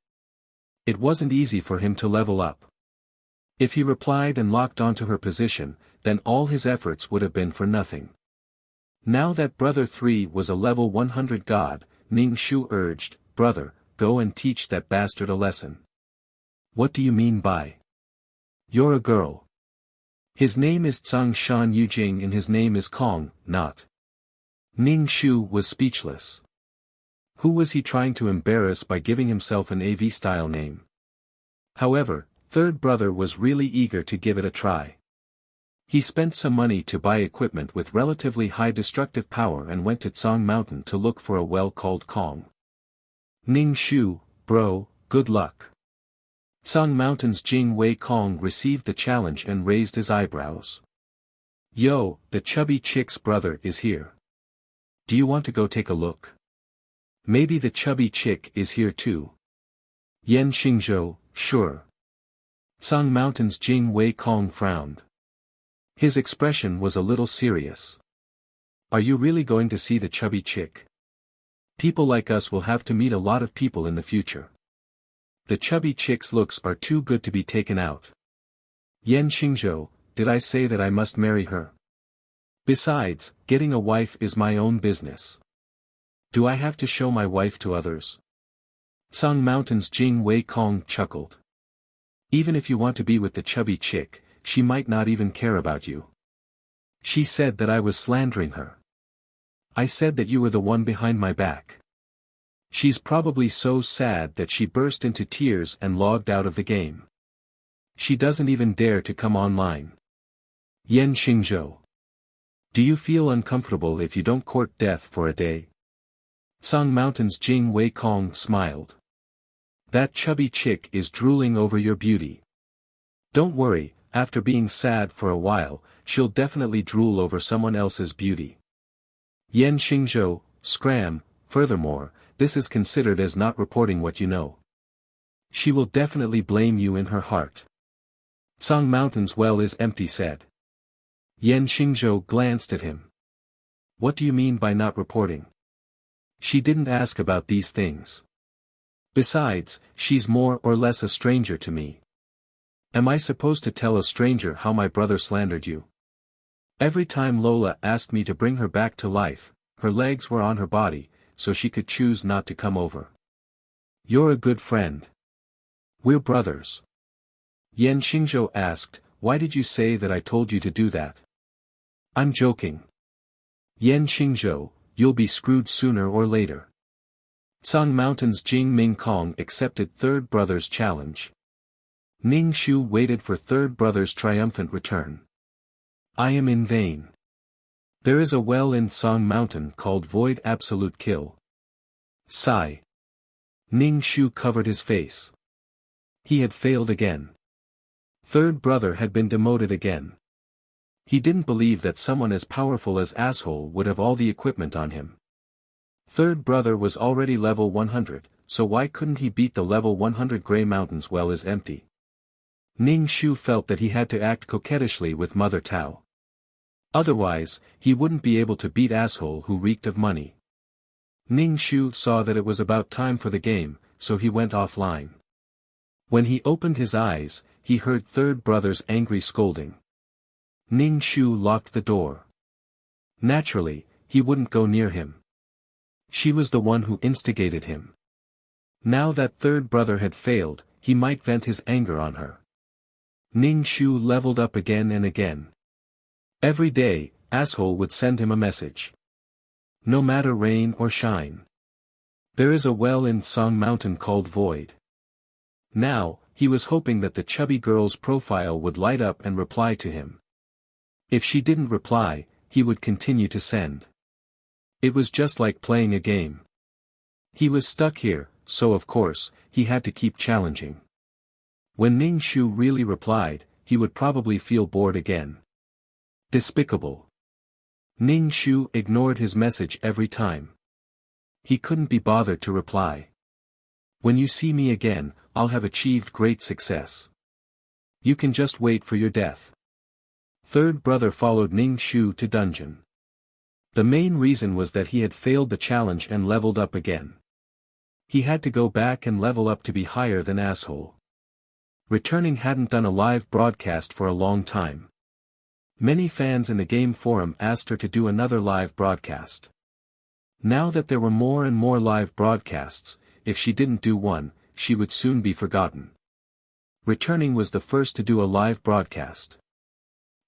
It wasn't easy for him to level up. If he replied and locked onto her position, then all his efforts would have been for nothing. Now that Brother 3 was a level 100 god, Ning Shu urged, "Brother, go and teach that bastard a lesson." What do you mean by? You're a girl. His name is Tsang Shan Yujing and his name is Kong, not. Ning Shu was speechless. Who was he trying to embarrass by giving himself an AV-style name? However, third brother was really eager to give it a try. He spent some money to buy equipment with relatively high destructive power and went to Tsang Mountain to look for a well called Kong. Ning Shu, bro, good luck. Tsang Mountain's Jing Wei Kong received the challenge and raised his eyebrows. Yo, the chubby chick's brother is here. Do you want to go take a look? Maybe the chubby chick is here too. Yan Xingzhou, sure. Tsang Mountain's Jing Wei Kong frowned. His expression was a little serious. Are you really going to see the chubby chick? People like us will have to meet a lot of people in the future. The chubby chick's looks are too good to be taken out. Yan Xingzhou, did I say that I must marry her? Besides, getting a wife is my own business. Do I have to show my wife to others? Tsang Mountain's Jing Wei Kong chuckled. Even if you want to be with the chubby chick, she might not even care about you. She said that I was slandering her. I said that you were the one behind my back. She's probably so sad that she burst into tears and logged out of the game. She doesn't even dare to come online. Yan Xingzhou. Do you feel uncomfortable if you don't court death for a day? Tsang Mountain's Jing Wei Kong smiled. That chubby chick is drooling over your beauty. Don't worry, after being sad for a while, she'll definitely drool over someone else's beauty. Yan Xingzhou, scram, furthermore, this is considered as not reporting what you know. She will definitely blame you in her heart. Tsang Mountain's well is empty said. Yan Xingzhou glanced at him. What do you mean by not reporting? She didn't ask about these things. Besides, she's more or less a stranger to me. Am I supposed to tell a stranger how my brother slandered you? Every time Lola asked me to bring her back to life, her legs were on her body, so she could choose not to come over. You're a good friend. We're brothers. Yan Xingzhou asked, why did you say that I told you to do that? I'm joking. Yan Xingzhou, you'll be screwed sooner or later. Tsang Mountain's Jing Ming Kong accepted third brother's challenge. Ning Shu waited for third brother's triumphant return. I am in vain. There is a well in Tsang Mountain called Void Absolute Kill. Sigh. Ning Shu covered his face. He had failed again. Third brother had been demoted again. He didn't believe that someone as powerful as Asshole would have all the equipment on him. Third brother was already level 100, so why couldn't he beat the level 100 Grey Mountain's well is empty? Ning Shu felt that he had to act coquettishly with Mother Tao. Otherwise, he wouldn't be able to beat Asshole who reeked of money. Ning Shu saw that it was about time for the game, so he went offline. When he opened his eyes, he heard third brother's angry scolding. Ning Shu locked the door. Naturally, he wouldn't go near him. She was the one who instigated him. Now that third brother had failed, he might vent his anger on her. Ning Shu leveled up again and again. Every day, Asshole would send him a message. No matter rain or shine. There is a well in Tsang Mountain called Void. Now, he was hoping that the chubby girl's profile would light up and reply to him. If she didn't reply, he would continue to send. It was just like playing a game. He was stuck here, so of course, he had to keep challenging. When Ning Shu really replied, he would probably feel bored again. Despicable. Ning Shu ignored his message every time. He couldn't be bothered to reply. When you see me again, I'll have achieved great success. You can just wait for your death. Third brother followed Ning Shu to dungeon. The main reason was that he had failed the challenge and leveled up again. He had to go back and level up to be higher than asshole. Returning hadn't done a live broadcast for a long time. Many fans in the game forum asked her to do another live broadcast. Now that there were more and more live broadcasts, if she didn't do one, she would soon be forgotten. Returning was the first to do a live broadcast.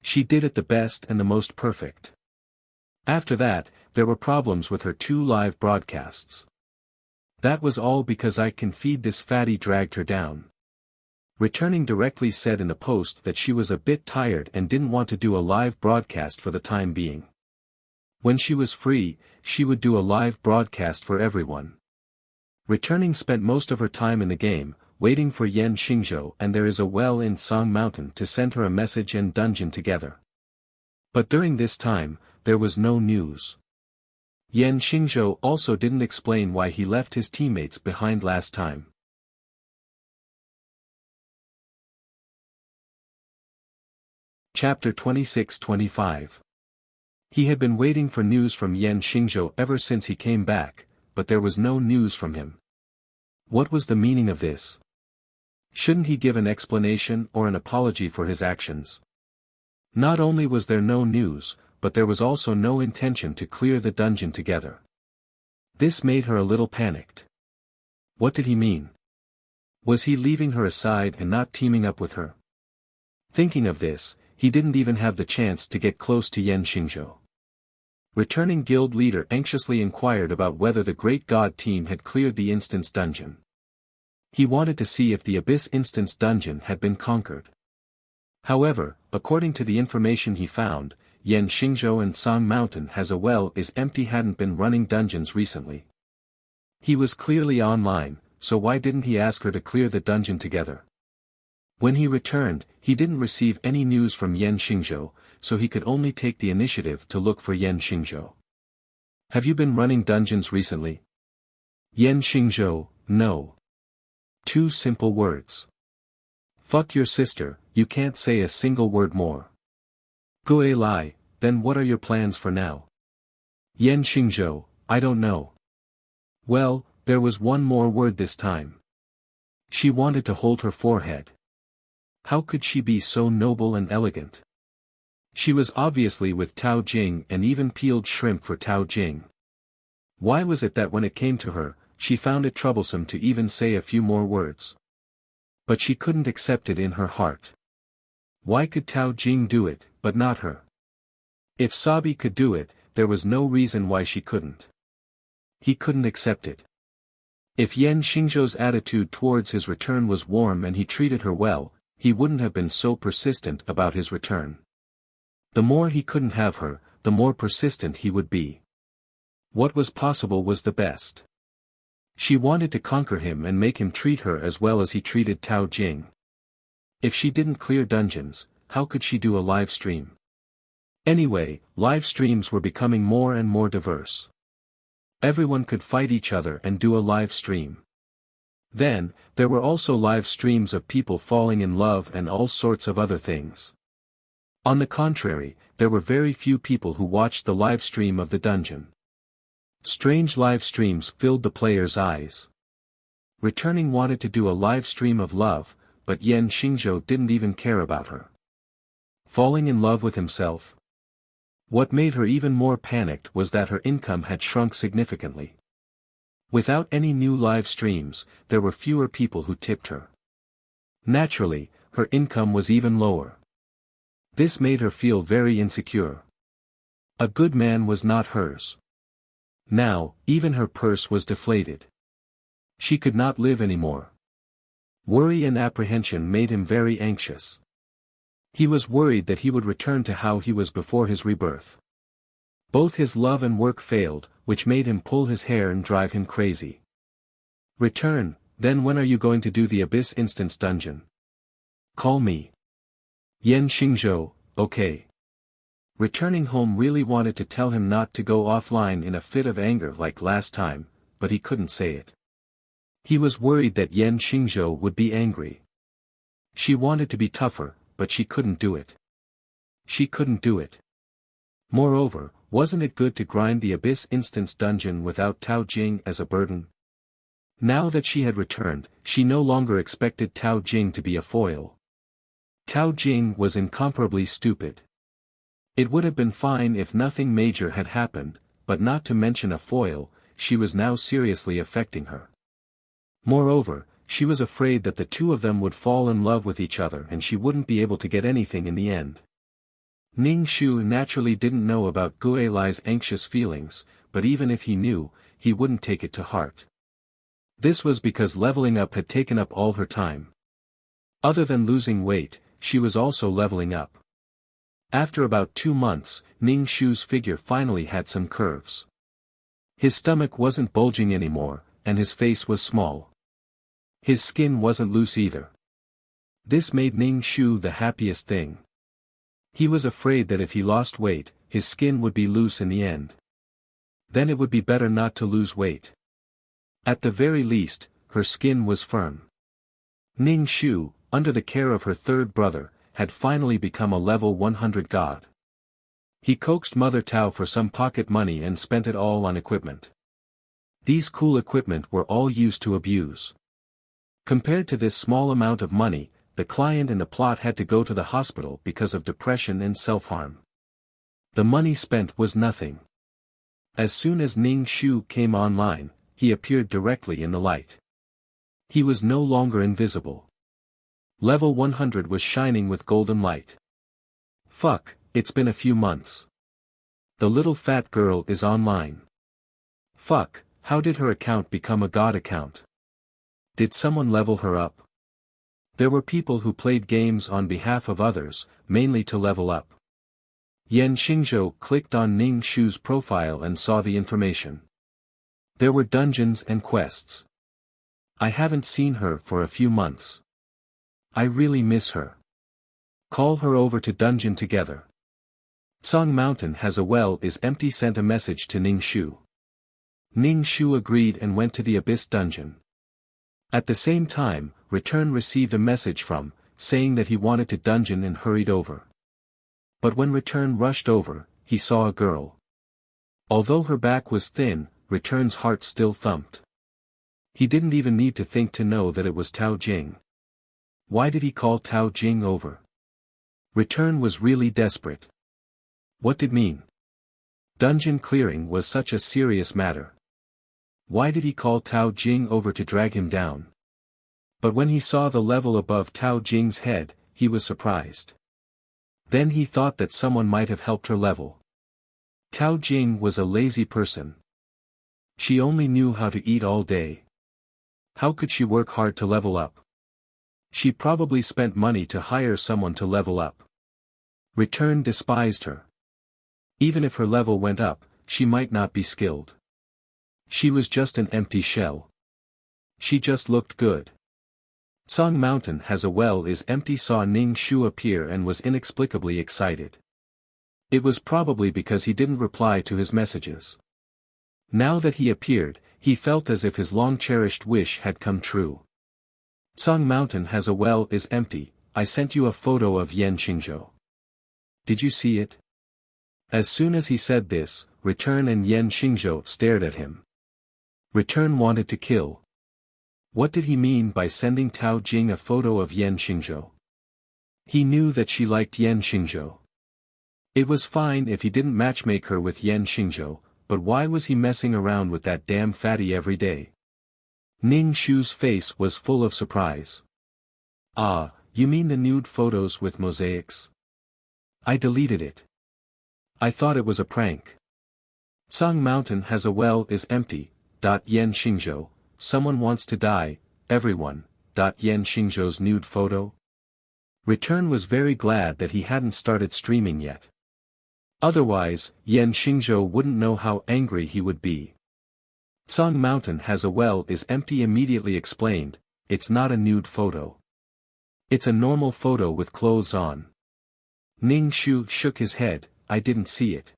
She did it the best and the most perfect. After that, there were problems with her 2 live broadcasts. That was all because I can feed this fatty dragged her down. Returning directly said in the post that she was a bit tired and didn't want to do a live broadcast for the time being. When she was free, she would do a live broadcast for everyone. Returning spent most of her time in the game, waiting for Yan Xingzhou and there is a well in Song Mountain to send her a message and dungeon together. But during this time, there was no news. Yan Xingzhou also didn't explain why he left his teammates behind last time. Chapter 26-25. He had been waiting for news from Yan Xingzhou ever since he came back, but there was no news from him. What was the meaning of this? Shouldn't he give an explanation or an apology for his actions? Not only was there no news, but there was also no intention to clear the dungeon together. This made her a little panicked. What did he mean? Was he leaving her aside and not teaming up with her? Thinking of this, he didn't even have the chance to get close to Yan Xingzhou. Returning guild leader anxiously inquired about whether the Great God team had cleared the instance dungeon. He wanted to see if the Abyss instance dungeon had been conquered. However, according to the information he found, Yan Xingzhou and Song Mountain has a well is empty hadn't been running dungeons recently. He was clearly online, so why didn't he ask her to clear the dungeon together? When he returned, he didn't receive any news from Yan Xingzhou, so he could only take the initiative to look for Yan Xingzhou. Have you been running dungeons recently? Yan Xingzhou, no. 2 simple words. Fuck your sister, you can't say a single word more. Gue Lai, then what are your plans for now? Yan Xingzhou, I don't know. Well, there was one more word this time. She wanted to hold her forehead. How could she be so noble and elegant? She was obviously with Tao Jing and even peeled shrimp for Tao Jing. Why was it that when it came to her, she found it troublesome to even say a few more words? But she couldn't accept it in her heart. Why could Tao Jing do it, but not her? If Sabi could do it, there was no reason why she couldn't. He couldn't accept it. If Yan Xingzhou's attitude towards his return was warm and he treated her well, he wouldn't have been so persistent about his return. The more he couldn't have her, the more persistent he would be. What was possible was the best. She wanted to conquer him and make him treat her as well as he treated Tao Jing. If she didn't clear dungeons, how could she do a live stream? Anyway, live streams were becoming more and more diverse. Everyone could fight each other and do a live stream. Then, there were also live streams of people falling in love and all sorts of other things. On the contrary, there were very few people who watched the live stream of the dungeon. Strange live streams filled the players' eyes. Returning wanted to do a live stream of love, but Yan Xingzhou didn't even care about her. Falling in love with himself? What made her even more panicked was that her income had shrunk significantly. Without any new live streams, there were fewer people who tipped her. Naturally, her income was even lower. This made her feel very insecure. A good man was not hers. Now, even her purse was deflated. She could not live anymore. Worry and apprehension made him very anxious. He was worried that he would return to how he was before his rebirth. Both his love and work failed, which made him pull his hair and drive him crazy. Return, then when are you going to do the Abyss Instance dungeon? Call me. Yan Xingzhou, okay. Returning home really wanted to tell him not to go offline in a fit of anger like last time, but he couldn't say it. He was worried that Yan Xingzhou would be angry. She wanted to be tougher, but she couldn't do it. She couldn't do it. Moreover, wasn't it good to grind the Abyss Instance dungeon without Tao Jing as a burden? Now that she had returned, she no longer expected Tao Jing to be a foil. Tao Jing was incomparably stupid. It would have been fine if nothing major had happened, but not to mention a foil, she was now seriously affecting her. Moreover, she was afraid that the two of them would fall in love with each other and she wouldn't be able to get anything in the end. Ning Shu naturally didn't know about Gue Lai's anxious feelings, but even if he knew, he wouldn't take it to heart. This was because leveling up had taken up all her time. Other than losing weight, she was also leveling up. After about 2 months, Ning Shu's figure finally had some curves. His stomach wasn't bulging anymore, and his face was small. His skin wasn't loose either. This made Ning Shu the happiest thing. He was afraid that if he lost weight, his skin would be loose in the end. Then it would be better not to lose weight. At the very least, her skin was firm. Ning Shu, under the care of her third brother, had finally become a level 100 god. He coaxed Mother Tao for some pocket money and spent it all on equipment. These cool equipment were all used to abuse. Compared to this small amount of money, the client in the plot had to go to the hospital because of depression and self-harm. The money spent was nothing. As soon as Ning Shu came online, he appeared directly in the light. He was no longer invisible. Level 100 was shining with golden light. Fuck, it's been a few months. The little fat girl is online. Fuck, how did her account become a god account? Did someone level her up? There were people who played games on behalf of others, mainly to level up. Yan Xingzhou clicked on Ning Shu's profile and saw the information. There were dungeons and quests. I haven't seen her for a few months. I really miss her. Call her over to dungeon together. Song Mountain has a well is empty sent a message to Ning Shu. Ning Shu agreed and went to the Abyss dungeon. At the same time, Return received a message from, saying that he wanted to dungeon and hurried over. But when Return rushed over, he saw a girl. Although her back was thin, Return's heart still thumped. He didn't even need to think to know that it was Tao Jing. Why did he call Tao Jing over? Return was really desperate. What did it mean? Dungeon clearing was such a serious matter. Why did he call Tao Jing over to drag him down? But when he saw the level above Tao Jing's head, he was surprised. Then he thought that someone might have helped her level. Tao Jing was a lazy person. She only knew how to eat all day. How could she work hard to level up? She probably spent money to hire someone to level up. Return despised her. Even if her level went up, she might not be skilled. She was just an empty shell. She just looked good. Song Mountain has a well is empty saw Ning Shu appear and was inexplicably excited. It was probably because he didn't reply to his messages. Now that he appeared, he felt as if his long-cherished wish had come true. Song Mountain has a well is empty, I sent you a photo of Yan Xingzhou. Did you see it? As soon as he said this, Return and Yan Xingzhou stared at him. Return wanted to kill. What did he mean by sending Tao Jing a photo of Yan Xingzhou? He knew that she liked Yan Xingzhou. It was fine if he didn't matchmake her with Yan Xingzhou, but why was he messing around with that damn fatty every day? Ning Shu's face was full of surprise. Ah, you mean the nude photos with mosaics? I deleted it. I thought it was a prank. Song Mountain has a well is empty. Yan Xingzhou, someone wants to die, everyone. Yan Xingzhou's nude photo? Return was very glad that he hadn't started streaming yet. Otherwise, Yan Xingzhou wouldn't know how angry he would be. Song Mountain has a well is empty immediately explained, it's not a nude photo. It's a normal photo with clothes on. Ning Shu shook his head, I didn't see it.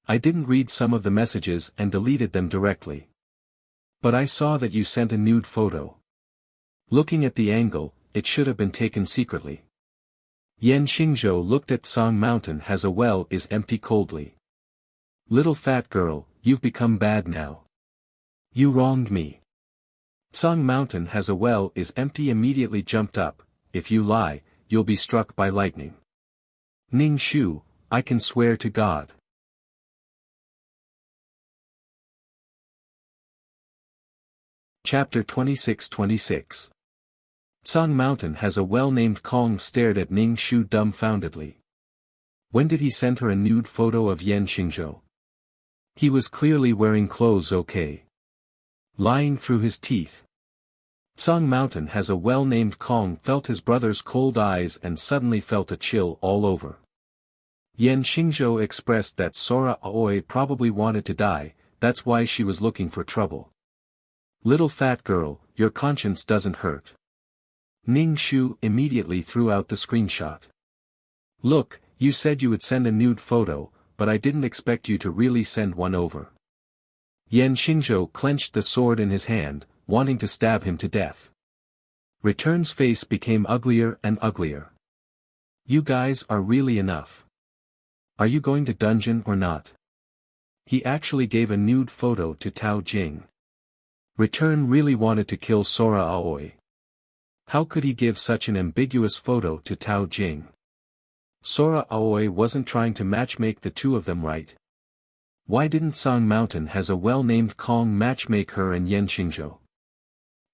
I didn't read some of the messages and deleted them directly. But I saw that you sent a nude photo. Looking at the angle, it should have been taken secretly. Yan Xingzhou looked at Song Mountain has a well is empty coldly. Little fat girl, you've become bad now. You wronged me. Song Mountain has a well is empty immediately jumped up, if you lie, you'll be struck by lightning. Ning Shu, I can swear to God. Chapter 26-26. Song Mountain has a well named Kong stared at Ning Shu dumbfoundedly. When did he send her a nude photo of Yan Xingzhou? He was clearly wearing clothes okay. Lying through his teeth. Song Mountain has a well named Kong felt his brother's cold eyes and suddenly felt a chill all over. Yan Xingzhou expressed that Sora Aoi probably wanted to die, that's why she was looking for trouble. Little fat girl, your conscience doesn't hurt. Ning Shu immediately threw out the screenshot. Look, you said you would send a nude photo, but I didn't expect you to really send one over. Yan Xingzhou clenched the sword in his hand, wanting to stab him to death. Return's face became uglier and uglier. You guys are really enough. Are you going to dungeon or not? He actually gave a nude photo to Tao Jing. Return really wanted to kill Sora Aoi. How could he give such an ambiguous photo to Tao Jing? Sora Aoi wasn't trying to matchmake the two of them, right? Why didn't Song Mountain has a well-named Kong matchmake her and Yan Xingzhou?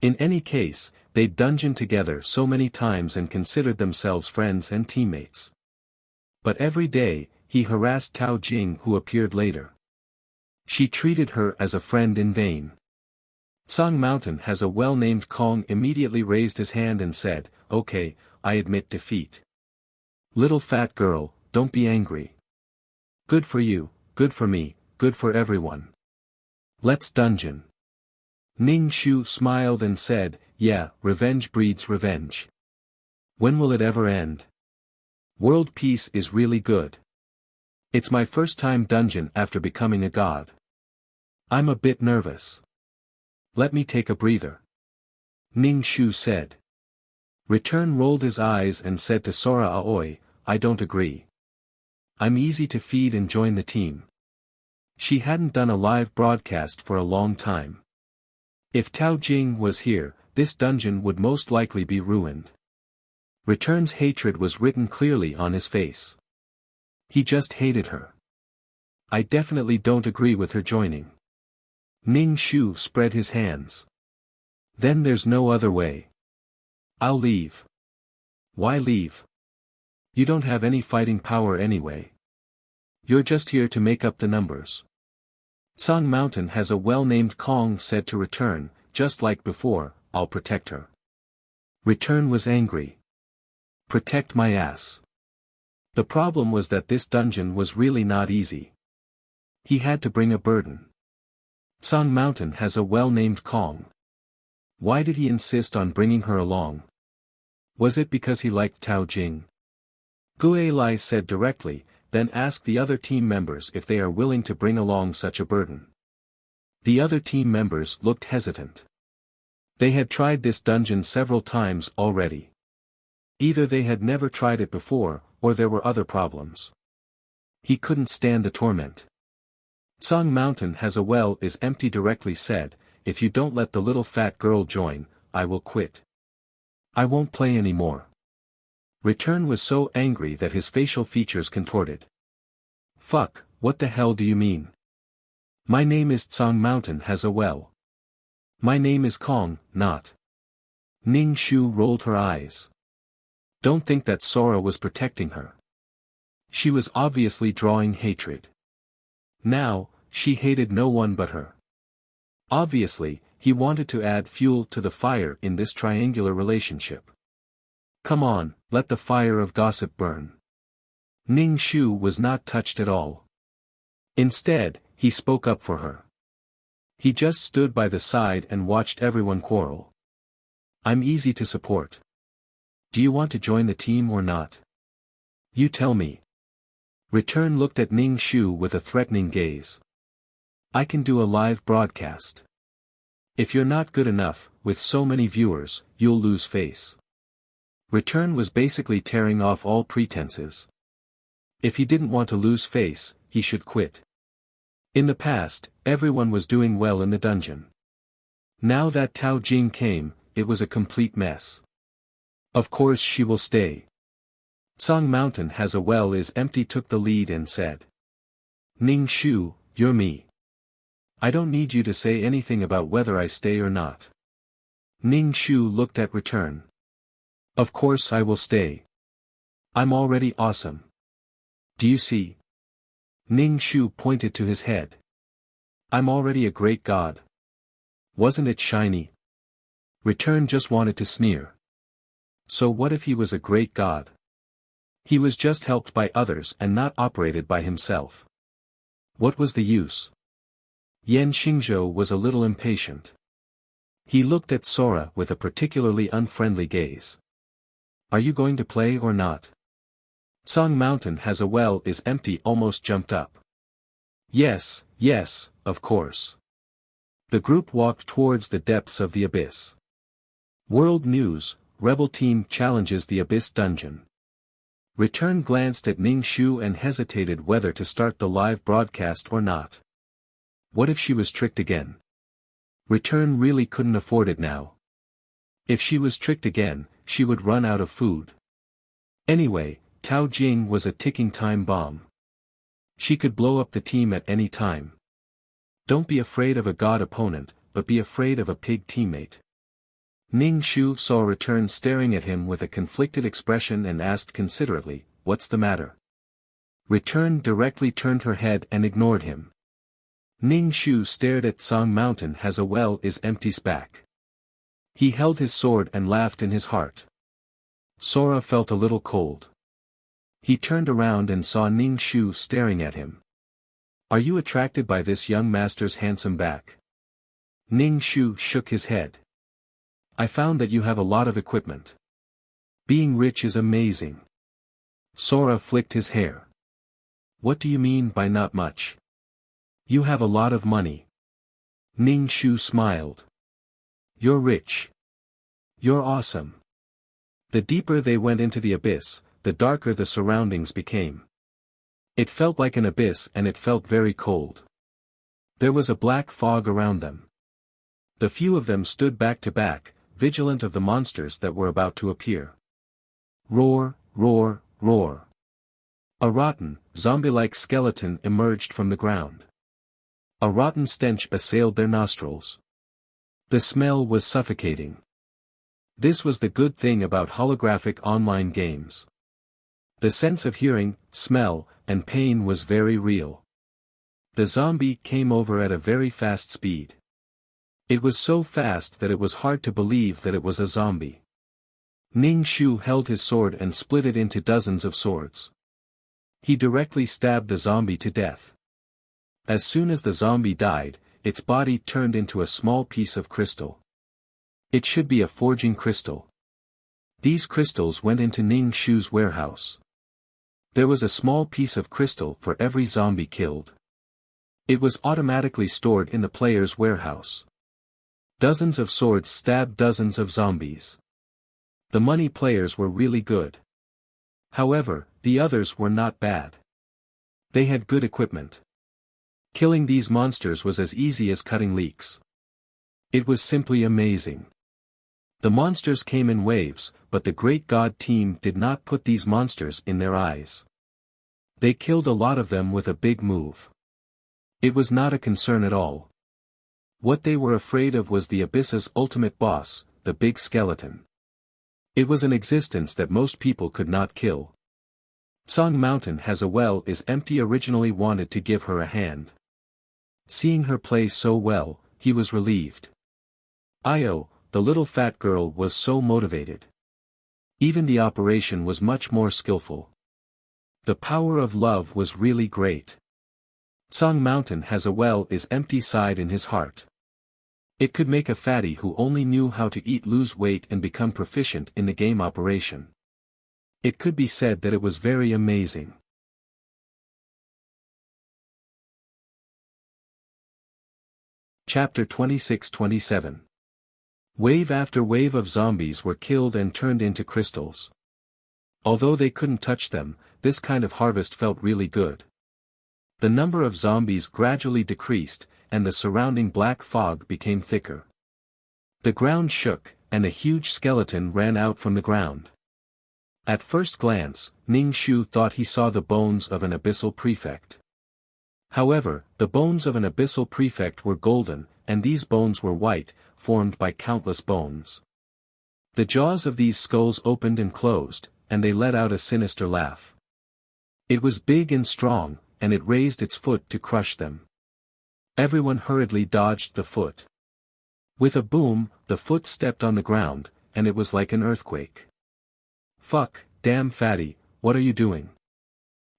In any case, they'd dungeoned together so many times and considered themselves friends and teammates. But every day, he harassed Tao Jing who appeared later. She treated her as a friend in vain. Song Mountain has a well-named Kong immediately raised his hand and said, okay, I admit defeat. Little fat girl, don't be angry. Good for you, good for me, good for everyone. Let's dungeon. Ning Shu smiled and said, yeah, revenge breeds revenge. When will it ever end? World peace is really good. It's my first time dungeon after becoming a god. I'm a bit nervous. Let me take a breather. Ning Shu said. Return rolled his eyes and said to Sora Aoi, I don't agree. I'm easy to feed and join the team. She hadn't done a live broadcast for a long time. If Tao Jing was here, this dungeon would most likely be ruined. Return's hatred was written clearly on his face. He just hated her. I definitely don't agree with her joining. Ning Shu spread his hands. Then there's no other way. I'll leave. Why leave? You don't have any fighting power anyway. You're just here to make up the numbers. Song Mountain has a well-named Kong said to Return, just like before, I'll protect her. Return was angry. Protect my ass. The problem was that this dungeon was really not easy. He had to bring a burden. Song Mountain has a well-named Kong. Why did he insist on bringing her along? Was it because he liked Tao Jing? Gue Lai said directly, then asked the other team members if they are willing to bring along such a burden. The other team members looked hesitant. They had tried this dungeon several times already. Either they had never tried it before, or there were other problems. He couldn't stand the torment. Song Mountain has a well is empty directly said, if you don't let the little fat girl join, I will quit. I won't play anymore. Return was so angry that his facial features contorted. Fuck, what the hell do you mean? My name is Song Mountain has a well. My name is Kong, not. Ning Shu rolled her eyes. Don't think that Sora was protecting her. She was obviously drawing hatred. Now, she hated no one but her. Obviously, he wanted to add fuel to the fire in this triangular relationship. Come on, let the fire of gossip burn. Ning Shu was not touched at all. Instead, he spoke up for her. He just stood by the side and watched everyone quarrel. I'm easy to support. Do you want to join the team or not? You tell me. Return looked at Ning Shu with a threatening gaze. I can do a live broadcast. If you're not good enough, with so many viewers, you'll lose face. Return was basically tearing off all pretenses. If he didn't want to lose face, he should quit. In the past, everyone was doing well in the dungeon. Now that Tao Jing came, it was a complete mess. Of course she will stay. Song Mountain has a well is empty took the lead and said. Ning Shu, you're me. I don't need you to say anything about whether I stay or not. Ning Shu looked at Return. Of course I will stay. I'm already awesome. Do you see? Ning Shu pointed to his head. I'm already a great god. Wasn't it shiny? Return just wanted to sneer. So what if he was a great god? He was just helped by others and not operated by himself. What was the use? Yan Xingzhou was a little impatient. He looked at Sora with a particularly unfriendly gaze. Are you going to play or not? Song Mountain has a well is empty almost jumped up. Yes, yes, of course. The group walked towards the depths of the abyss. World News, Rebel Team challenges the Abyss Dungeon. Return glanced at Ning Shu and hesitated whether to start the live broadcast or not. What if she was tricked again? Return really couldn't afford it now. If she was tricked again, she would run out of food. Anyway, Tao Jing was a ticking time bomb. She could blow up the team at any time. Don't be afraid of a god opponent, but be afraid of a pig teammate. Ning Shu saw Return staring at him with a conflicted expression and asked considerately, what's the matter? Return directly turned her head and ignored him. Ning Shu stared at Song Mountain has a well is empty's back. He held his sword and laughed in his heart. Sora felt a little cold. He turned around and saw Ning Shu staring at him. Are you attracted by this young master's handsome back? Ning Shu shook his head. I found that you have a lot of equipment. Being rich is amazing. Sora flicked his hair. What do you mean by not much? You have a lot of money. Ning Shu smiled. You're rich. You're awesome. The deeper they went into the abyss, the darker the surroundings became. It felt like an abyss and it felt very cold. There was a black fog around them. The few of them stood back to back, vigilant of the monsters that were about to appear. Roar, roar, roar. A rotten, zombie-like skeleton emerged from the ground. A rotten stench assailed their nostrils. The smell was suffocating. This was the good thing about holographic online games. The sense of hearing, smell, and pain was very real. The zombie came over at a very fast speed. It was so fast that it was hard to believe that it was a zombie. Ning Shu held his sword and split it into dozens of swords. He directly stabbed the zombie to death. As soon as the zombie died, its body turned into a small piece of crystal. It should be a forging crystal. These crystals went into Ning Shu's warehouse. There was a small piece of crystal for every zombie killed. It was automatically stored in the player's warehouse. Dozens of swords stabbed dozens of zombies. The money players were really good. However, the others were not bad. They had good equipment. Killing these monsters was as easy as cutting leeks. It was simply amazing. The monsters came in waves, but the Great God team did not put these monsters in their eyes. They killed a lot of them with a big move. It was not a concern at all. What they were afraid of was the Abyss's ultimate boss, the big skeleton. It was an existence that most people could not kill. Song Mountain has a well is empty originally wanted to give her a hand. Seeing her play so well, he was relieved. Io, the little fat girl was so motivated. Even the operation was much more skillful. The power of love was really great. Song Mountain has a well is empty side in his heart. It could make a fatty who only knew how to eat lose weight and become proficient in the game operation. It could be said that it was very amazing. Chapter 26-27. Wave after wave of zombies were killed and turned into crystals. Although they couldn't touch them, this kind of harvest felt really good. The number of zombies gradually decreased, and the surrounding black fog became thicker. The ground shook, and a huge skeleton ran out from the ground. At first glance, Ning Shu thought he saw the bones of an abyssal prefect. However, the bones of an abyssal prefect were golden, and these bones were white, formed by countless bones. The jaws of these skulls opened and closed, and they let out a sinister laugh. It was big and strong, and it raised its foot to crush them. Everyone hurriedly dodged the foot. With a boom, the foot stepped on the ground, and it was like an earthquake. "Fuck, damn fatty, what are you doing?"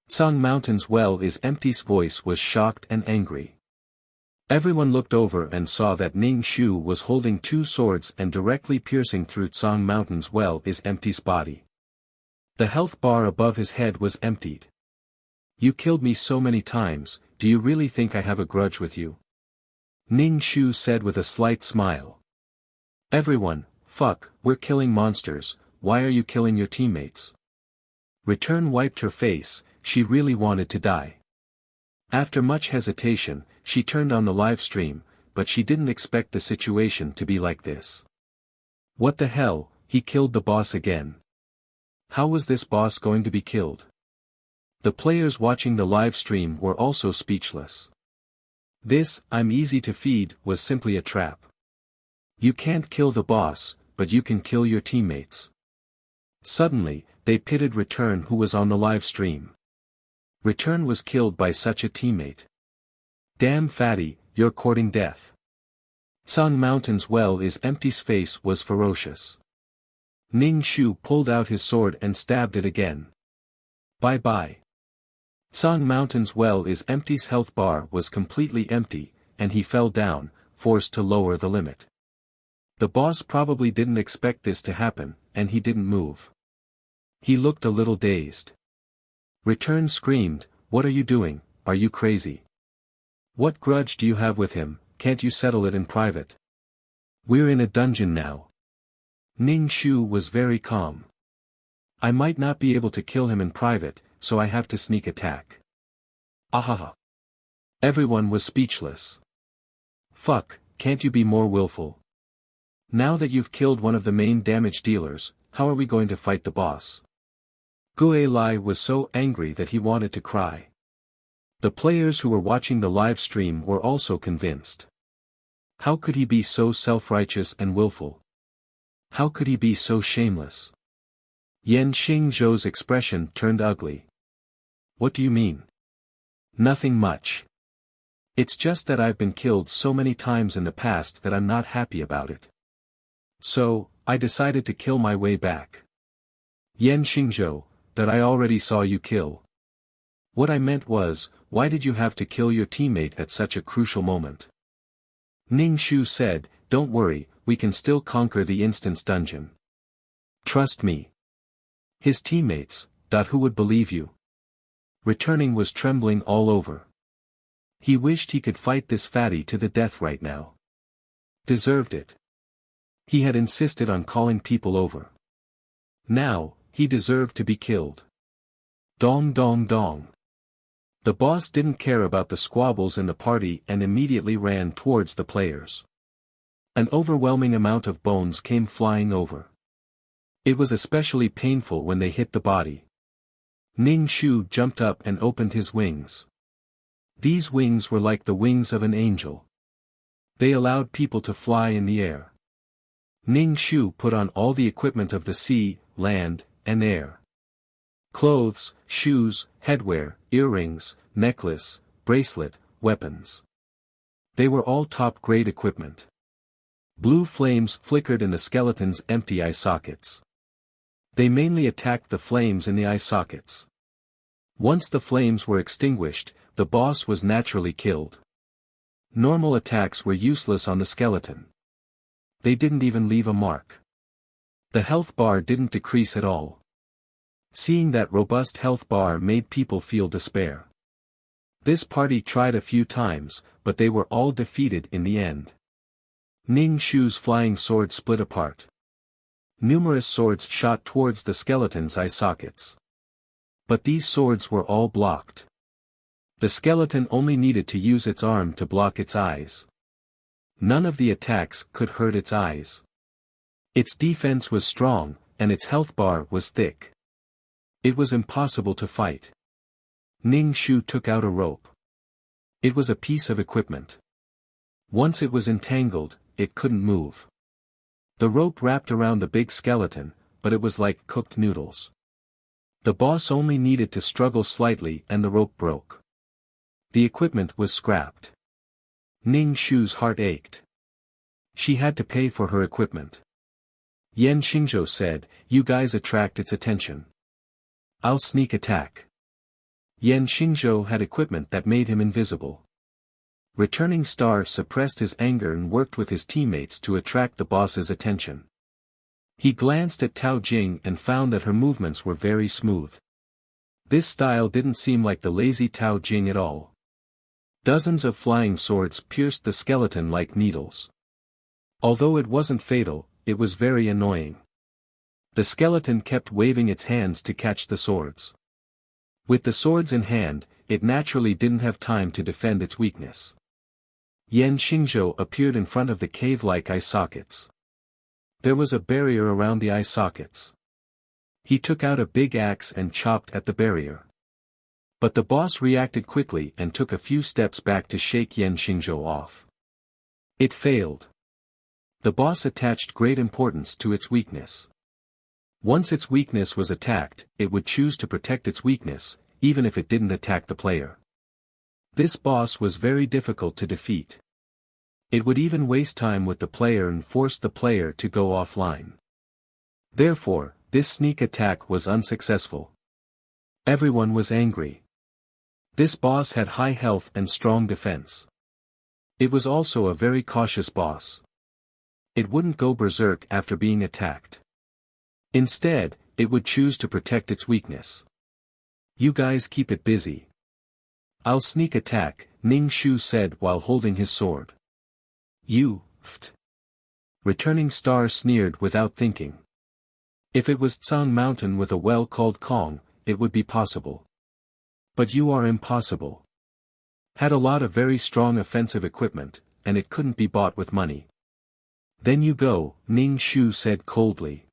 Song Mountain's well is empty's voice was shocked and angry. Everyone looked over and saw that Ning Shu was holding two swords and directly piercing through Song Mountain's well is empty's body. The health bar above his head was emptied. "You killed me so many times, do you really think I have a grudge with you?" Ning Shu said with a slight smile. "Everyone, fuck, we're killing monsters, why are you killing your teammates?" Return wiped her face, she really wanted to die. After much hesitation, she turned on the live stream, but she didn't expect the situation to be like this. What the hell, he killed the boss again. How was this boss going to be killed? The players watching the live stream were also speechless. This, "I'm easy to feed," was simply a trap. You can't kill the boss, but you can kill your teammates. Suddenly, they pitted Return who was on the live stream. Return was killed by such a teammate. "Damn fatty, you're courting death." Song Mountain's well is empty's face was ferocious. Ning Shu pulled out his sword and stabbed it again. Bye-bye. Song Mountain's well is empty's health bar was completely empty, and he fell down, forced to lower the limit. The boss probably didn't expect this to happen, and he didn't move. He looked a little dazed. Return screamed, "What are you doing, are you crazy? What grudge do you have with him, can't you settle it in private? We're in a dungeon now." Ning Shu was very calm. "I might not be able to kill him in private, so I have to sneak attack." Ahaha. Everyone was speechless. "Fuck, can't you be more willful? Now that you've killed one of the main damage dealers, how are we going to fight the boss?" Gue Lai was so angry that he wanted to cry. The players who were watching the live stream were also convinced. How could he be so self-righteous and willful? How could he be so shameless? Yan Xingzhou's expression turned ugly. "What do you mean?" "Nothing much. It's just that I've been killed so many times in the past that I'm not happy about it. So, I decided to kill my way back." "Yan Xingzhou, that I already saw you kill. What I meant was, why did you have to kill your teammate at such a crucial moment?" Ning Shu said, "Don't worry, we can still conquer the instance dungeon. Trust me." His teammates, who would believe you? Returning was trembling all over. He wished he could fight this fatty to the death right now. Deserved it. He had insisted on calling people over. Now, he deserved to be killed. Dong dong dong. The boss didn't care about the squabbles in the party and immediately ran towards the players. An overwhelming amount of bones came flying over. It was especially painful when they hit the body. Ning Shu jumped up and opened his wings. These wings were like the wings of an angel. They allowed people to fly in the air. Ning Shu put on all the equipment of the sea, land, and air. Clothes, shoes, headwear, earrings, necklace, bracelet, weapons. They were all top-grade equipment. Blue flames flickered in the skeleton's empty eye sockets. They mainly attacked the flames in the eye sockets. Once the flames were extinguished, the boss was naturally killed. Normal attacks were useless on the skeleton. They didn't even leave a mark. The health bar didn't decrease at all. Seeing that robust health bar made people feel despair. This party tried a few times, but they were all defeated in the end. Ning Shu's flying sword split apart. Numerous swords shot towards the skeleton's eye sockets. But these swords were all blocked. The skeleton only needed to use its arm to block its eyes. None of the attacks could hurt its eyes. Its defense was strong, and its health bar was thick. It was impossible to fight. Ning Shu took out a rope. It was a piece of equipment. Once it was entangled, it couldn't move. The rope wrapped around the big skeleton, but it was like cooked noodles. The boss only needed to struggle slightly and the rope broke. The equipment was scrapped. Ning Shu's heart ached. She had to pay for her equipment. Yan Xingzhou said, "You guys attract its attention. I'll sneak attack." Yan Xingzhou had equipment that made him invisible. Returning Star suppressed his anger and worked with his teammates to attract the boss's attention. He glanced at Tao Jing and found that her movements were very smooth. This style didn't seem like the lazy Tao Jing at all. Dozens of flying swords pierced the skeleton like needles. Although it wasn't fatal, it was very annoying. The skeleton kept waving its hands to catch the swords. With the swords in hand, it naturally didn't have time to defend its weakness. Yan Xingzhou appeared in front of the cave-like eye sockets. There was a barrier around the eye sockets. He took out a big axe and chopped at the barrier. But the boss reacted quickly and took a few steps back to shake Yan Xingzhou off. It failed. The boss attached great importance to its weakness. Once its weakness was attacked, it would choose to protect its weakness, even if it didn't attack the player. This boss was very difficult to defeat. It would even waste time with the player and force the player to go offline. Therefore, this sneak attack was unsuccessful. Everyone was angry. This boss had high health and strong defense. It was also a very cautious boss. It wouldn't go berserk after being attacked. Instead, it would choose to protect its weakness. "You guys keep it busy. I'll sneak attack," Ning Shu said while holding his sword. "You, ft." Returning Star sneered without thinking. If it was Tsang Mountain with a well called Kong, it would be possible. But you are impossible. Had a lot of very strong offensive equipment, and it couldn't be bought with money. "Then you go," Ning Shu said coldly.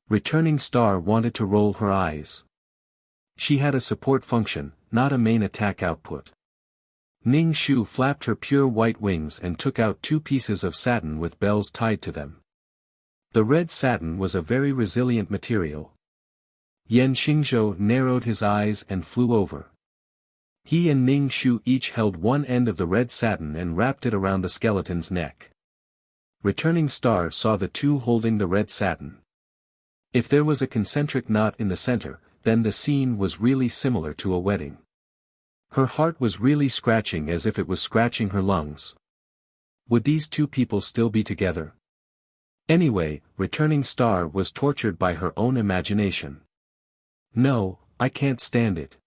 Returning Star wanted to roll her eyes. She had a support function, not a main attack output. Ning Shu flapped her pure white wings and took out 2 pieces of satin with bells tied to them. The red satin was a very resilient material. Yan Xingzhou narrowed his eyes and flew over. He and Ning Shu each held one end of the red satin and wrapped it around the skeleton's neck. Returning Star saw the two holding the red satin. If there was a concentric knot in the center, then the scene was really similar to a wedding. Her heart was really scratching as if it was scratching her lungs. Would these two people still be together? Anyway, Returning Star was tortured by her own imagination. "No, I can't stand it."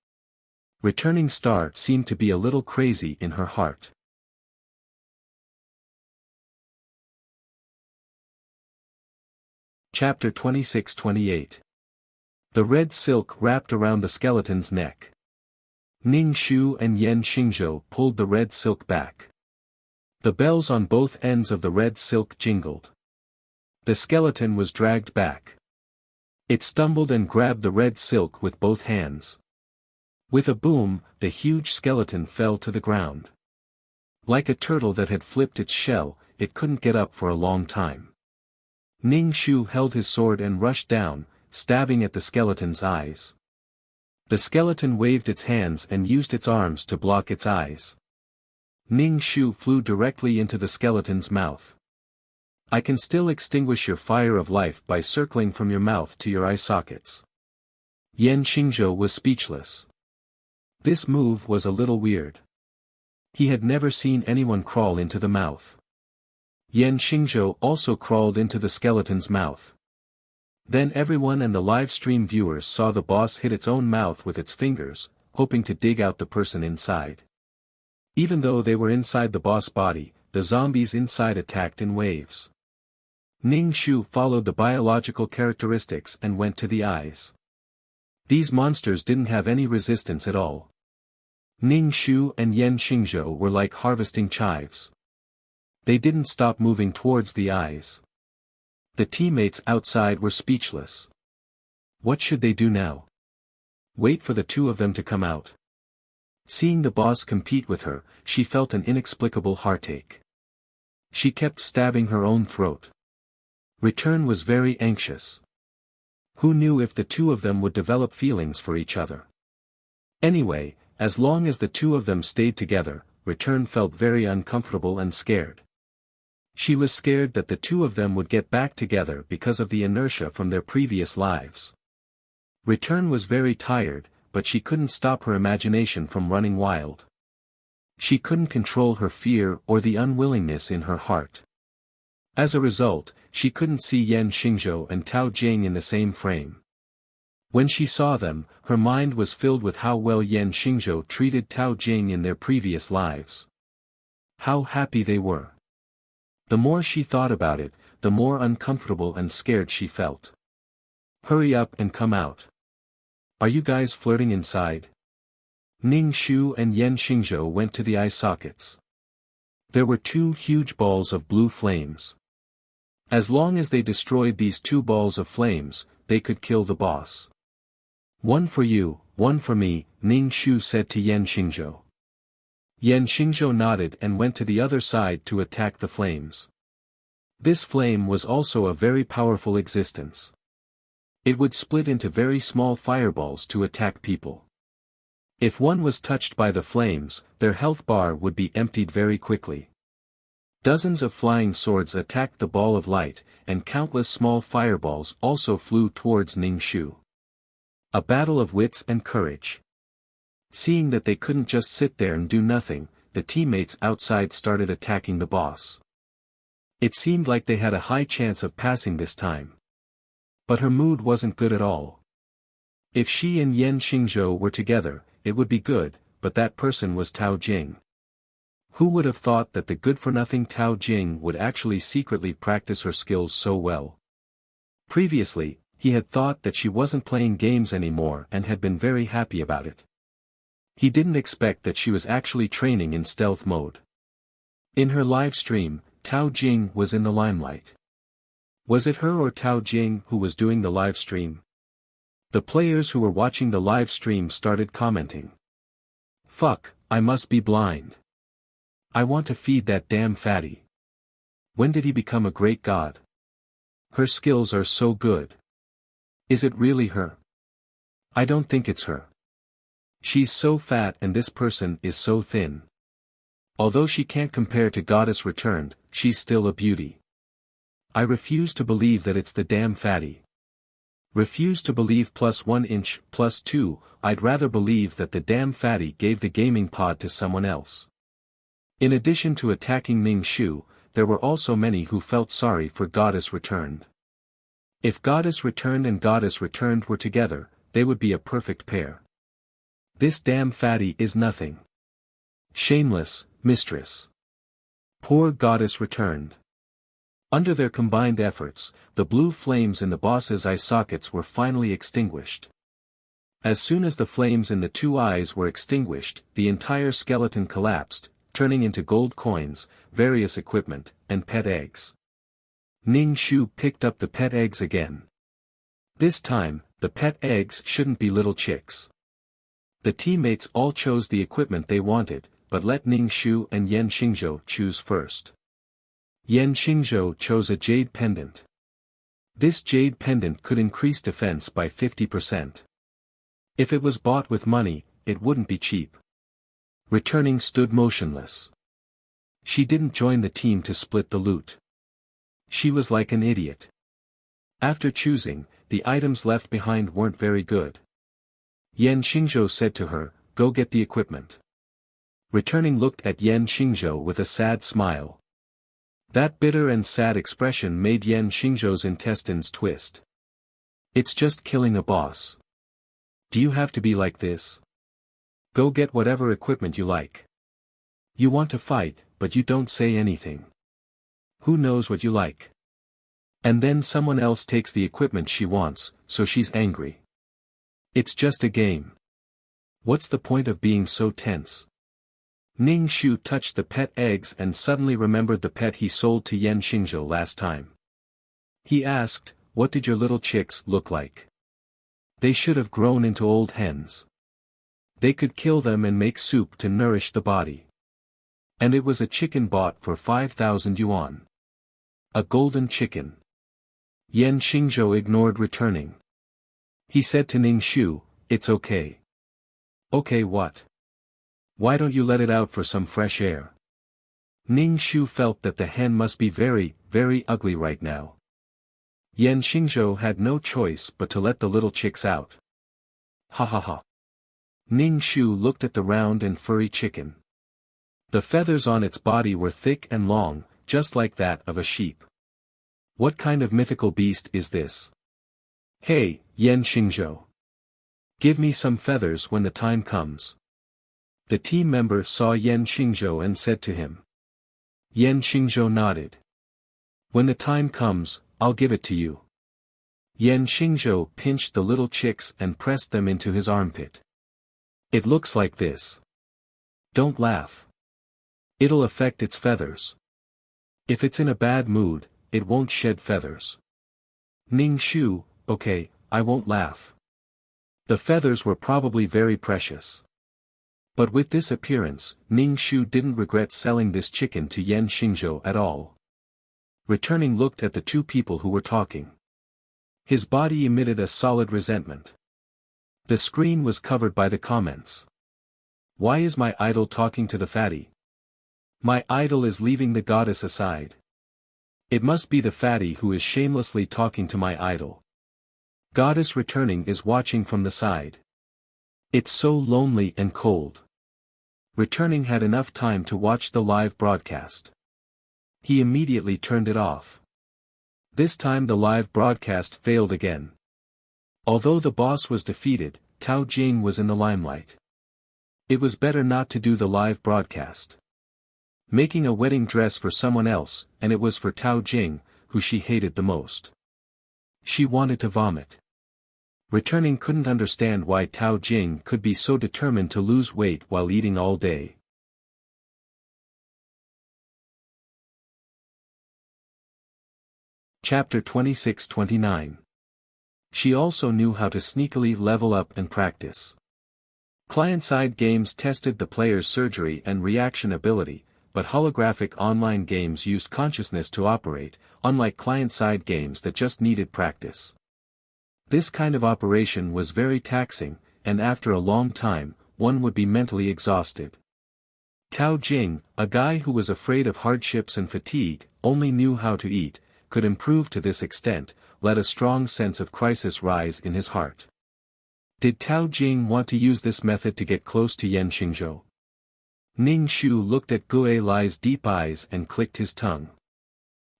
Returning Star seemed to be a little crazy in her heart. Chapter 26-28. The red silk wrapped around the skeleton's neck. Ning Shu and Yan Xingzhou pulled the red silk back. The bells on both ends of the red silk jingled. The skeleton was dragged back. It stumbled and grabbed the red silk with both hands. With a boom, the huge skeleton fell to the ground. Like a turtle that had flipped its shell, it couldn't get up for a long time. Ning Shu held his sword and rushed down, stabbing at the skeleton's eyes. The skeleton waved its hands and used its arms to block its eyes. Ning Shu flew directly into the skeleton's mouth. "I can still extinguish your fire of life by circling from your mouth to your eye sockets." Yan Xingzhou was speechless. This move was a little weird. He had never seen anyone crawl into the mouth. Yan Xingzhou also crawled into the skeleton's mouth. Then everyone and the live stream viewers saw the boss hit its own mouth with its fingers, hoping to dig out the person inside. Even though they were inside the boss body, the zombies inside attacked in waves. Ning Shu followed the biological characteristics and went to the eyes. These monsters didn't have any resistance at all. Ning Shu and Yan Xingzhou were like harvesting chives. They didn't stop moving towards the eyes. The teammates outside were speechless. What should they do now? Wait for the two of them to come out. Seeing the boss compete with her, she felt an inexplicable heartache. She kept stabbing her own throat. Return was very anxious. Who knew if the two of them would develop feelings for each other? Anyway, as long as the two of them stayed together, Return felt very uncomfortable and scared. She was scared that the two of them would get back together because of the inertia from their previous lives. Return was very tired, but she couldn't stop her imagination from running wild. She couldn't control her fear or the unwillingness in her heart. As a result, she couldn't see Yan Xingzhou and Tao Jing in the same frame. When she saw them, her mind was filled with how well Yan Xingzhou treated Tao Jing in their previous lives. How happy they were. The more she thought about it, the more uncomfortable and scared she felt. Hurry up and come out. Are you guys flirting inside? Ning Shu and Yan Xingzhou went to the eye sockets. There were two huge balls of blue flames. As long as they destroyed these two balls of flames, they could kill the boss. One for you, one for me, Ning Shu said to Yan Xingzhou. Yan Xingzhou nodded and went to the other side to attack the flames. This flame was also a very powerful existence. It would split into very small fireballs to attack people. If one was touched by the flames, their health bar would be emptied very quickly. Dozens of flying swords attacked the ball of light, and countless small fireballs also flew towards Ning Shu. A battle of wits and courage. Seeing that they couldn't just sit there and do nothing, the teammates outside started attacking the boss. It seemed like they had a high chance of passing this time. But her mood wasn't good at all. If she and Yan Xingzhou were together, it would be good, but that person was Tao Jing. Who would have thought that the good-for-nothing Tao Jing would actually secretly practice her skills so well? Previously, he had thought that she wasn't playing games anymore and had been very happy about it. He didn't expect that she was actually training in stealth mode. In her live stream, Tao Jing was in the limelight. Was it her or Tao Jing who was doing the live stream? The players who were watching the live stream started commenting. Fuck, I must be blind. I want to feed that damn fatty. When did he become a great god? Her skills are so good. Is it really her? I don't think it's her. She's so fat and this person is so thin. Although she can't compare to Goddess Returned, she's still a beauty. I refuse to believe that it's the damn fatty. Refuse to believe +1 inch, +2, I'd rather believe that the damn fatty gave the gaming pod to someone else. In addition to attacking Ning Shu, there were also many who felt sorry for Goddess Returned. If Goddess Returned and Goddess Returned were together, they would be a perfect pair. This damn fatty is nothing. Shameless, mistress. Poor Goddess Returned. Under their combined efforts, the blue flames in the boss's eye sockets were finally extinguished. As soon as the flames in the two eyes were extinguished, the entire skeleton collapsed, turning into gold coins, various equipment, and pet eggs. Ning Shu picked up the pet eggs again. This time, the pet eggs shouldn't be little chicks. The teammates all chose the equipment they wanted, but let Ning Shu and Yan Xingzhou choose first. Yan Xingzhou chose a jade pendant. This jade pendant could increase defense by 50%. If it was bought with money, it wouldn't be cheap. Returning stood motionless. She didn't join the team to split the loot. She was like an idiot. After choosing, the items left behind weren't very good. Yan Xingzhou said to her, go get the equipment. Returning looked at Yan Xingzhou with a sad smile. That bitter and sad expression made Yan Xingzhou's intestines twist. It's just killing a boss. Do you have to be like this? Go get whatever equipment you like. You want to fight, but you don't say anything. Who knows what you like? And then someone else takes the equipment she wants, so she's angry. It's just a game. What's the point of being so tense? Ning Shu touched the pet eggs and suddenly remembered the pet he sold to Yan Xingzhou last time. He asked, "What did your little chicks look like?" They should have grown into old hens. They could kill them and make soup to nourish the body. And it was a chicken bought for 5,000 yuan. A golden chicken. Yan Xingzhou ignored returning. He said to Ning Shu, "It's okay." Okay, what? Why don't you let it out for some fresh air? Ning Shu felt that the hen must be very, very ugly right now. Yan Xingzhou had no choice but to let the little chicks out. Ha ha ha. Ning Shu looked at the round and furry chicken. The feathers on its body were thick and long, just like that of a sheep. What kind of mythical beast is this? Hey, Yan Xingzhou. Give me some feathers when the time comes. The team member saw Yan Xingzhou and said to him. Yan Xingzhou nodded. When the time comes, I'll give it to you. Yan Xingzhou pinched the little chicks and pressed them into his armpit. It looks like this. Don't laugh. It'll affect its feathers. If it's in a bad mood, it won't shed feathers. Ning Shu, okay, I won't laugh. The feathers were probably very precious. But with this appearance, Ning Shu didn't regret selling this chicken to Yan Xingzhou at all. Returning looked at the two people who were talking. His body emitted a solid resentment. The screen was covered by the comments. Why is my idol talking to the fatty? My idol is leaving the goddess aside. It must be the fatty who is shamelessly talking to my idol. Goddess returning is watching from the side. It's so lonely and cold. Returning had enough time to watch the live broadcast. He immediately turned it off. This time the live broadcast failed again. Although the boss was defeated, Tao Jing was in the limelight. It was better not to do the live broadcast. Making a wedding dress for someone else, and it was for Tao Jing, who she hated the most. She wanted to vomit. Returning couldn't understand why Tao Jing could be so determined to lose weight while eating all day. Chapter 26-29. She also knew how to sneakily level up and practice. Client-side games tested the player's surgery and reaction ability, but holographic online games used consciousness to operate, unlike client-side games that just needed practice. This kind of operation was very taxing, and after a long time, one would be mentally exhausted. Tao Jing, a guy who was afraid of hardships and fatigue, only knew how to eat, could improve to this extent, let a strong sense of crisis rise in his heart. Did Tao Jing want to use this method to get close to Yan Xingzhou? Ning Shu looked at Gue Li's deep eyes and clicked his tongue.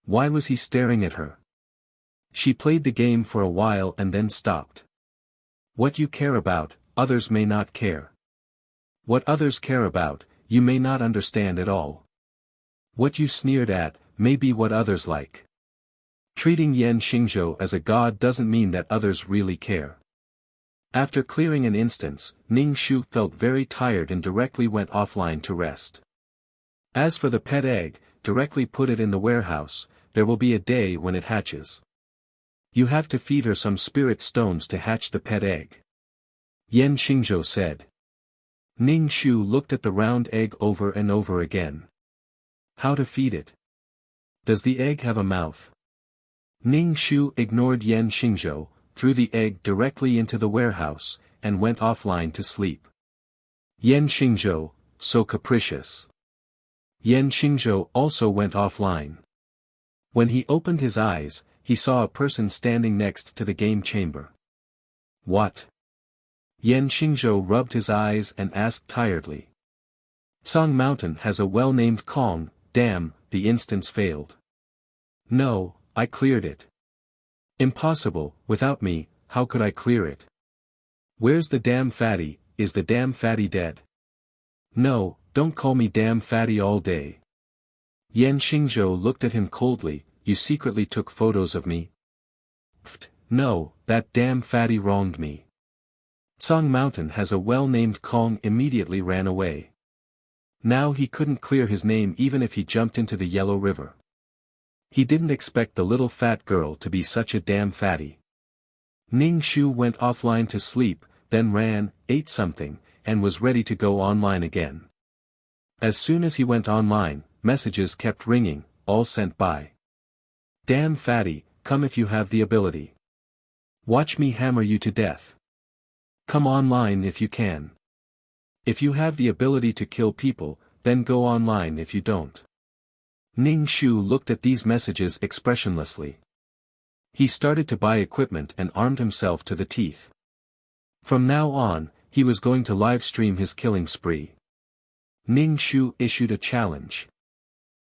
Why was he staring at her? She played the game for a while and then stopped. What you care about, others may not care. What others care about, you may not understand at all. What you sneered at, may be what others like. Treating Yan Xingzhou as a god doesn't mean that others really care. After clearing an instance, Ning Shu felt very tired and directly went offline to rest. As for the pet egg, directly put it in the warehouse, there will be a day when it hatches. You have to feed her some spirit stones to hatch the pet egg. Yan Xingzhou said. Ning Shu looked at the round egg over and over again. How to feed it? Does the egg have a mouth? Ning Shu ignored Yan Xingzhou, threw the egg directly into the warehouse, and went offline to sleep. Yan Xingzhou, so capricious. Yan Xingzhou also went offline. When he opened his eyes, he saw a person standing next to the game chamber. What? Yan Xingzhou rubbed his eyes and asked tiredly. Song Mountain has a well-named Kong, damn, the instance failed. No, I cleared it. Impossible, without me, how could I clear it? Where's the damn fatty, is the damn fatty dead? No, don't call me damn fatty all day. Yan Xingzhou looked at him coldly, you secretly took photos of me? Pfft, no, that damn fatty wronged me. Song Mountain has a well-named Kong immediately ran away. Now he couldn't clear his name even if he jumped into the Yellow River. He didn't expect the little fat girl to be such a damn fatty. Ning Shu went offline to sleep, then ran, ate something, and was ready to go online again. As soon as he went online, messages kept ringing, all sent by. Damn fatty, come if you have the ability. Watch me hammer you to death. Come online if you can. If you have the ability to kill people, then go online if you don't. Ning Shu looked at these messages expressionlessly. He started to buy equipment and armed himself to the teeth. From now on, he was going to live stream his killing spree. Ning Shu issued a challenge.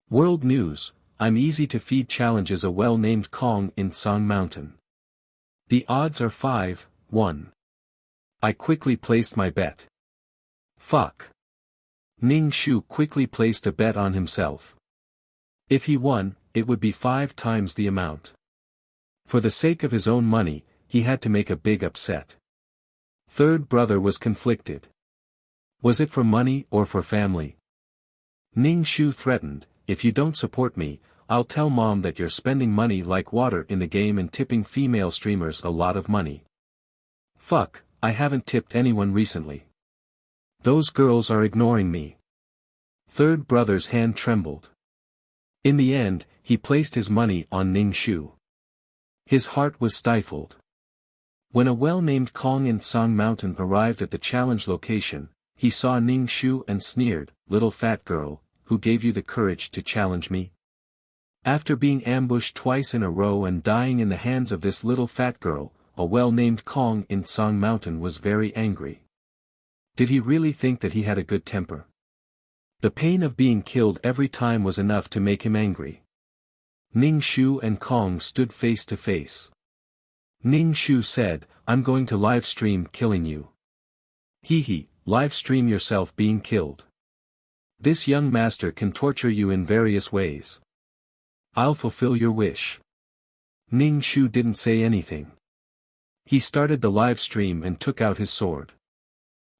World News, I'm easy to feed challenges a well-named Kong in Song Mountain. The odds are 5-1. I quickly placed my bet. Fuck. Ning Shu quickly placed a bet on himself. If he won, it would be 5 times the amount. For the sake of his own money, he had to make a big upset. Third brother was conflicted. Was it for money or for family? Ning Shu threatened, if you don't support me, I'll tell mom that you're spending money like water in the game and tipping female streamers a lot of money. Fuck, I haven't tipped anyone recently. Those girls are ignoring me. Third brother's hand trembled. In the end, he placed his money on Ning Shu. His heart was stifled. When a well-named Kong in Song Mountain arrived at the challenge location, he saw Ning Shu and sneered, little fat girl, who gave you the courage to challenge me? After being ambushed twice in a row and dying in the hands of this little fat girl, a well-named Kong in Song Mountain was very angry. Did he really think that he had a good temper? The pain of being killed every time was enough to make him angry. Ning Shu and Kong stood face to face. Ning Shu said, I'm going to live stream killing you. Hee, live stream yourself being killed. This young master can torture you in various ways. I'll fulfill your wish. Ning Shu didn't say anything. He started the live stream and took out his sword.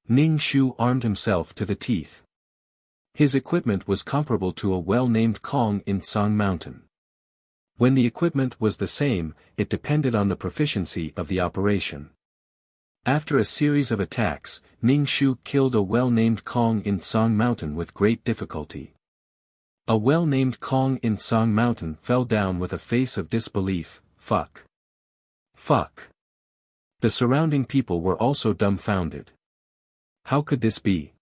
Ning Shu armed himself to the teeth. His equipment was comparable to a well-named Kong in Song Mountain. When the equipment was the same, it depended on the proficiency of the operation. After a series of attacks, Ning Shu killed a well-named Kong in Song Mountain with great difficulty. A well-named Kong in Song Mountain fell down with a face of disbelief. Fuck. Fuck. The surrounding people were also dumbfounded. How could this be?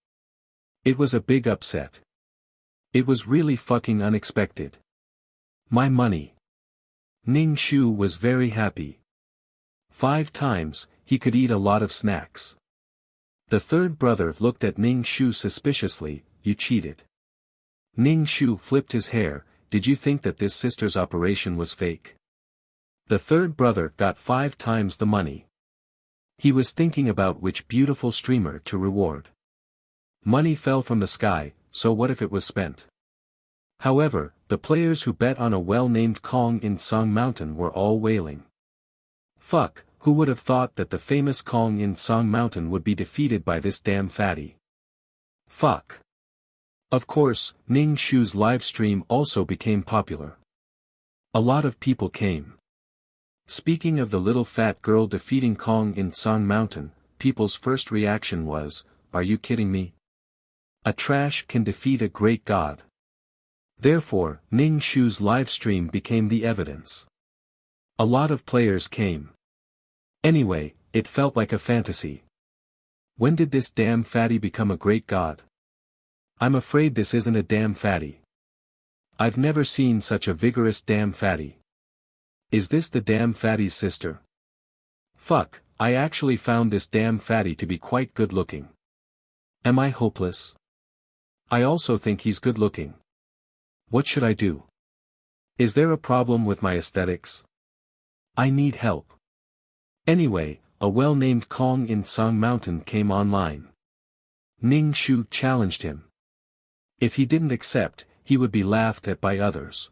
It was a big upset. It was really fucking unexpected. My money. Ning Shu was very happy. 5 times, he could eat a lot of snacks. The third brother looked at Ning Shu suspiciously, you cheated. Ning Shu flipped his hair, did you think that this sister's operation was fake? The third brother got 5 times the money. He was thinking about which beautiful streamer to reward. Money fell from the sky, so what if it was spent? However, the players who bet on a well-named Kong in Song Mountain were all wailing. Fuck, who would have thought that the famous Kong in Song Mountain would be defeated by this damn fatty? Fuck. Of course, Ning Shu's live stream also became popular. A lot of people came. Speaking of the little fat girl defeating Kong in Song Mountain, people's first reaction was, are you kidding me? A trash can defeat a great god. Therefore, Ning Shu's live stream became the evidence. A lot of players came. Anyway, it felt like a fantasy. When did this damn fatty become a great god? I'm afraid this isn't a damn fatty. I've never seen such a vigorous damn fatty. Is this the damn fatty's sister? Fuck, I actually found this damn fatty to be quite good looking. Am I hopeless? I also think he's good looking. What should I do? Is there a problem with my aesthetics? I need help. Anyway, a well-named Kong in Song Mountain came online. Ning Shu challenged him. If he didn't accept, he would be laughed at by others.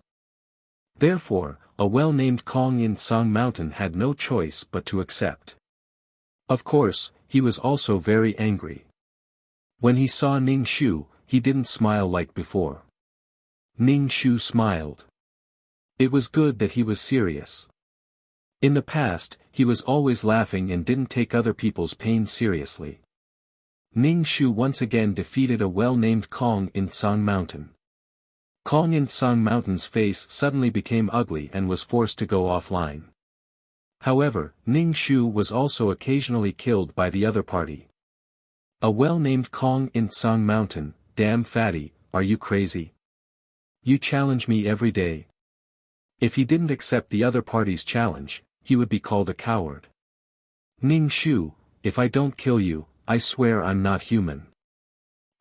Therefore, a well-named Kong in Song Mountain had no choice but to accept. Of course, he was also very angry. When he saw Ning Shu, he didn't smile like before. Ning Shu smiled. It was good that he was serious. In the past, he was always laughing and didn't take other people's pain seriously. Ning Shu once again defeated a well-named Kong in Song Mountain. Kong in Song Mountain's face suddenly became ugly and was forced to go offline. However, Ning Shu was also occasionally killed by the other party. A well-named Kong in Song Mountain, damn fatty, are you crazy? You challenge me every day. If he didn't accept the other party's challenge, he would be called a coward. Ning Shu, if I don't kill you, I swear I'm not human.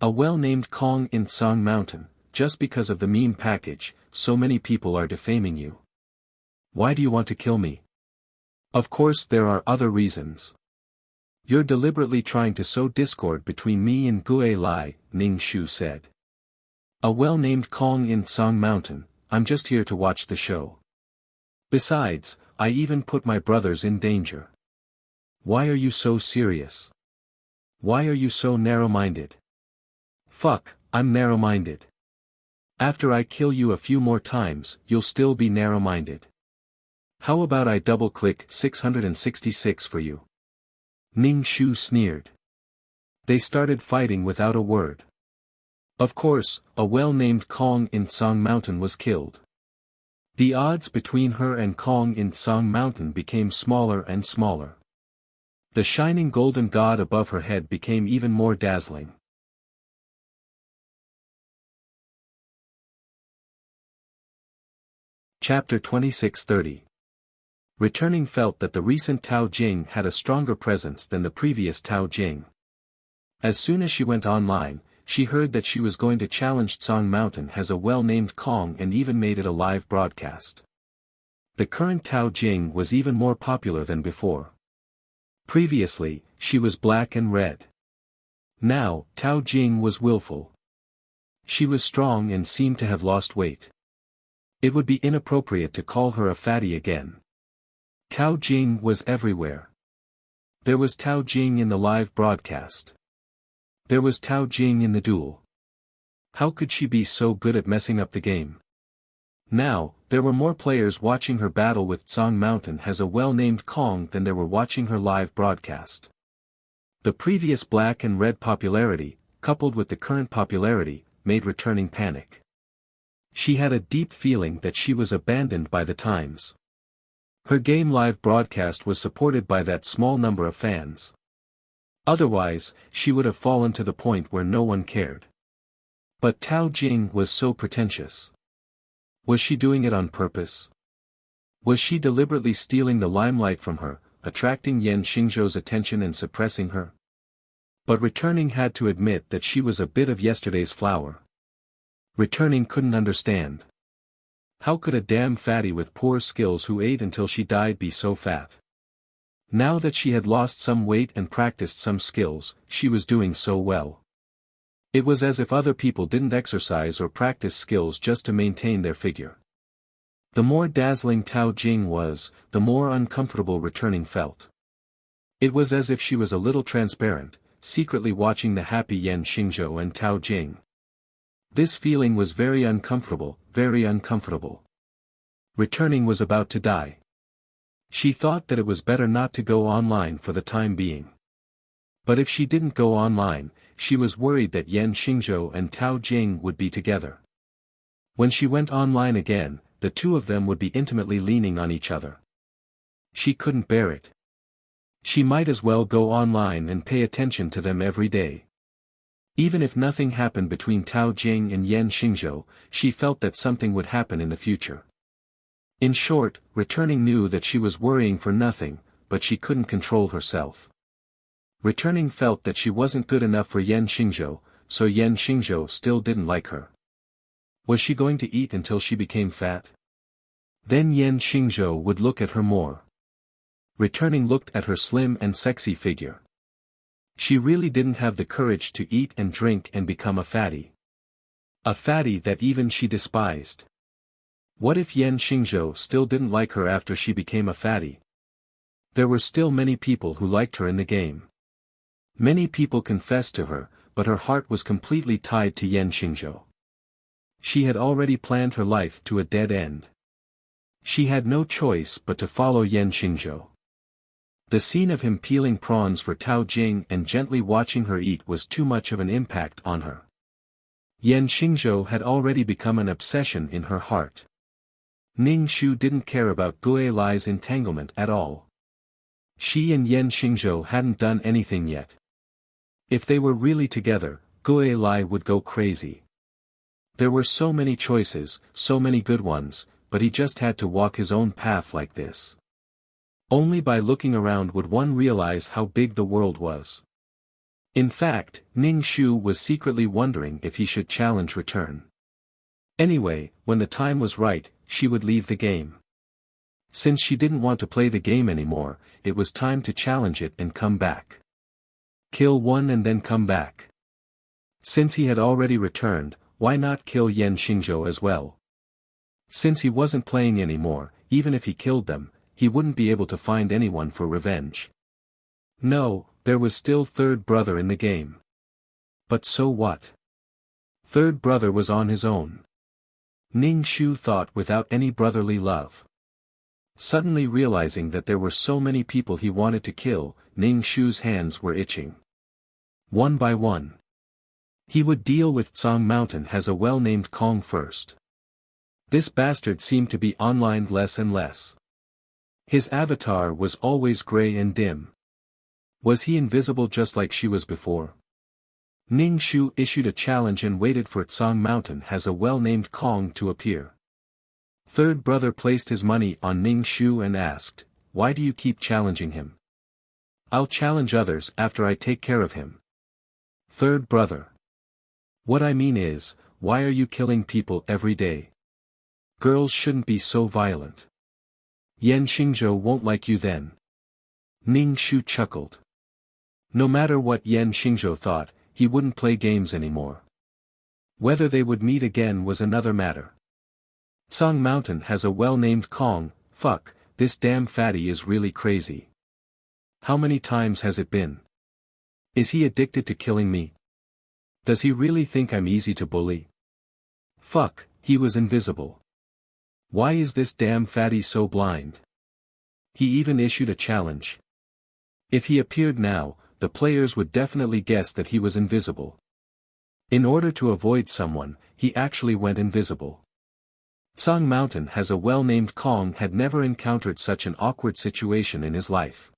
A well-named Kong in Song Mountain, just because of the meme package, so many people are defaming you. Why do you want to kill me? Of course there are other reasons. You're deliberately trying to sow discord between me and Gue Lai, Ning Shu said. A well-named Kong in Song Mountain, I'm just here to watch the show. Besides, I even put my brothers in danger. Why are you so serious? Why are you so narrow-minded? Fuck, I'm narrow-minded. After I kill you a few more times, you'll still be narrow-minded. How about I double-click 666 for you? Ning Shu sneered. They started fighting without a word. Of course, a well-named Kong in Song Mountain was killed. The odds between her and Kong in Song Mountain became smaller and smaller. The shining golden god above her head became even more dazzling. Chapter 2630. Returning felt that the recent Tao Jing had a stronger presence than the previous Tao Jing. As soon as she went online, she heard that she was going to challenge Song Mountain as a well-named Kong and even made it a live broadcast. The current Tao Jing was even more popular than before. Previously, she was black and red. Now, Tao Jing was willful. She was strong and seemed to have lost weight. It would be inappropriate to call her a fatty again. Tao Jing was everywhere. There was Tao Jing in the live broadcast. There was Tao Jing in the duel. How could she be so good at messing up the game? Now, there were more players watching her battle with Song Mountain as a well-named Kong than there were watching her live broadcast. The previous black and red popularity, coupled with the current popularity, made returning panic. She had a deep feeling that she was abandoned by the times. Her game live broadcast was supported by that small number of fans. Otherwise, she would have fallen to the point where no one cared. But Tao Jing was so pretentious. Was she doing it on purpose? Was she deliberately stealing the limelight from her, attracting Yan Xingzhou's attention and suppressing her? But Returning had to admit that she was a bit of yesterday's flour. Returning couldn't understand. How could a damn fatty with poor skills who ate until she died be so fat? Now that she had lost some weight and practiced some skills, she was doing so well. It was as if other people didn't exercise or practice skills just to maintain their figure. The more dazzling Tao Jing was, the more uncomfortable Returning felt. It was as if she was a little transparent, secretly watching the happy Yan Xingzhou and Tao Jing. This feeling was very uncomfortable, very uncomfortable. Returning was about to die. She thought that it was better not to go online for the time being. But if she didn't go online, she was worried that Yan Xingzhou and Tao Jing would be together. When she went online again, the two of them would be intimately leaning on each other. She couldn't bear it. She might as well go online and pay attention to them every day. Even if nothing happened between Tao Jing and Yan Xingzhou, she felt that something would happen in the future. In short, Returning knew that she was worrying for nothing, but she couldn't control herself. Returning felt that she wasn't good enough for Yan Xingzhou, so Yan Xingzhou still didn't like her. Was she going to eat until she became fat? Then Yan Xingzhou would look at her more. Returning looked at her slim and sexy figure. She really didn't have the courage to eat and drink and become a fatty. A fatty that even she despised. What if Yan Xingzhou still didn't like her after she became a fatty? There were still many people who liked her in the game. Many people confessed to her, but her heart was completely tied to Yan Xingzhou. She had already planned her life to a dead end. She had no choice but to follow Yan Xingzhou. The scene of him peeling prawns for Tao Jing and gently watching her eat was too much of an impact on her. Yan Xingzhou had already become an obsession in her heart. Ning Shu didn't care about Gui Lai's entanglement at all. She and Yan Xingzhou hadn't done anything yet. If they were really together, Gui Lai would go crazy. There were so many choices, so many good ones, but he just had to walk his own path like this. Only by looking around would one realize how big the world was. In fact, Ning Shu was secretly wondering if he should challenge Return. Anyway, when the time was right, she would leave the game. Since she didn't want to play the game anymore, it was time to challenge it and come back. Kill one and then come back. Since he had already returned, why not kill Yan Xingzhou as well? Since he wasn't playing anymore, even if he killed them, he wouldn't be able to find anyone for revenge. No, there was still third brother in the game. But so what? Third brother was on his own. Ning Shu thought without any brotherly love. Suddenly realizing that there were so many people he wanted to kill, Ning Shu's hands were itching. One by one. He would deal with Tsang Mountain as a well-named Kong first. This bastard seemed to be online less and less. His avatar was always gray and dim. Was he invisible just like she was before? Ning Shu issued a challenge and waited for Tsang Mountain as a well-named Kong to appear. Third brother placed his money on Ning Shu and asked, "Why do you keep challenging him?" "I'll challenge others after I take care of him." Third brother. "What I mean is, why are you killing people every day? Girls shouldn't be so violent. Yan Xingzhou won't like you then." Ning Shu chuckled. No matter what Yan Xingzhou thought, he wouldn't play games anymore. Whether they would meet again was another matter. Tsang Mountain has a well-named Kong. Fuck, this damn fatty is really crazy. How many times has it been? Is he addicted to killing me? Does he really think I'm easy to bully? Fuck, he was invisible. Why is this damn fatty so blind? He even issued a challenge. If he appeared now, the players would definitely guess that he was invisible. In order to avoid someone, he actually went invisible. Tsang Mountain has a well-named Kong had never encountered such an awkward situation in his life.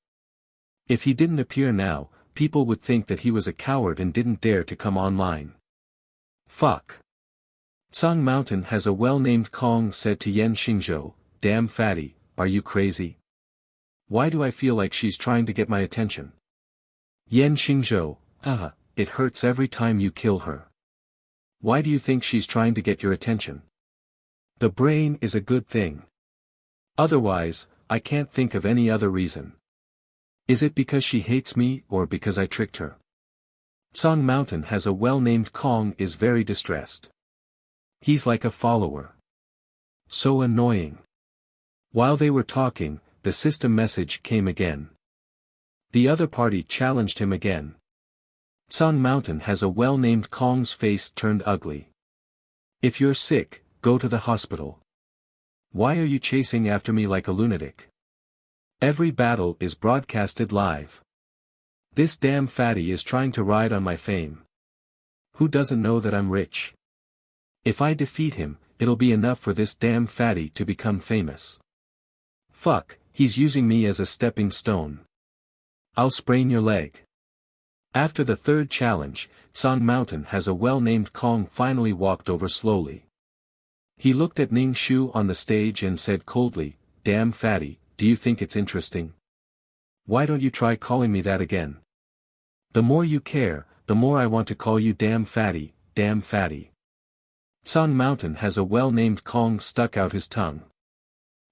If he didn't appear now, people would think that he was a coward and didn't dare to come online. Fuck. Tsang Mountain has a well-named Kong said to Yan Xingzhou, "Damn fatty, are you crazy? Why do I feel like she's trying to get my attention?" Yan Xingzhou, it hurts every time you kill her. Why do you think she's trying to get your attention? The brain is a good thing. Otherwise, I can't think of any other reason. Is it because she hates me or because I tricked her? Tsang Mountain has a well-named Kong is very distressed. He's like a follower. So annoying. While they were talking, the system message came again. The other party challenged him again. Tsang Mountain has a well-named Kong's face turned ugly. "If you're sick, go to the hospital. Why are you chasing after me like a lunatic? Every battle is broadcasted live. This damn fatty is trying to ride on my fame. Who doesn't know that I'm rich? If I defeat him, it'll be enough for this damn fatty to become famous. Fuck, he's using me as a stepping stone. I'll sprain your leg." After the third challenge, Tsang Mountain has a well-named Kong finally walked over slowly. He looked at Ning Shu on the stage and said coldly, "Damn fatty, do you think it's interesting? Why don't you try calling me that again? The more you care, the more I want to call you damn fatty, damn fatty. Song Mountain has a well-named Kong stuck out his tongue.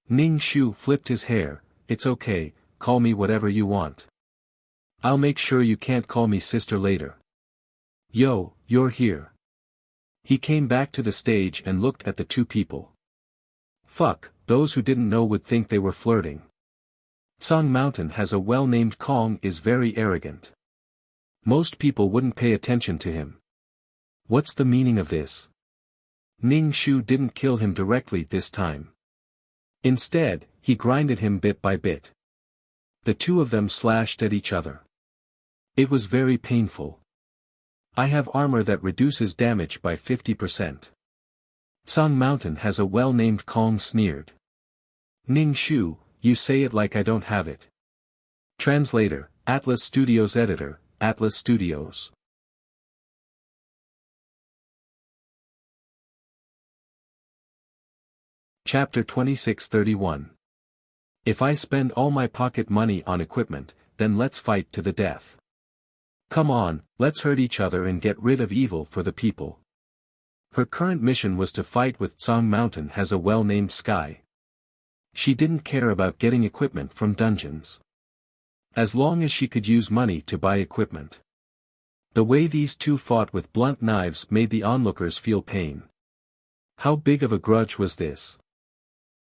Ning Shu flipped his hair. It's okay, call me whatever you want. I'll make sure you can't call me sister later. Yo, you're here. He came back to the stage and looked at the two people. Fuck, those who didn't know would think they were flirting. Song Mountain has a well-named Kong is very arrogant. Most people wouldn't pay attention to him. What's the meaning of this? Ning Shu didn't kill him directly this time. Instead, he grinded him bit by bit. The two of them slashed at each other. It was very painful. I have armor that reduces damage by 50%. Song Mountain has a well-named Kong sneered. Ning Shu, you say it like I don't have it. Translator, Atlas Studios Editor, Atlas Studios. Chapter 2631. If I spend all my pocket money on equipment, then let's fight to the death. Come on, let's hurt each other and get rid of evil for the people. Her current mission was to fight with Song Mountain has a well-named Sky. She didn't care about getting equipment from dungeons. As long as she could use money to buy equipment. The way these two fought with blunt knives made the onlookers feel pain. How big of a grudge was this?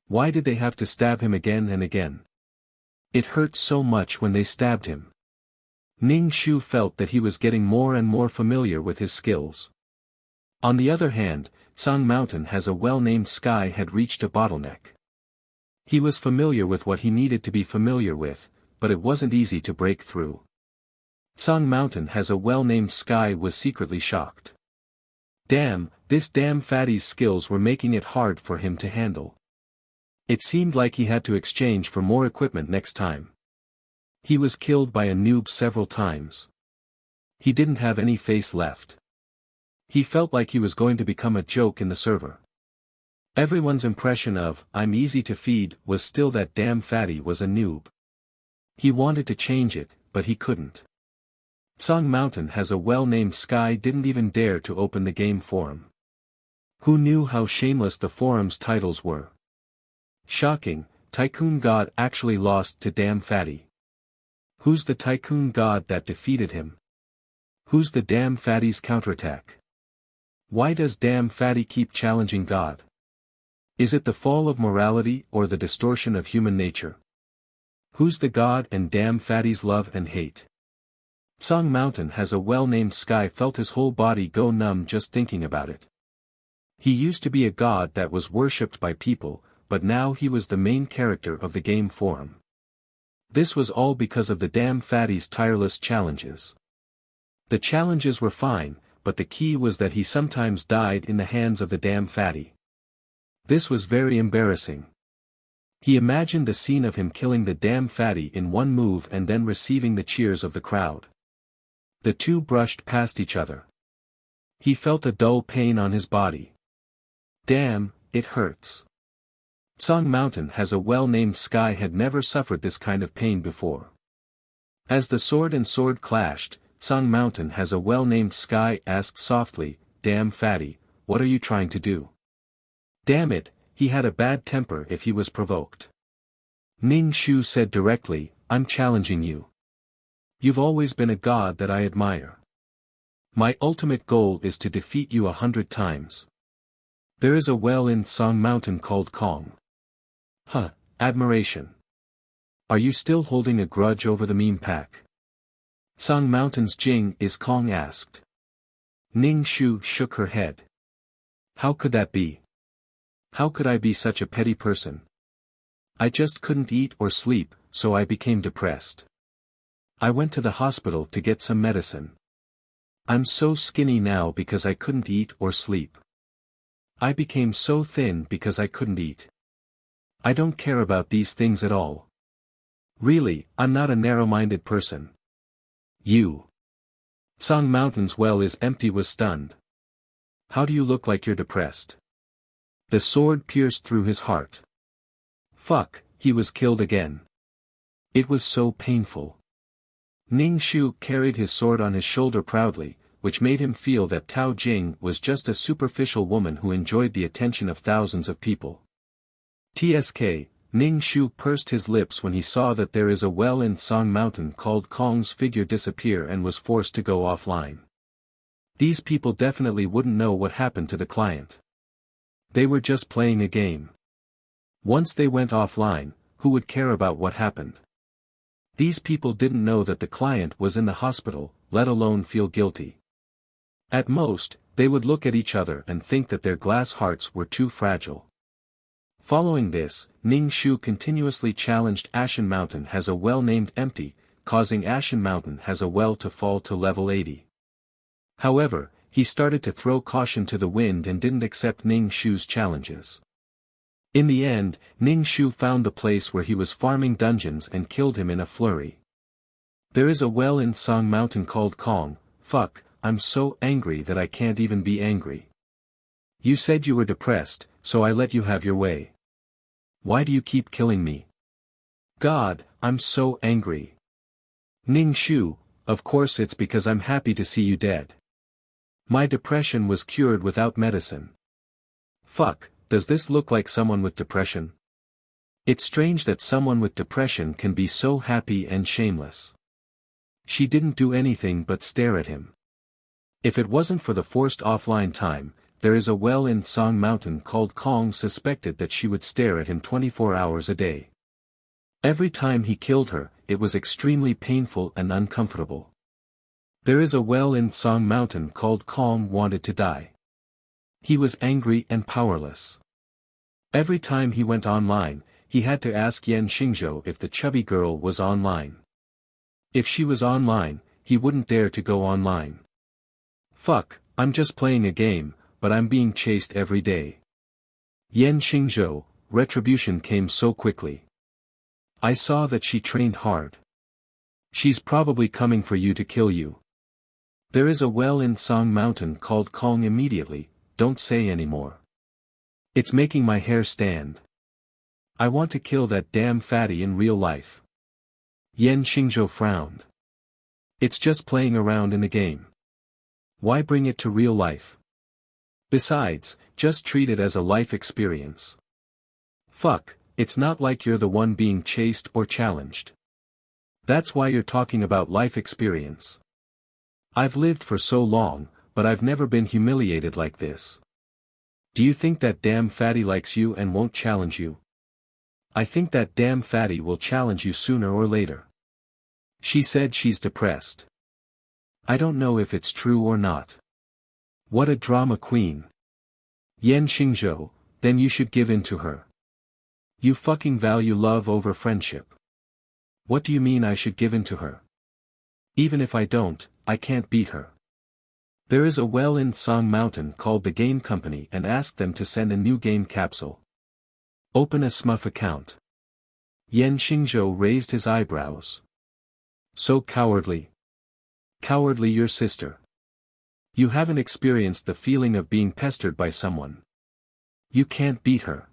Why did they have to stab him again and again? It hurt so much when they stabbed him. Ning Shu felt that he was getting more and more familiar with his skills. On the other hand, Song Mountain has a well-named Sky had reached a bottleneck. He was familiar with what he needed to be familiar with, but it wasn't easy to break through. Song Mountain has a well-named Sky was secretly shocked. Damn, this damn fatty's skills were making it hard for him to handle. It seemed like he had to exchange for more equipment next time. He was killed by a noob several times. He didn't have any face left. He felt like he was going to become a joke in the server. Everyone's impression of, I'm easy to feed, was still that damn fatty was a noob. He wanted to change it, but he couldn't. Song Mountain has a well-named Sky didn't even dare to open the game forum. Who knew how shameless the forum's titles were? Shocking, Tycoon God actually lost to damn fatty. Who's the Tycoon God that defeated him? Who's the damn fatty's counterattack? Why does damn fatty keep challenging God? Is it the fall of morality or the distortion of human nature? Who's the God and damn fatty's love and hate? Song Mountain has a well-named Sky felt his whole body go numb just thinking about it. He used to be a god that was worshipped by people, but now he was the main character of the game forum. This was all because of the damn fatty's tireless challenges. The challenges were fine, but the key was that he sometimes died in the hands of the damn fatty. This was very embarrassing. He imagined the scene of him killing the damn fatty in one move and then receiving the cheers of the crowd. The two brushed past each other. He felt a dull pain on his body. Damn, it hurts. Song Mountain has a well-named Sky had never suffered this kind of pain before. As the sword and sword clashed, Song Mountain has a well-named Sky asked softly, damn fatty, what are you trying to do? Damn it, he had a bad temper if he was provoked. Ning Shu said directly, I'm challenging you. You've always been a god that I admire. My ultimate goal is to defeat you 100 times. There is a well in Song Mountain called Kong. Huh, admiration. Are you still holding a grudge over the meme pack? Song Mountain's Jing is Kong asked. Ning Shu shook her head. How could that be? How could I be such a petty person? I just couldn't eat or sleep, so I became depressed. I went to the hospital to get some medicine. I'm so skinny now because I couldn't eat or sleep. I became so thin because I couldn't eat. I don't care about these things at all. Really, I'm not a narrow-minded person. You. Song Mountain's well is empty was stunned. How do you look like you're depressed? The sword pierced through his heart. Fuck, he was killed again. It was so painful. Ning Shu carried his sword on his shoulder proudly, which made him feel that Tao Jing was just a superficial woman who enjoyed the attention of thousands of people. TSK, Ning Shu pursed his lips when he saw that there is a well in Song Mountain called Kong's figure disappear and was forced to go offline. These people definitely wouldn't know what happened to the client. They were just playing a game. Once they went offline, who would care about what happened? These people didn't know that the client was in the hospital, let alone feel guilty. At most, they would look at each other and think that their glass hearts were too fragile. Following this, Ning Shu continuously challenged Ashen Mountain has a well named empty, causing Ashen Mountain has a well to fall to level 80. However, he started to throw caution to the wind and didn't accept Ning Shu's challenges. In the end, Ning Shu found the place where he was farming dungeons and killed him in a flurry. There is a well in Song Mountain called Kong. Fuck, I'm so angry that I can't even be angry. You said you were depressed, so I let you have your way. Why do you keep killing me? God, I'm so angry. Ning Shu, of course it's because I'm happy to see you dead. My depression was cured without medicine. Fuck. Does this look like someone with depression? It's strange that someone with depression can be so happy and shameless. She didn't do anything but stare at him. If it wasn't for the forced offline time, there is a well in Song Mountain called Kong suspected that she would stare at him 24 hours a day. Every time he killed her, it was extremely painful and uncomfortable. There is a well in Song Mountain called Kong wanted to die. He was angry and powerless. Every time he went online, he had to ask Yan Xingzhou if the chubby girl was online. If she was online, he wouldn't dare to go online. Fuck, I'm just playing a game, but I'm being chased every day. Yan Xingzhou, retribution came so quickly. I saw that she trained hard. She's probably coming for you to kill you. There is a well in Song Mountain called Kong immediately. Don't say anymore. It's making my hair stand. I want to kill that damn fatty in real life. Yan Xingzhou frowned. It's just playing around in the game. Why bring it to real life? Besides, just treat it as a life experience. Fuck, it's not like you're the one being chased or challenged. That's why you're talking about life experience. I've lived for so long, but I've never been humiliated like this. Do you think that damn fatty likes you and won't challenge you? I think that damn fatty will challenge you sooner or later. She said she's depressed. I don't know if it's true or not. What a drama queen. Yan Xingzhou, then you should give in to her. You fucking value love over friendship. What do you mean I should give in to her? Even if I don't, I can't beat her. There is a well in Song Mountain called the Game Company and ask them to send a new game capsule. Open a Smurf account. Yan Xingzhou raised his eyebrows. So cowardly. Cowardly your sister. You haven't experienced the feeling of being pestered by someone. You can't beat her.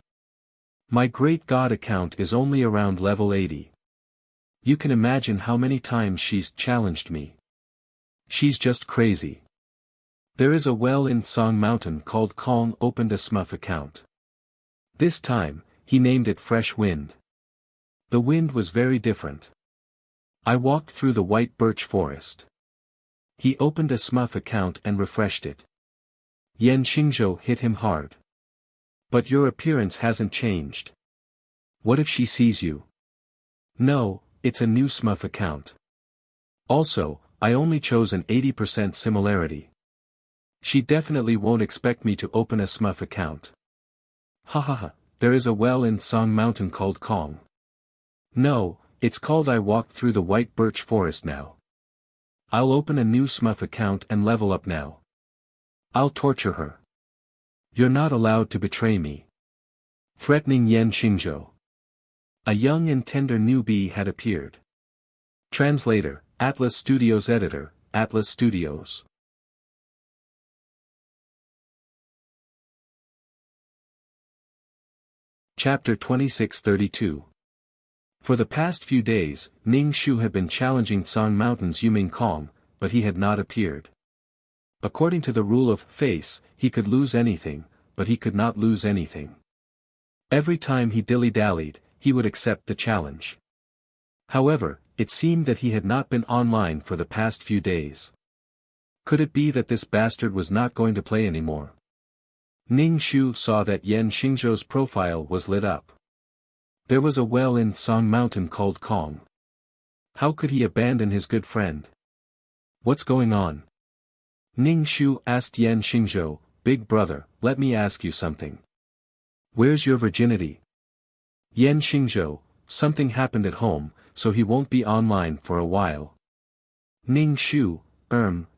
My great god account is only around level 80. You can imagine how many times she's challenged me. She's just crazy. There is a well in Song Mountain called Kong opened a Smurf account. This time, he named it Fresh Wind. The wind was very different. I walked through the white birch forest. He opened a Smurf account and refreshed it. Yan Xingzhou hit him hard. But your appearance hasn't changed. What if she sees you? No, it's a new Smurf account. Also, I only chose an 80% similarity. She definitely won't expect me to open a Smurf account. Hahaha, there is a well in Song Mountain called Kong. No, it's called I walked through the white birch forest now. I'll open a new Smurf account and level up now. I'll torture her. You're not allowed to betray me. Threatening Yan Xingzhou. A young and tender newbie had appeared. Translator, Atlas Studios Editor, Atlas Studios. Chapter 2632. For the past few days, Ning Shu had been challenging Song Mountain's Yuming Kong, but he had not appeared. According to the rule of face, he could lose anything, but he could not lose anything. Every time he dilly-dallied, he would accept the challenge. However, it seemed that he had not been online for the past few days. Could it be that this bastard was not going to play anymore? Ning Shu saw that Yan Xingzhou's profile was lit up. There was a well in Song Mountain called Kong. How could he abandon his good friend? What's going on? Ning Shu asked Yan Xingzhou, "Big brother, let me ask you something. Where's your virginity?" Yan Xingzhou, "Something happened at home, so he won't be online for a while." Ning Shu,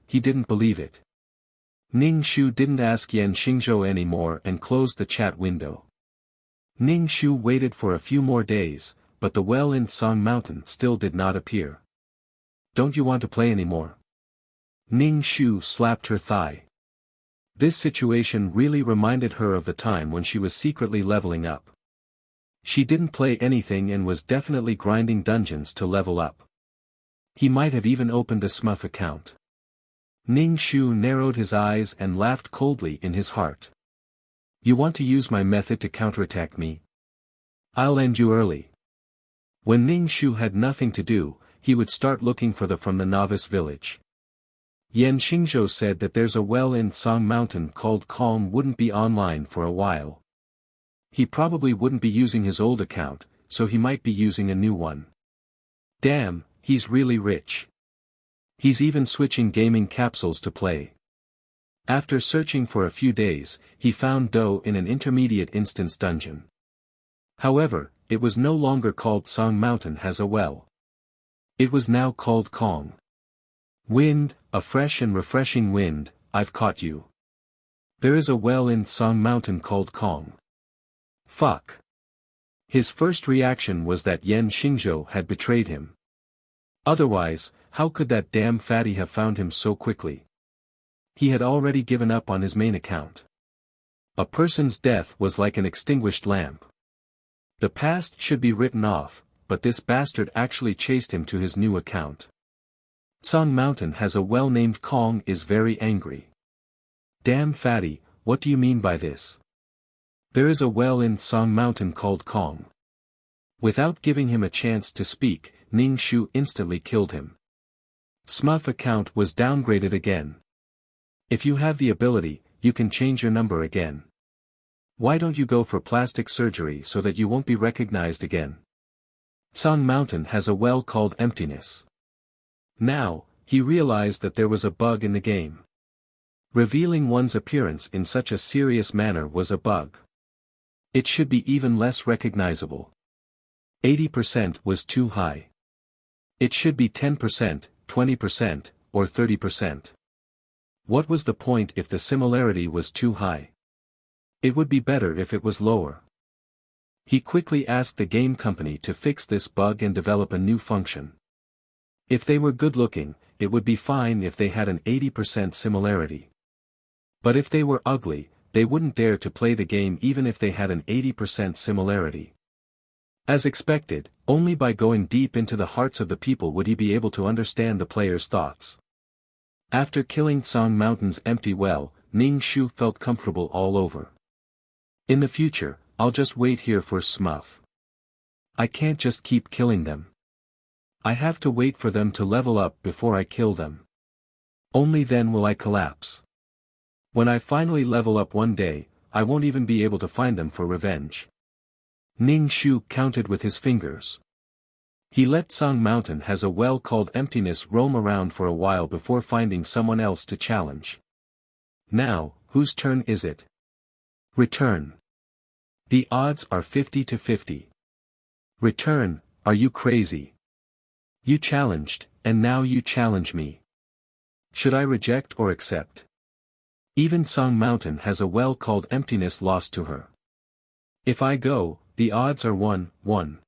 he didn't believe it. Ning Shu didn't ask Yan Xingzhou anymore and closed the chat window. Ning Shu waited for a few more days, but the well in Song Mountain still did not appear. "Don't you want to play anymore?" Ning Shu slapped her thigh. This situation really reminded her of the time when she was secretly leveling up. She didn't play anything and was definitely grinding dungeons to level up. He might have even opened a smurf account. Ning Shu narrowed his eyes and laughed coldly in his heart. "You want to use my method to counterattack me? I'll end you early." When Ning Shu had nothing to do, he would start looking for from the novice village. Yan Xingzhou said that there's a well in Song Mountain called Kong wouldn't be online for a while. He probably wouldn't be using his old account, so he might be using a new one. Damn, he's really rich. He's even switching gaming capsules to play. After searching for a few days, he found Do in an intermediate instance dungeon. However, it was no longer called Song Mountain has a well. It was now called Kong. "Wind, a fresh and refreshing wind, I've caught you. There is a well in Song Mountain called Kong." Fuck. His first reaction was that Yan Xingzhou had betrayed him. Otherwise, how could that damn fatty have found him so quickly? He had already given up on his main account. A person's death was like an extinguished lamp. The past should be written off, but this bastard actually chased him to his new account. Song Mountain has a well named Kong is very angry. "Damn fatty, what do you mean by this? There is a well in Song Mountain called Kong." Without giving him a chance to speak, Ning Shu instantly killed him. Smurf account was downgraded again. If you have the ability, you can change your number again. Why don't you go for plastic surgery so that you won't be recognized again? Song Mountain has a well called Emptiness. Now, he realized that there was a bug in the game. Revealing one's appearance in such a serious manner was a bug. It should be even less recognizable. 80% was too high. It should be 10%, 20%, or 30%. What was the point if the similarity was too high? It would be better if it was lower. He quickly asked the game company to fix this bug and develop a new function. If they were good-looking, it would be fine if they had an 80% similarity. But if they were ugly, they wouldn't dare to play the game even if they had an 80% similarity. As expected, only by going deep into the hearts of the people would he be able to understand the player's thoughts. After killing Song Mountain's empty well, Ning Shu felt comfortable all over. In the future, I'll just wait here for Smurf. I can't just keep killing them. I have to wait for them to level up before I kill them. Only then will I collapse. When I finally level up one day, I won't even be able to find them for revenge. Ning Shu counted with his fingers. He let Song Mountain has a well called Emptiness roam around for a while before finding someone else to challenge. Now, whose turn is it? Return. The odds are 50-50. Return, are you crazy? You challenged, and now you challenge me. Should I reject or accept? Even Song Mountain has a well called Emptiness lost to her. If I go, the odds are 1-1.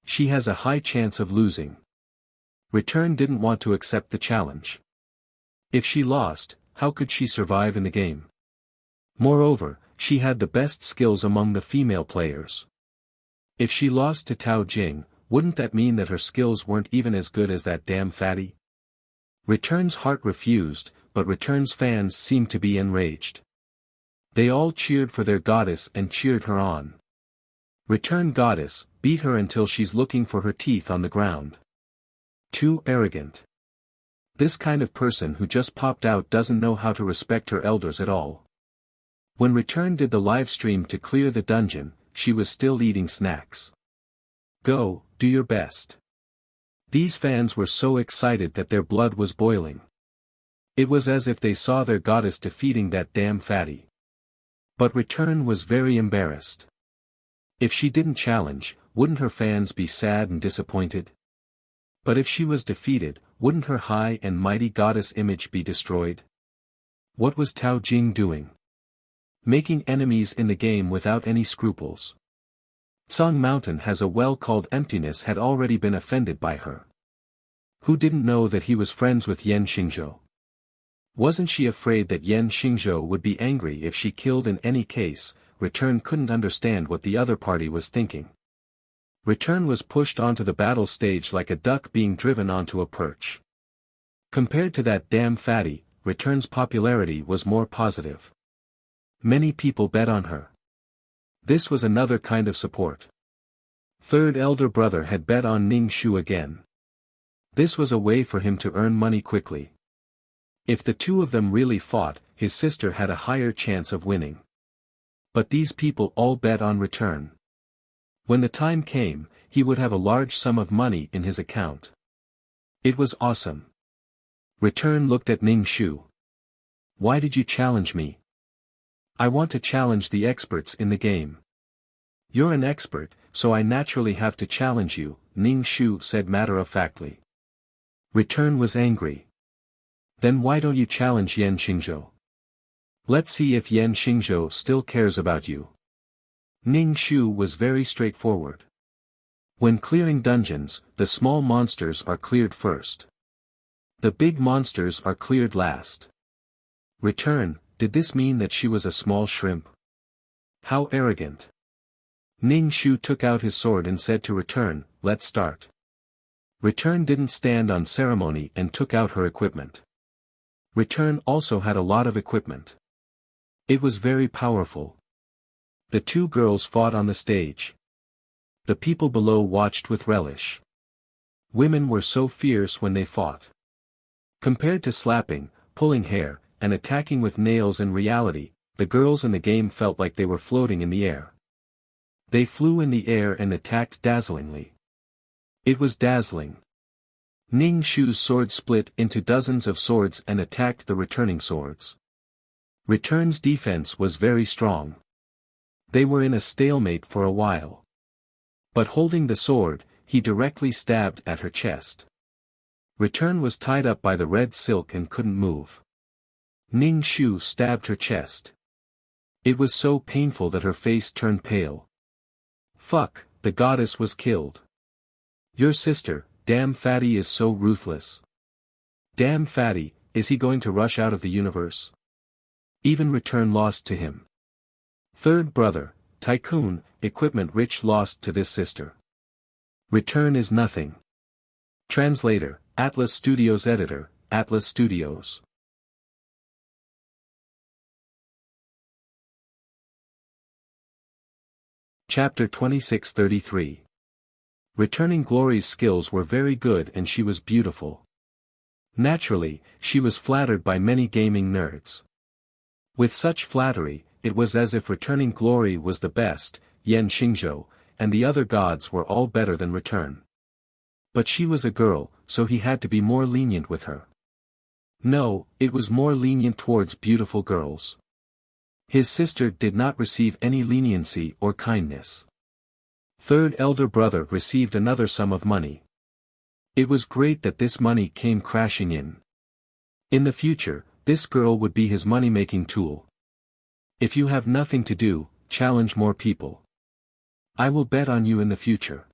She has a high chance of losing. Return didn't want to accept the challenge. If she lost, how could she survive in the game? Moreover, she had the best skills among the female players. If she lost to Tao Jing, Wouldn't that mean that her skills weren't even as good as that damn fatty? Return's heart refused, but Return's fans seemed to be enraged. They all cheered for their goddess and cheered her on. Return goddess, beat her until she's looking for her teeth on the ground. Too arrogant. This kind of person who just popped out doesn't know how to respect her elders at all. When Return did the live stream to clear the dungeon, she was still eating snacks. Go, do your best. These fans were so excited that their blood was boiling. It was as if they saw their goddess defeating that damn fatty. But Return was very embarrassed. If she didn't challenge, wouldn't her fans be sad and disappointed? But if she was defeated, wouldn't her high and mighty goddess image be destroyed? What was Tao Jing doing? Making enemies in the game without any scruples. Song Mountain has a well called emptiness had already been offended by her. Who didn't know that he was friends with Yan Xingzhou? Wasn't she afraid that Yan Xingzhou would be angry if she killed in any case? Return couldn't understand what the other party was thinking. Return was pushed onto the battle stage like a duck being driven onto a perch. Compared to that damn fatty, Return's popularity was more positive. Many people bet on her. This was another kind of support. Third elder brother had bet on Ning Shu again. This was a way for him to earn money quickly. If the two of them really fought, his sister had a higher chance of winning. But these people all bet on Return. When the time came, he would have a large sum of money in his account. It was awesome. Return looked at Ning Shu. Why did you challenge me? I want to challenge the experts in the game. You're an expert, so I naturally have to challenge you, Ning Shu said matter-of-factly. Return was angry. Then why don't you challenge Yan Xingzhou? Let's see if Yan Xingzhou still cares about you. Ning Shu was very straightforward. When clearing dungeons, the small monsters are cleared first. The big monsters are cleared last. Return, did this mean that she was a small shrimp? How arrogant. Ning Shu took out his sword and said to Return, let's start. Return didn't stand on ceremony and took out her equipment. Return also had a lot of equipment. It was very powerful. The two girls fought on the stage. The people below watched with relish. Women were so fierce when they fought. Compared to slapping, pulling hair, and attacking with nails in reality, the girls in the game felt like they were floating in the air. They flew in the air and attacked dazzlingly. It was dazzling. Ning Shu's sword split into dozens of swords and attacked the returning swords. Return's defense was very strong. They were in a stalemate for a while. But holding the sword, he directly stabbed at her chest. Return was tied up by the red silk and couldn't move. Ning Shu stabbed her chest. It was so painful that her face turned pale. Fuck, the goddess was killed. Your sister, damn fatty, is so ruthless. Damn fatty, is he going to rush out of the universe? Even Return lost to him. Third brother, Tycoon, equipment rich, lost to this sister. Return is nothing. Translator, Atlas Studios. Editor, Atlas Studios. Chapter 2633. Returning Glory's skills were very good and she was beautiful. Naturally, she was flattered by many gaming nerds. With such flattery, it was as if Returning Glory was the best, Yan Xingzhou, and the other gods were all better than Return. But she was a girl, so he had to be more lenient with her. No, it was more lenient towards beautiful girls. His sister did not receive any leniency or kindness. Third elder brother received another sum of money. It was great that this money came crashing in. In the future, this girl would be his money-making tool. If you have nothing to do, challenge more people. I will bet on you in the future.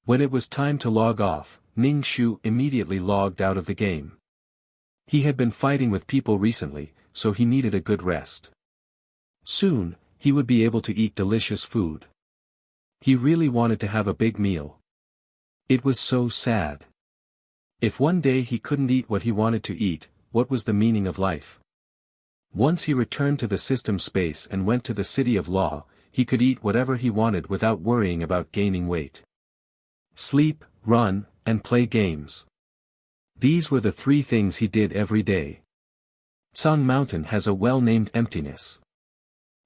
When it was time to log off, Ning Shu immediately logged out of the game. He had been fighting with people recently, so he needed a good rest. Soon, he would be able to eat delicious food. He really wanted to have a big meal. It was so sad. If one day he couldn't eat what he wanted to eat, what was the meaning of life? Once he returned to the system space and went to the city of law, he could eat whatever he wanted without worrying about gaining weight. Sleep, run, and play games. These were the three things he did every day. Sun Mountain has a well-named emptiness.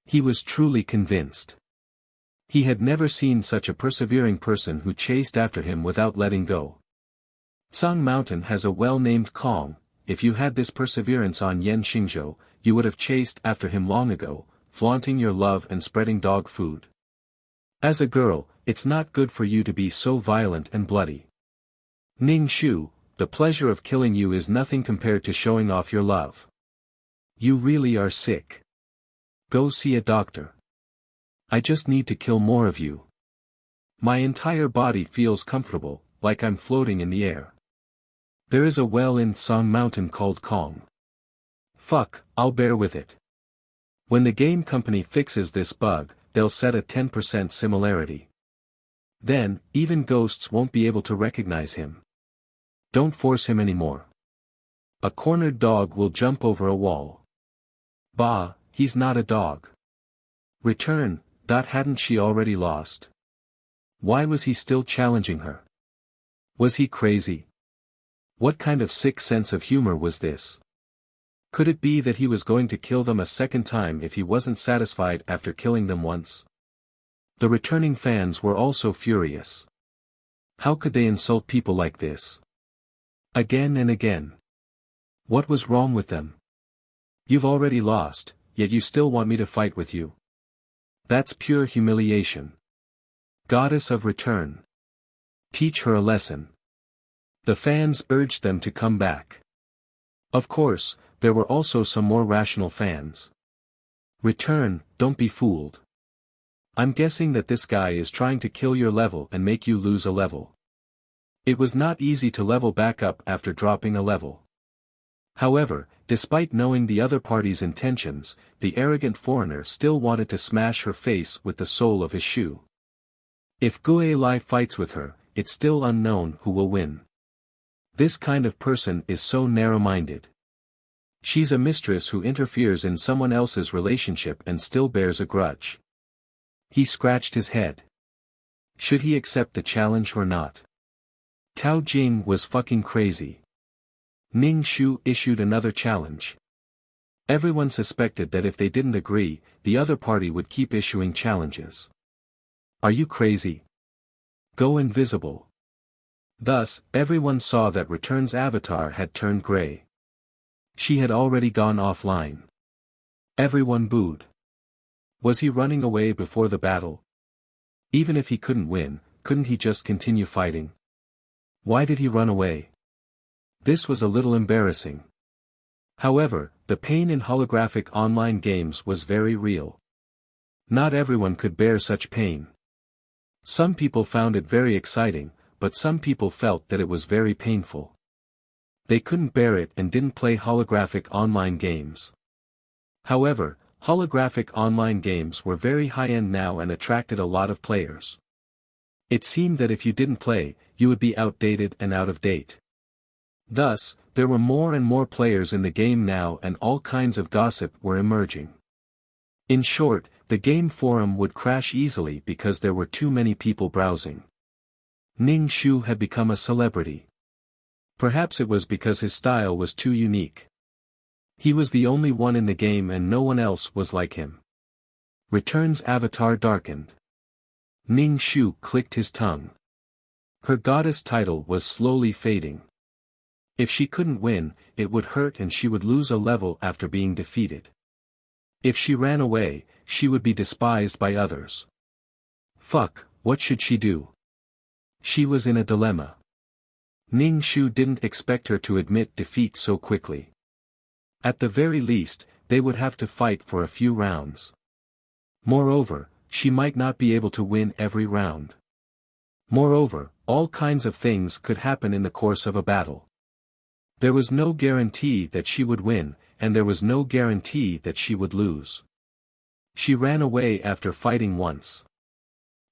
He was truly convinced. He had never seen such a persevering person who chased after him without letting go. Sun Mountain has a well-named calm. If you had this perseverance on Yen Xingzhou, you would have chased after him long ago, flaunting your love and spreading dog food. As a girl, it's not good for you to be so violent and bloody. Ning Shu, the pleasure of killing you is nothing compared to showing off your love. You really are sick. Go see a doctor. I just need to kill more of you. My entire body feels comfortable, like I'm floating in the air. There is a well in Song Mountain called Kong. Fuck, I'll bear with it. When the game company fixes this bug, they'll set a 10% similarity. Then, even ghosts won't be able to recognize him. Don't force him anymore. A cornered dog will jump over a wall. Bah, he's not a dog. Return, hadn't she already lost? Why was he still challenging her? Was he crazy? What kind of sick sense of humor was this? Could it be that he was going to kill them a second time if he wasn't satisfied after killing them once? The returning fans were also furious. How could they insult people like this? Again and again. What was wrong with them? You've already lost, yet you still want me to fight with you. That's pure humiliation. Goddess of Return. Teach her a lesson. The fans urged them to come back. Of course, there were also some more rational fans. Return, don't be fooled. I'm guessing that this guy is trying to kill your level and make you lose a level. It was not easy to level back up after dropping a level. However, despite knowing the other party's intentions, the arrogant foreigner still wanted to smash her face with the sole of his shoe. If Gue Lai fights with her, it's still unknown who will win. This kind of person is so narrow-minded. She's a mistress who interferes in someone else's relationship and still bears a grudge. He scratched his head. Should he accept the challenge or not? Tao Jing was fucking crazy. Ning Shu issued another challenge. Everyone suspected that if they didn't agree, the other party would keep issuing challenges. Are you crazy? Go invisible. Thus, everyone saw that Return's avatar had turned gray. She had already gone offline. Everyone booed. Was he running away before the battle? Even if he couldn't win, couldn't he just continue fighting? Why did he run away? This was a little embarrassing. However, the pain in holographic online games was very real. Not everyone could bear such pain. Some people found it very exciting, but some people felt that it was very painful. They couldn't bear it and didn't play holographic online games. However, holographic online games were very high-end now and attracted a lot of players. It seemed that if you didn't play, you would be outdated and out of date. Thus, there were more and more players in the game now and all kinds of gossip were emerging. In short, the game forum would crash easily because there were too many people browsing. Ning Shu had become a celebrity. Perhaps it was because his style was too unique. He was the only one in the game and no one else was like him. Return's avatar darkened. Ning Shu clicked his tongue. Her goddess title was slowly fading. If she couldn't win, it would hurt and she would lose a level after being defeated. If she ran away, she would be despised by others. Fuck, what should she do? She was in a dilemma. Ning Shu didn't expect her to admit defeat so quickly. At the very least, they would have to fight for a few rounds. Moreover, she might not be able to win every round. Moreover, all kinds of things could happen in the course of a battle. There was no guarantee that she would win, and there was no guarantee that she would lose. She ran away after fighting once.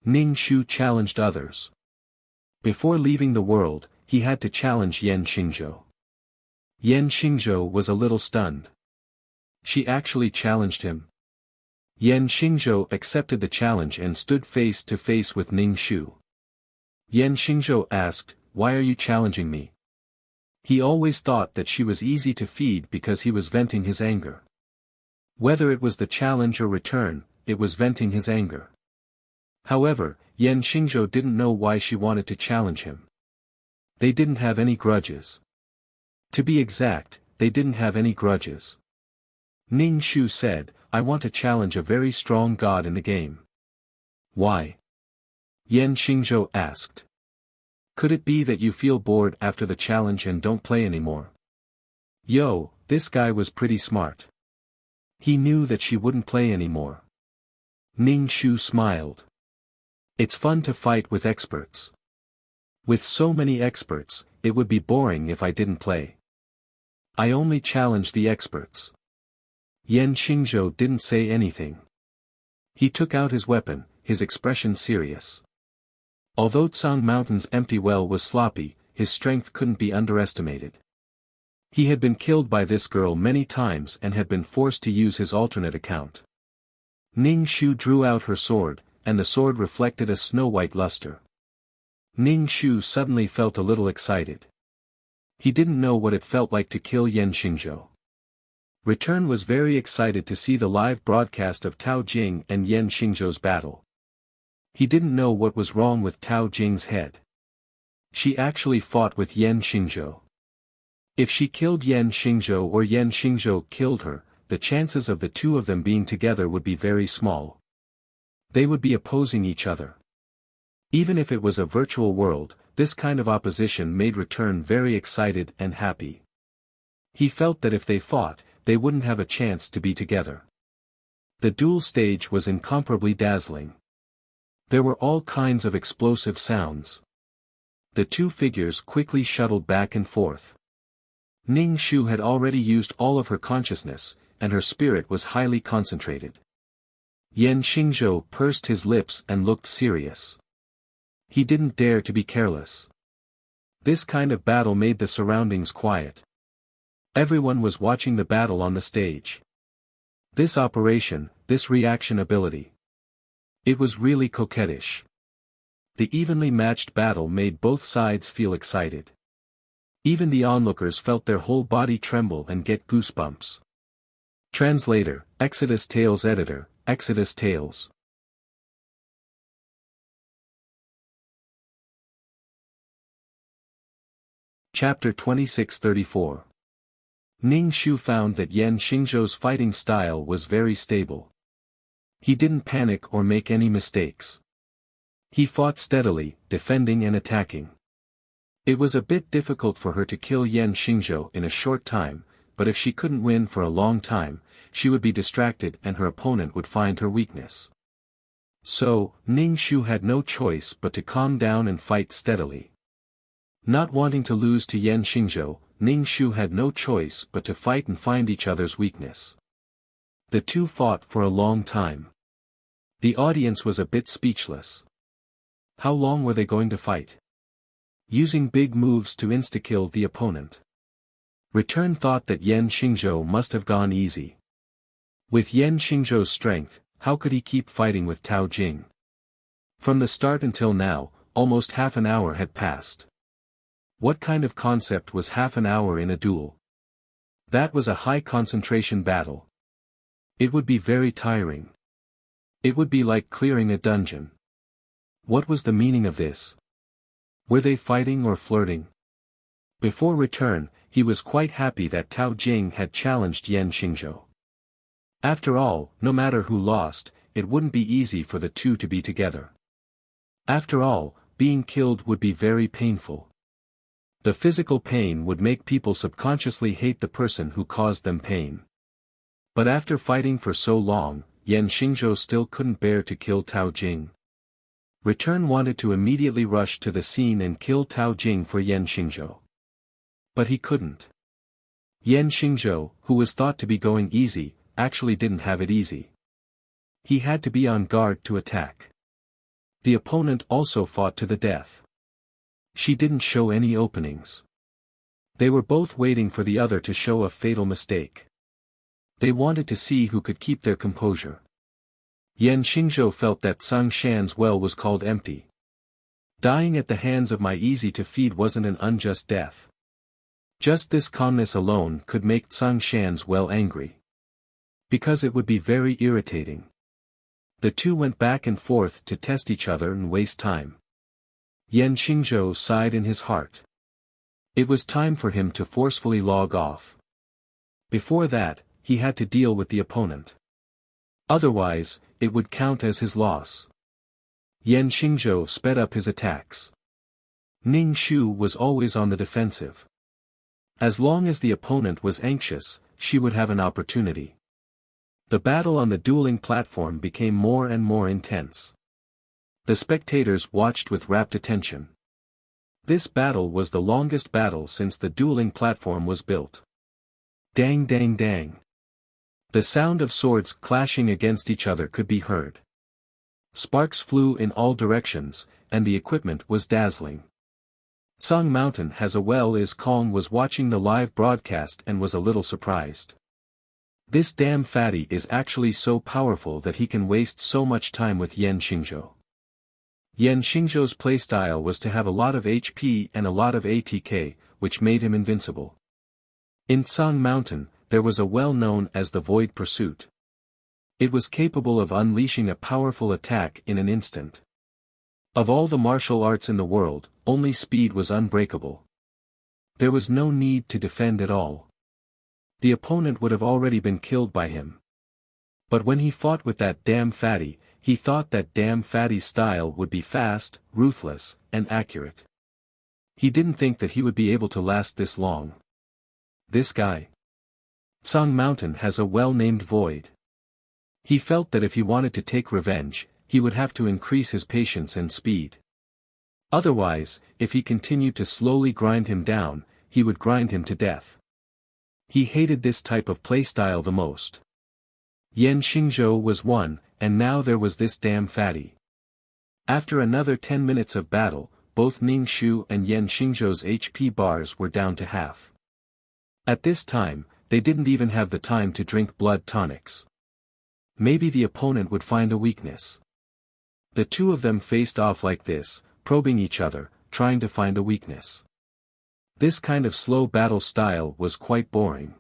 Ning Shu challenged others. Before leaving the world, he had to challenge Yan Xingzhou. Yan Xingzhou was a little stunned. She actually challenged him. Yan Xingzhou accepted the challenge and stood face to face with Ning Shu. Yan Xingzhou asked, "Why are you challenging me?" He always thought that she was easy to feed because he was venting his anger. Whether it was the challenge or return, it was venting his anger. However, Yan Xingzhou didn't know why she wanted to challenge him. They didn't have any grudges. To be exact, they didn't have any grudges. Ning Shu said, "I want to challenge a very strong god in the game." "Why?" Yan Xingzhou asked. "Could it be that you feel bored after the challenge and don't play anymore?" Yo, this guy was pretty smart. He knew that she wouldn't play anymore. Ning Shu smiled. "It's fun to fight with experts. With so many experts, it would be boring if I didn't play. I only challenge the experts." Yan Xingzhou didn't say anything. He took out his weapon, his expression serious. Although Tsang Mountain's empty well was sloppy, his strength couldn't be underestimated. He had been killed by this girl many times and had been forced to use his alternate account. Ning Shu drew out her sword, and the sword reflected a snow-white luster. Ning Shu suddenly felt a little excited. He didn't know what it felt like to kill Yan Xingzhou. Return was very excited to see the live broadcast of Tao Jing and Yan Xingzhou's battle. He didn't know what was wrong with Tao Jing's head. She actually fought with Yan Xingzhou. If she killed Yan Xingzhou or Yan Xingzhou killed her, the chances of the two of them being together would be very small. They would be opposing each other. Even if it was a virtual world, this kind of opposition made Return very excited and happy. He felt that if they fought, they wouldn't have a chance to be together. The duel stage was incomparably dazzling. There were all kinds of explosive sounds. The two figures quickly shuttled back and forth. Ning Shu had already used all of her consciousness, and her spirit was highly concentrated. Yan Xingzhou pursed his lips and looked serious. He didn't dare to be careless. This kind of battle made the surroundings quiet. Everyone was watching the battle on the stage. This operation, this reaction ability. It was really coquettish. The evenly matched battle made both sides feel excited. Even the onlookers felt their whole body tremble and get goosebumps. Translator, Exodus Tales Editor, Exodus Tales. Chapter 2634. Ning Shu found that Yan Xingzhou's fighting style was very stable. He didn't panic or make any mistakes. He fought steadily, defending and attacking. It was a bit difficult for her to kill Yan Xingzhou in a short time, but if she couldn't win for a long time, she would be distracted and her opponent would find her weakness. So, Ning Shu had no choice but to calm down and fight steadily. Not wanting to lose to Yan Xingzhou, Ning Shu had no choice but to fight and find each other's weakness. The two fought for a long time. The audience was a bit speechless. How long were they going to fight? Using big moves to insta-kill the opponent. Return thought that Yan Xingzhou must have gone easy. With Yan Xingzhou's strength, how could he keep fighting with Tao Jing? From the start until now, almost half an hour had passed. What kind of concept was half an hour in a duel? That was a high concentration battle. It would be very tiring. It would be like clearing a dungeon. What was the meaning of this? Were they fighting or flirting? Before Return, he was quite happy that Tao Jing had challenged Yan Xingzhou. After all, no matter who lost, it wouldn't be easy for the two to be together. After all, being killed would be very painful. The physical pain would make people subconsciously hate the person who caused them pain. But after fighting for so long, Yan Xingzhou still couldn't bear to kill Tao Jing. Return wanted to immediately rush to the scene and kill Tao Jing for Yan Xingzhou. But he couldn't. Yan Xingzhou, who was thought to be going easy, actually didn't have it easy. He had to be on guard to attack. The opponent also fought to the death. She didn't show any openings. They were both waiting for the other to show a fatal mistake. They wanted to see who could keep their composure. Yan Xingzhou felt that Tsang Shan's well was called empty. Dying at the hands of my easy-to-feed wasn't an unjust death. Just this calmness alone could make Tsang Shan's well angry. Because it would be very irritating. The two went back and forth to test each other and waste time. Yan Xingzhou sighed in his heart. It was time for him to forcefully log off. Before that, he had to deal with the opponent. Otherwise, it would count as his loss. Yan Xingzhou sped up his attacks. Ning Shu was always on the defensive. As long as the opponent was anxious, she would have an opportunity. The battle on the dueling platform became more and more intense. The spectators watched with rapt attention. This battle was the longest battle since the dueling platform was built. Dang dang dang. The sound of swords clashing against each other could be heard. Sparks flew in all directions, and the equipment was dazzling. Tsang Mountain has a well is Kong was watching the live broadcast and was a little surprised. This damn fatty is actually so powerful that he can waste so much time with Yan Xingzhou. Yan Xingzhou's playstyle was to have a lot of HP and a lot of ATK, which made him invincible. In Tsang Mountain, there was a well known as the Void Pursuit. It was capable of unleashing a powerful attack in an instant. Of all the martial arts in the world, only speed was unbreakable. There was no need to defend at all. The opponent would have already been killed by him. But when he fought with that damn fatty, he thought that damn fatty's style would be fast, ruthless, and accurate. He didn't think that he would be able to last this long. This guy. Tsang Mountain has a well-named void. He felt that if he wanted to take revenge, he would have to increase his patience and speed. Otherwise, if he continued to slowly grind him down, he would grind him to death. He hated this type of playstyle the most. Yan Xingzhou was one, and now there was this damn fatty. After another 10 minutes of battle, both Ning Shu and Yan Xingzhou's HP bars were down to half. At this time, they didn't even have the time to drink blood tonics. Maybe the opponent would find a weakness. The two of them faced off like this, probing each other, trying to find a weakness. This kind of slow battle style was quite boring.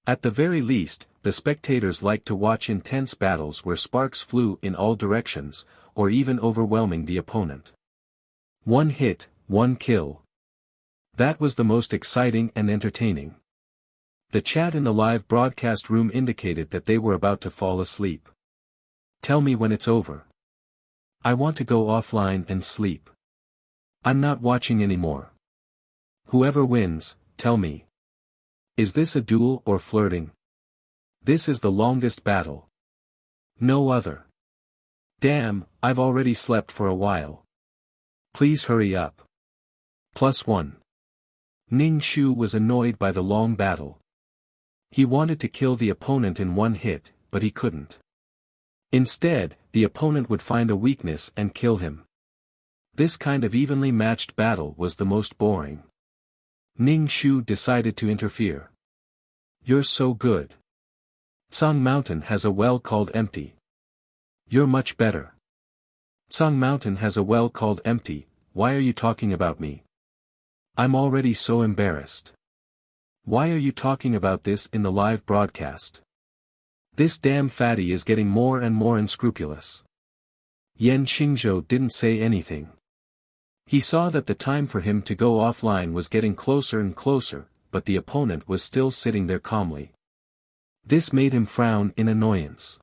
At the very least, the spectators liked to watch intense battles where sparks flew in all directions, or even overwhelming the opponent. One hit, one kill. That was the most exciting and entertaining. The chat in the live broadcast room indicated that they were about to fall asleep. Tell me when it's over. I want to go offline and sleep. I'm not watching anymore. Whoever wins, tell me. Is this a duel or flirting? This is the longest battle. No other. Damn, I've already slept for a while. Please hurry up. +1. Ning Shu was annoyed by the long battle. He wanted to kill the opponent in one hit, but he couldn't. Instead, the opponent would find a weakness and kill him. This kind of evenly matched battle was the most boring. Ning Shu decided to interfere. You're so good. Tsang Mountain has a well called empty. You're much better. Tsang Mountain has a well called empty, why are you talking about me? I'm already so embarrassed. Why are you talking about this in the live broadcast? This damn fatty is getting more and more unscrupulous. Yan Xingzhou didn't say anything. He saw that the time for him to go offline was getting closer and closer, but the opponent was still sitting there calmly. This made him frown in annoyance.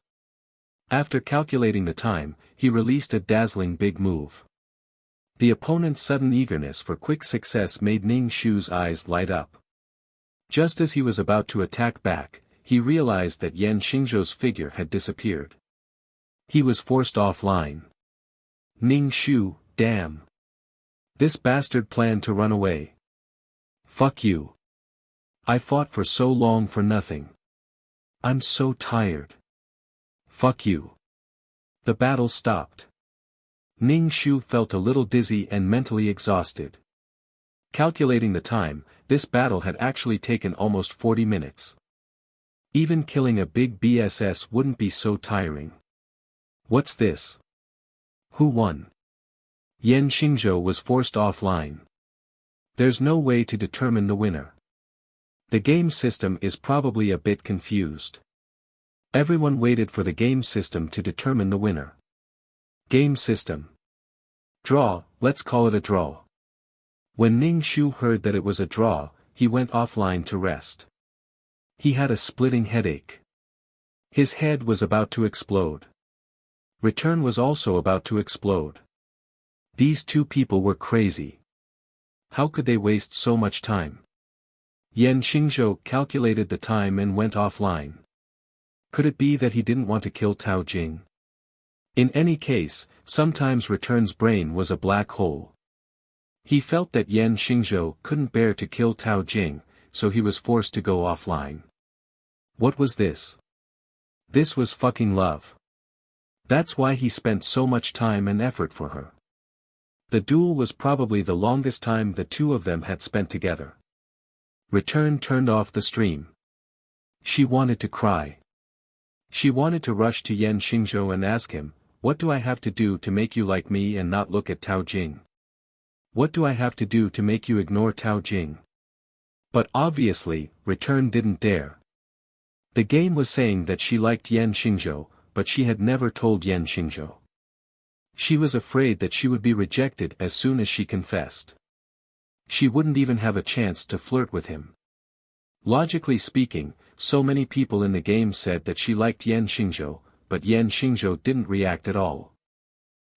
After calculating the time, he released a dazzling big move. The opponent's sudden eagerness for quick success made Ning Shu's eyes light up. Just as he was about to attack back, he realized that Yan Xingzhou's figure had disappeared. He was forced offline. Ning Shu, damn. This bastard planned to run away. Fuck you. I fought for so long for nothing. I'm so tired. Fuck you. The battle stopped. Ning Shu felt a little dizzy and mentally exhausted. Calculating the time, this battle had actually taken almost 40 minutes. Even killing a big BSS wouldn't be so tiring. What's this? Who won? Yan Xingzhou was forced offline. There's no way to determine the winner. The game system is probably a bit confused. Everyone waited for the game system to determine the winner. Game system. Draw, let's call it a draw. When Ning Shu heard that it was a draw, he went offline to rest. He had a splitting headache. His head was about to explode. Return was also about to explode. These two people were crazy. How could they waste so much time? Yan Xingzhou calculated the time and went offline. Could it be that he didn't want to kill Tao Jing? In any case, sometimes Return's brain was a black hole. He felt that Yan Xingzhou couldn't bear to kill Tao Jing, so he was forced to go offline. What was this? This was fucking love. That's why he spent so much time and effort for her. The duel was probably the longest time the two of them had spent together. Return turned off the stream. She wanted to cry. She wanted to rush to Yan Xingzhou and ask him, "What do I have to do to make you like me and not look at Tao Jing? What do I have to do to make you ignore Tao Jing?" But obviously, Return didn't dare. The game was saying that she liked Yan Xingzhou, but she had never told Yan Xingzhou. She was afraid that she would be rejected as soon as she confessed. She wouldn't even have a chance to flirt with him. Logically speaking, so many people in the game said that she liked Yan Xingzhou, but Yan Xingzhou didn't react at all.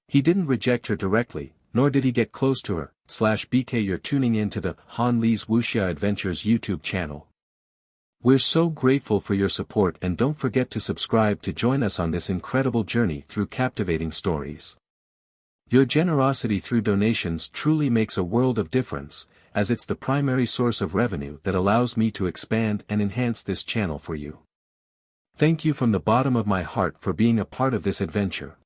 He didn't reject her directly, nor did he get close to her. /BK You're tuning in to the Han Li's Wuxia Adventures YouTube channel. We're so grateful for your support, and don't forget to subscribe to join us on this incredible journey through captivating stories. Your generosity through donations truly makes a world of difference, as it's the primary source of revenue that allows me to expand and enhance this channel for you. Thank you from the bottom of my heart for being a part of this adventure.